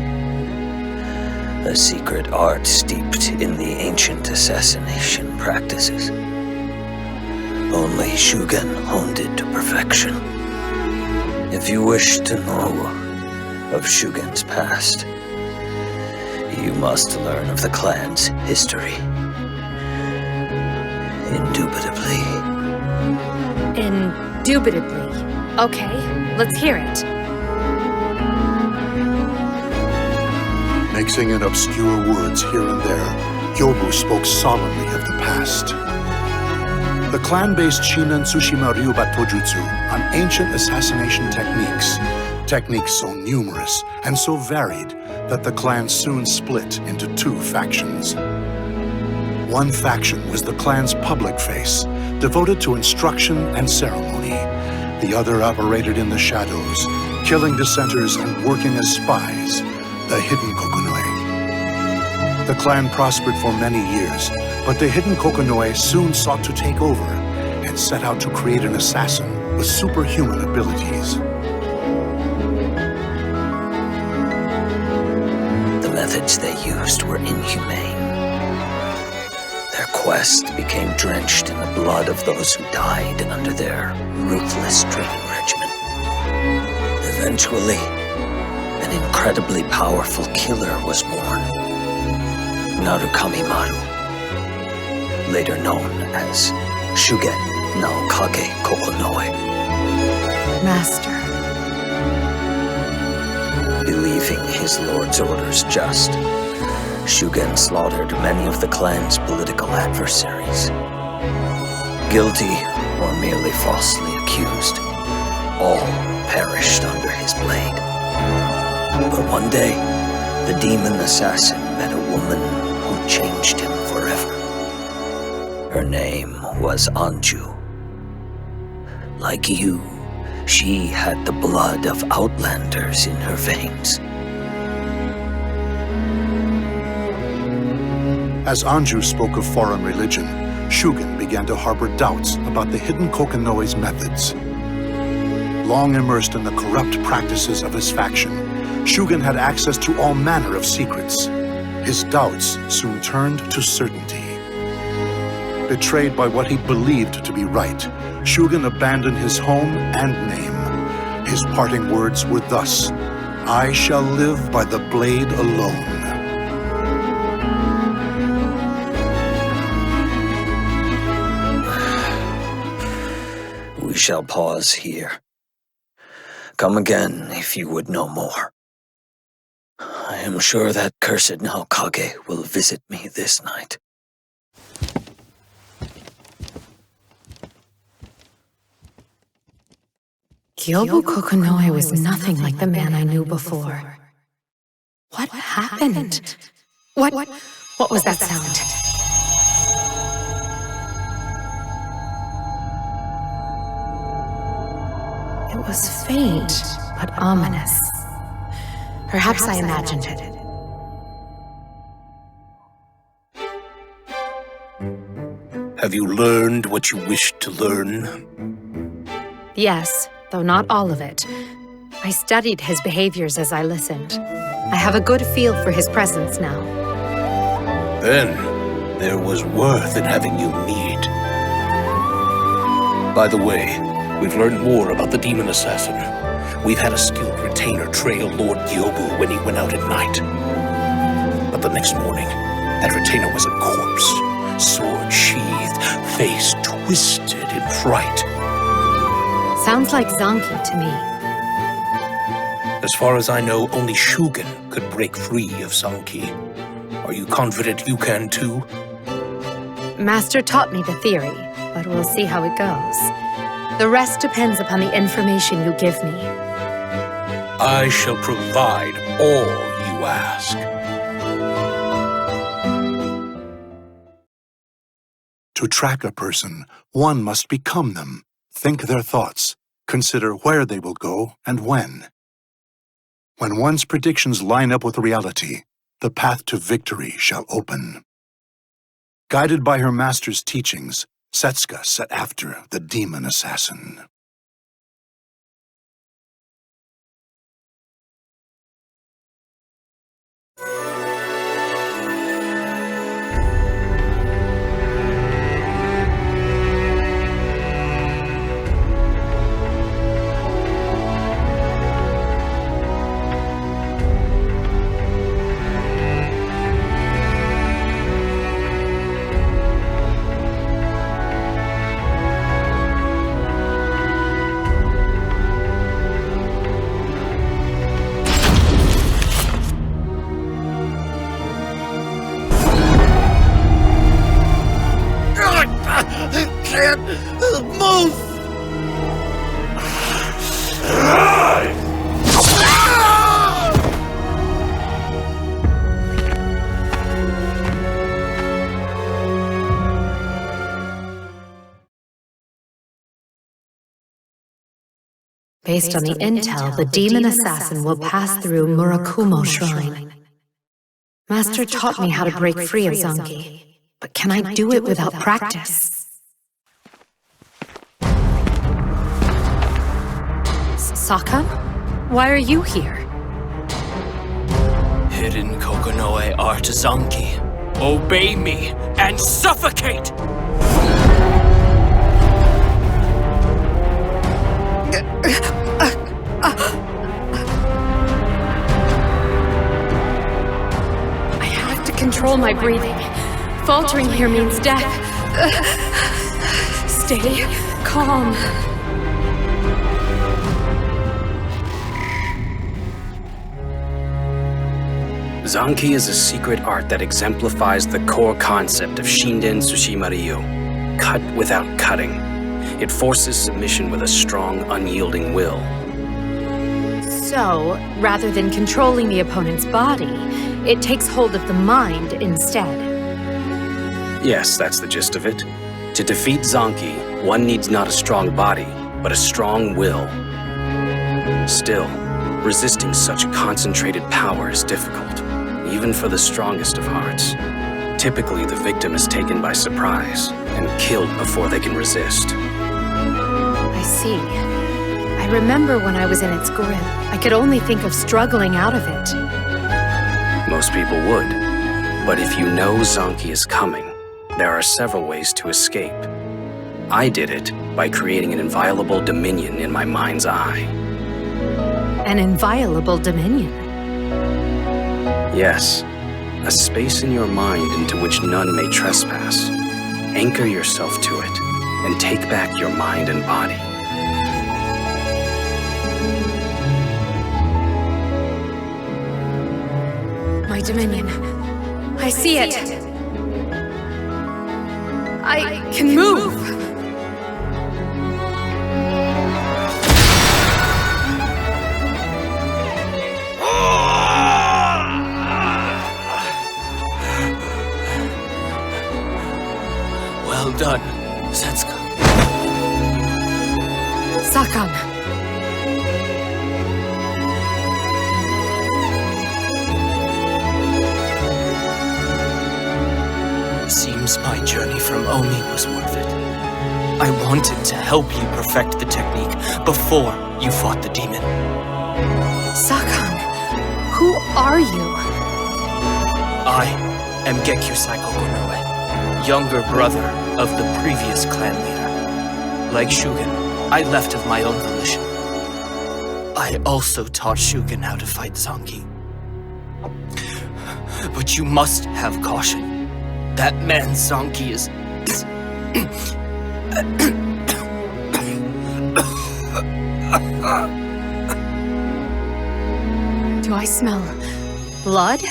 A secret art steeped in the ancient assassination practices. Only Shugen honed it to perfection. If you wish to know of Shugen's past, you must learn of the clan's history. Indubitably. Indubitably. Okay, let's hear it. Mixing in obscure words here and there, Gyobu spoke solemnly of the past. The clan based Shinen Tsushima Ryuba Tojutsu on ancient assassination techniques. Techniques so numerous and so varied that the clan soon split into two factions. One faction was the clan's public face, devoted to instruction and ceremony. The other operated in the shadows, killing dissenters and working as spies, the hidden Kokonoe. The clan prospered for many years, but the hidden Kokonoe soon sought to take over and set out to create an assassin with superhuman abilities. The methods they used were inhumane. Their quest became drenched in the blood of those who died under their ruthless training regimen. Eventually, an an incredibly powerful killer was born. Narukami Maru, later known as Shugen no Kage Kokonoe. Master. Believing his lord's orders just, Shugen slaughtered many of the clan's political adversaries. Guilty or merely falsely accused, all perished under his blade. But one day, the demon assassin met a woman who changed him forever. Her name was Anju. Like you, she had the blood of outlanders in her veins. As Anju spoke of foreign religion, Shugen began to harbor doubts about the hidden Kokonoe's methods. Long immersed in the corrupt practices of his faction, Shugen had access to all manner of secrets. His doubts soon turned to certainty. Betrayed by what he believed to be right, Shugen abandoned his home and name. His parting words were thus, "I shall live by the blade alone." We shall pause here. Come again if you would know more. I am sure that cursed Naokage will visit me this night. Gyobu Kokonoe was nothing like the man I knew before. What happened? What was that sound? It was faint, but ominous. Perhaps I imagined it. Have you learned what you wished to learn? Yes, though not all of it. I studied his behaviors as I listened. I have a good feel for his presence now. Then, there was worth in having you meet. By the way, we've learned more about the demon assassin. We've had a skilled retainer trail Lord Gyobu when he went out at night. But the next morning, that retainer was a corpse, sword sheathed, face twisted in fright. Sounds like Zanki to me. As far as I know, only Shugen could break free of Zanki. Are you confident you can too? Master taught me the theory, but we'll see how it goes. The rest depends upon the information you give me. I shall provide all you ask. To track a person, one must become them, think their thoughts, consider where they will go and when. When one's predictions line up with reality, the path to victory shall open. Guided by her master's teachings, Setsuka set after the demon assassin. Move! Based on the intel, the demon assassin will pass through Murakumo Shrine. Master taught me how to break free of Zanki, but can I do it without practice? Saka? Why are you here? Hidden Kokonoe art Zanki. Obey me and suffocate! control my breathing. Faltering here means death. Stay calm. Zanki is a secret art that exemplifies the core concept of Shinden Tsushima-ryu. Cut without cutting. It forces submission with a strong, unyielding will. So, rather than controlling the opponent's body, it takes hold of the mind instead. Yes, that's the gist of it. To defeat Zanki, one needs not a strong body, but a strong will. Still, resisting such concentrated power is difficult, even for the strongest of hearts. Typically, the victim is taken by surprise and killed before they can resist. I see. I remember when I was in its grip, I could only think of struggling out of it. Most people would. But if you know Zanki is coming, there are several ways to escape. I did it by creating an inviolable dominion in my mind's eye. An inviolable dominion? Yes. A space in your mind into which none may trespass. Anchor yourself to it, and take back your mind and body. My dominion. I see it. I can move. Well done, Setsuka. Sakan. Seems my journey from Omi was worth it. I wanted to help you perfect the technique before you fought the demon. Sakan, who are you? I am Gekyusai Kokonoe, younger brother of the previous clan leader. Like Shugen, I left of my own volition. I also taught Shugen how to fight Zanki. But you must have caution. That man Zanki is... Do I smell blood?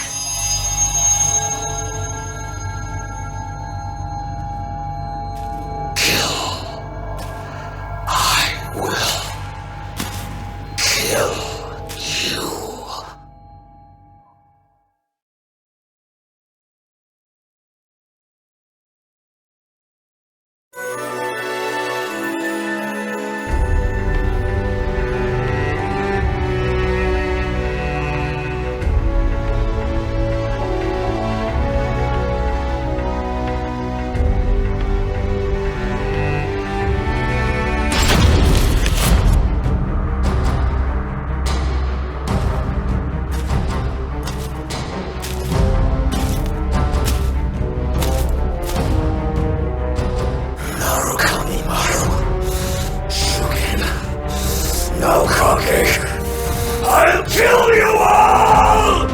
I'll kill you all!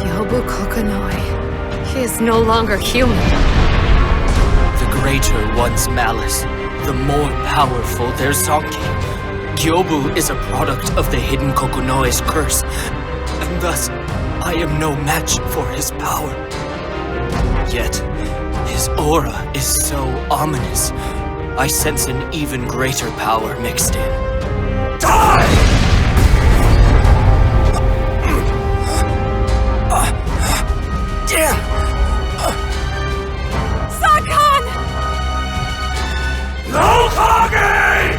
Yobu Kokonoe. He is no longer human. The greater one's malice, the more powerful their Zanki. Gyobu is a product of the hidden Kokonoe's curse, and thus I am no match for his power. Yet, his aura is so ominous, I sense an even greater power mixed in. Die! Damn! Sakan! No Kage!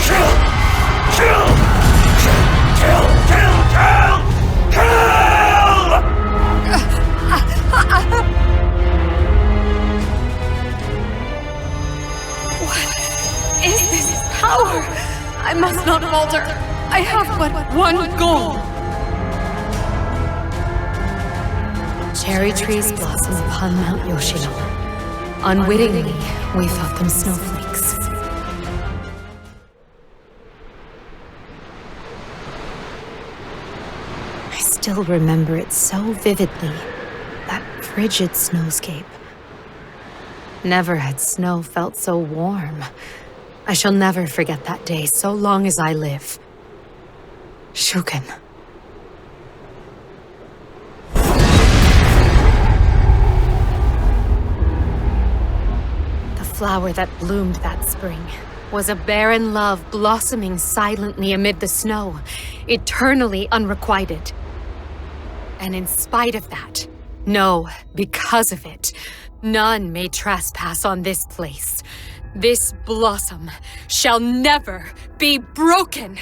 Kill! Kill! Kill! Kill! Kill! Kill! What is this power? I must not falter. I have but one goal. Cherry trees blossom upon Mount Yoshino. Unwittingly, we thought them snowflakes. I still remember it so vividly. frigid snowscape. Never had snow felt so warm. I shall never forget that day so long as I live. Shuken. The flower that bloomed that spring was a barren love blossoming silently amid the snow, eternally unrequited. And in spite of that, no, because of it, none may trespass on this place. This blossom shall never be broken!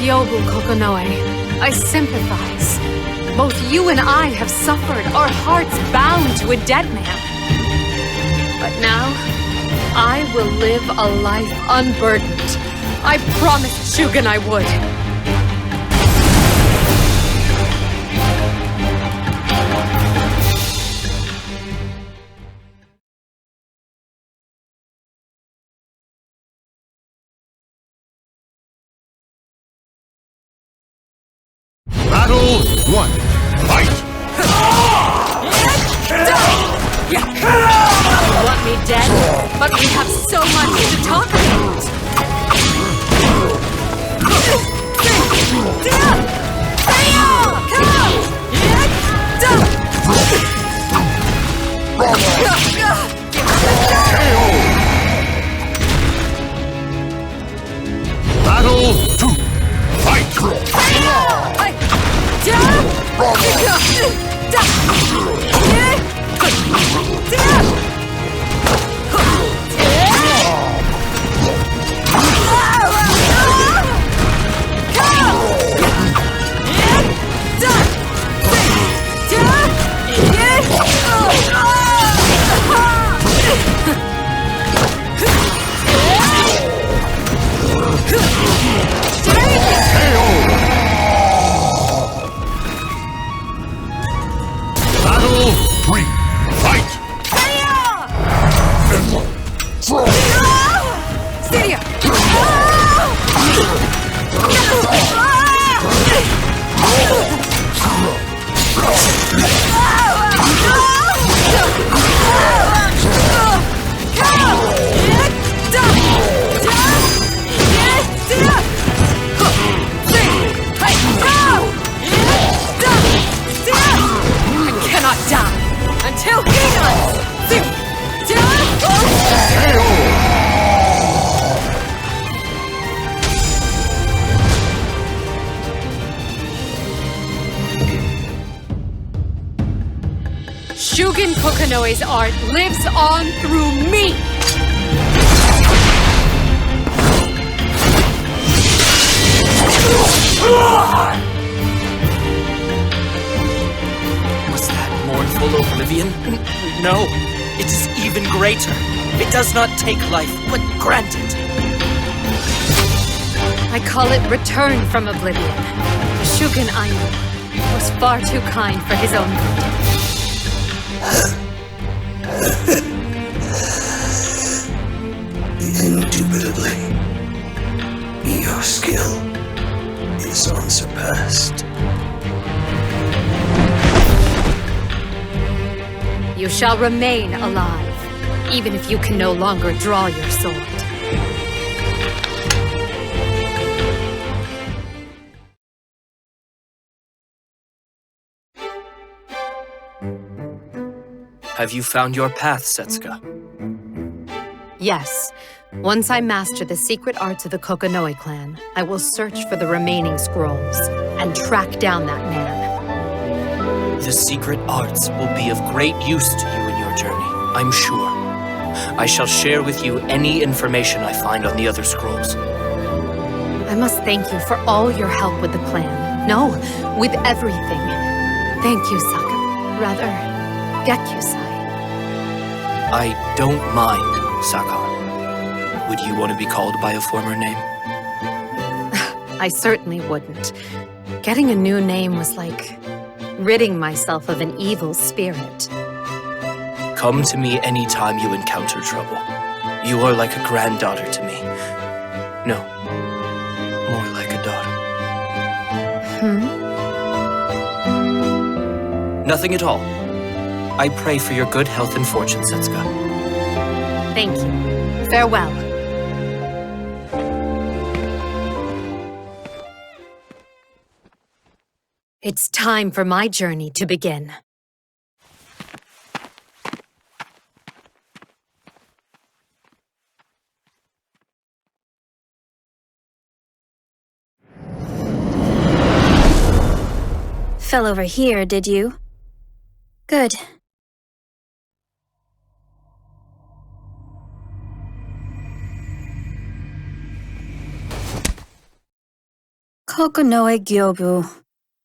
Yobu Kokonoe, I sympathize. Both you and I have suffered, our hearts bound to a dead man. But now, I will live a life unburdened. I promised Shugen I would. Battle 1. Fight! You want me dead? But we have so much to talk about! Battle 2. Fight! Battle 3. Fight! Stadia! I cannot die until he does! Shugen Kokonoe's art lives on through me! Was that mournful oblivion? No, it is even greater. It does not take life, but grant it. I call it return from oblivion. Shugen Ainu was far too kind for his own good. Indubitably, your skill is unsurpassed. You shall remain alive, even if you can no longer draw your sword. Have you found your path, Setsuka? Yes. Once I master the secret arts of the Kokonoe clan, I will search for the remaining scrolls and track down that man. The secret arts will be of great use to you in your journey, I'm sure. I shall share with you any information I find on the other scrolls. I must thank you for all your help with the clan. No, with everything. Thank you, Saka. Rather, Gekyusai. I don't mind, Sakon. Would you want to be called by a former name? I certainly wouldn't. Getting a new name was like ridding myself of an evil spirit. Come to me anytime you encounter trouble. You are like a granddaughter to me. No, more like a daughter. Nothing at all. I pray for your good health and fortune, Setsuka. Thank you. Farewell. It's time for my journey to begin. Fell over here, did you? Good. Kokonoe Gyobu.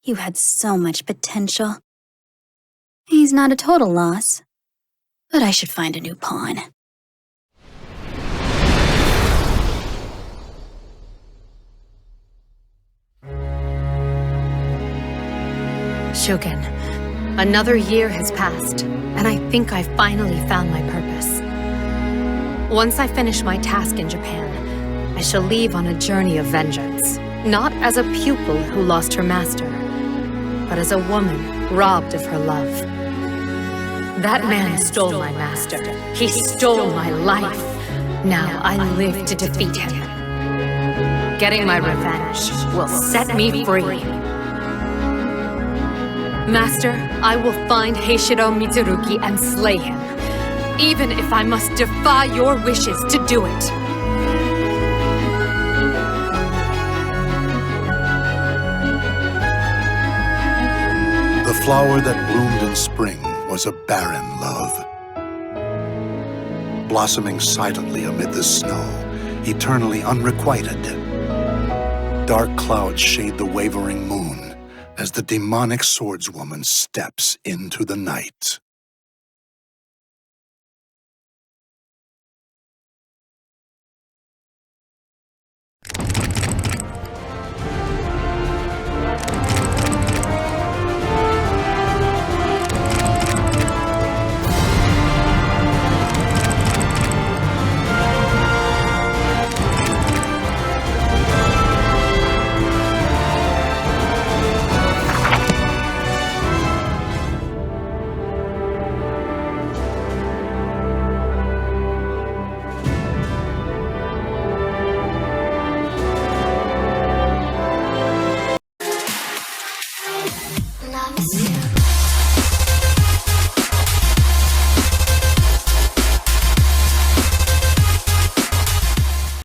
You had so much potential. He's not a total loss, but I should find a new pawn. Shogun, another year has passed, and I think I've finally found my purpose. Once I finish my task in Japan, I shall leave on a journey of vengeance, not as a pupil who lost her master, but as a woman robbed of her love. That man stole my master. He stole my life. Now I live to defeat him. Getting my revenge will set me free. Master, I will find Heishiro Mitsurugi and slay him, even if I must defy your wishes to do it. The flower that bloomed in spring was a barren love. Blossoming silently amid the snow, eternally unrequited. Dark clouds shade the wavering moon as the demonic swordswoman steps into the night.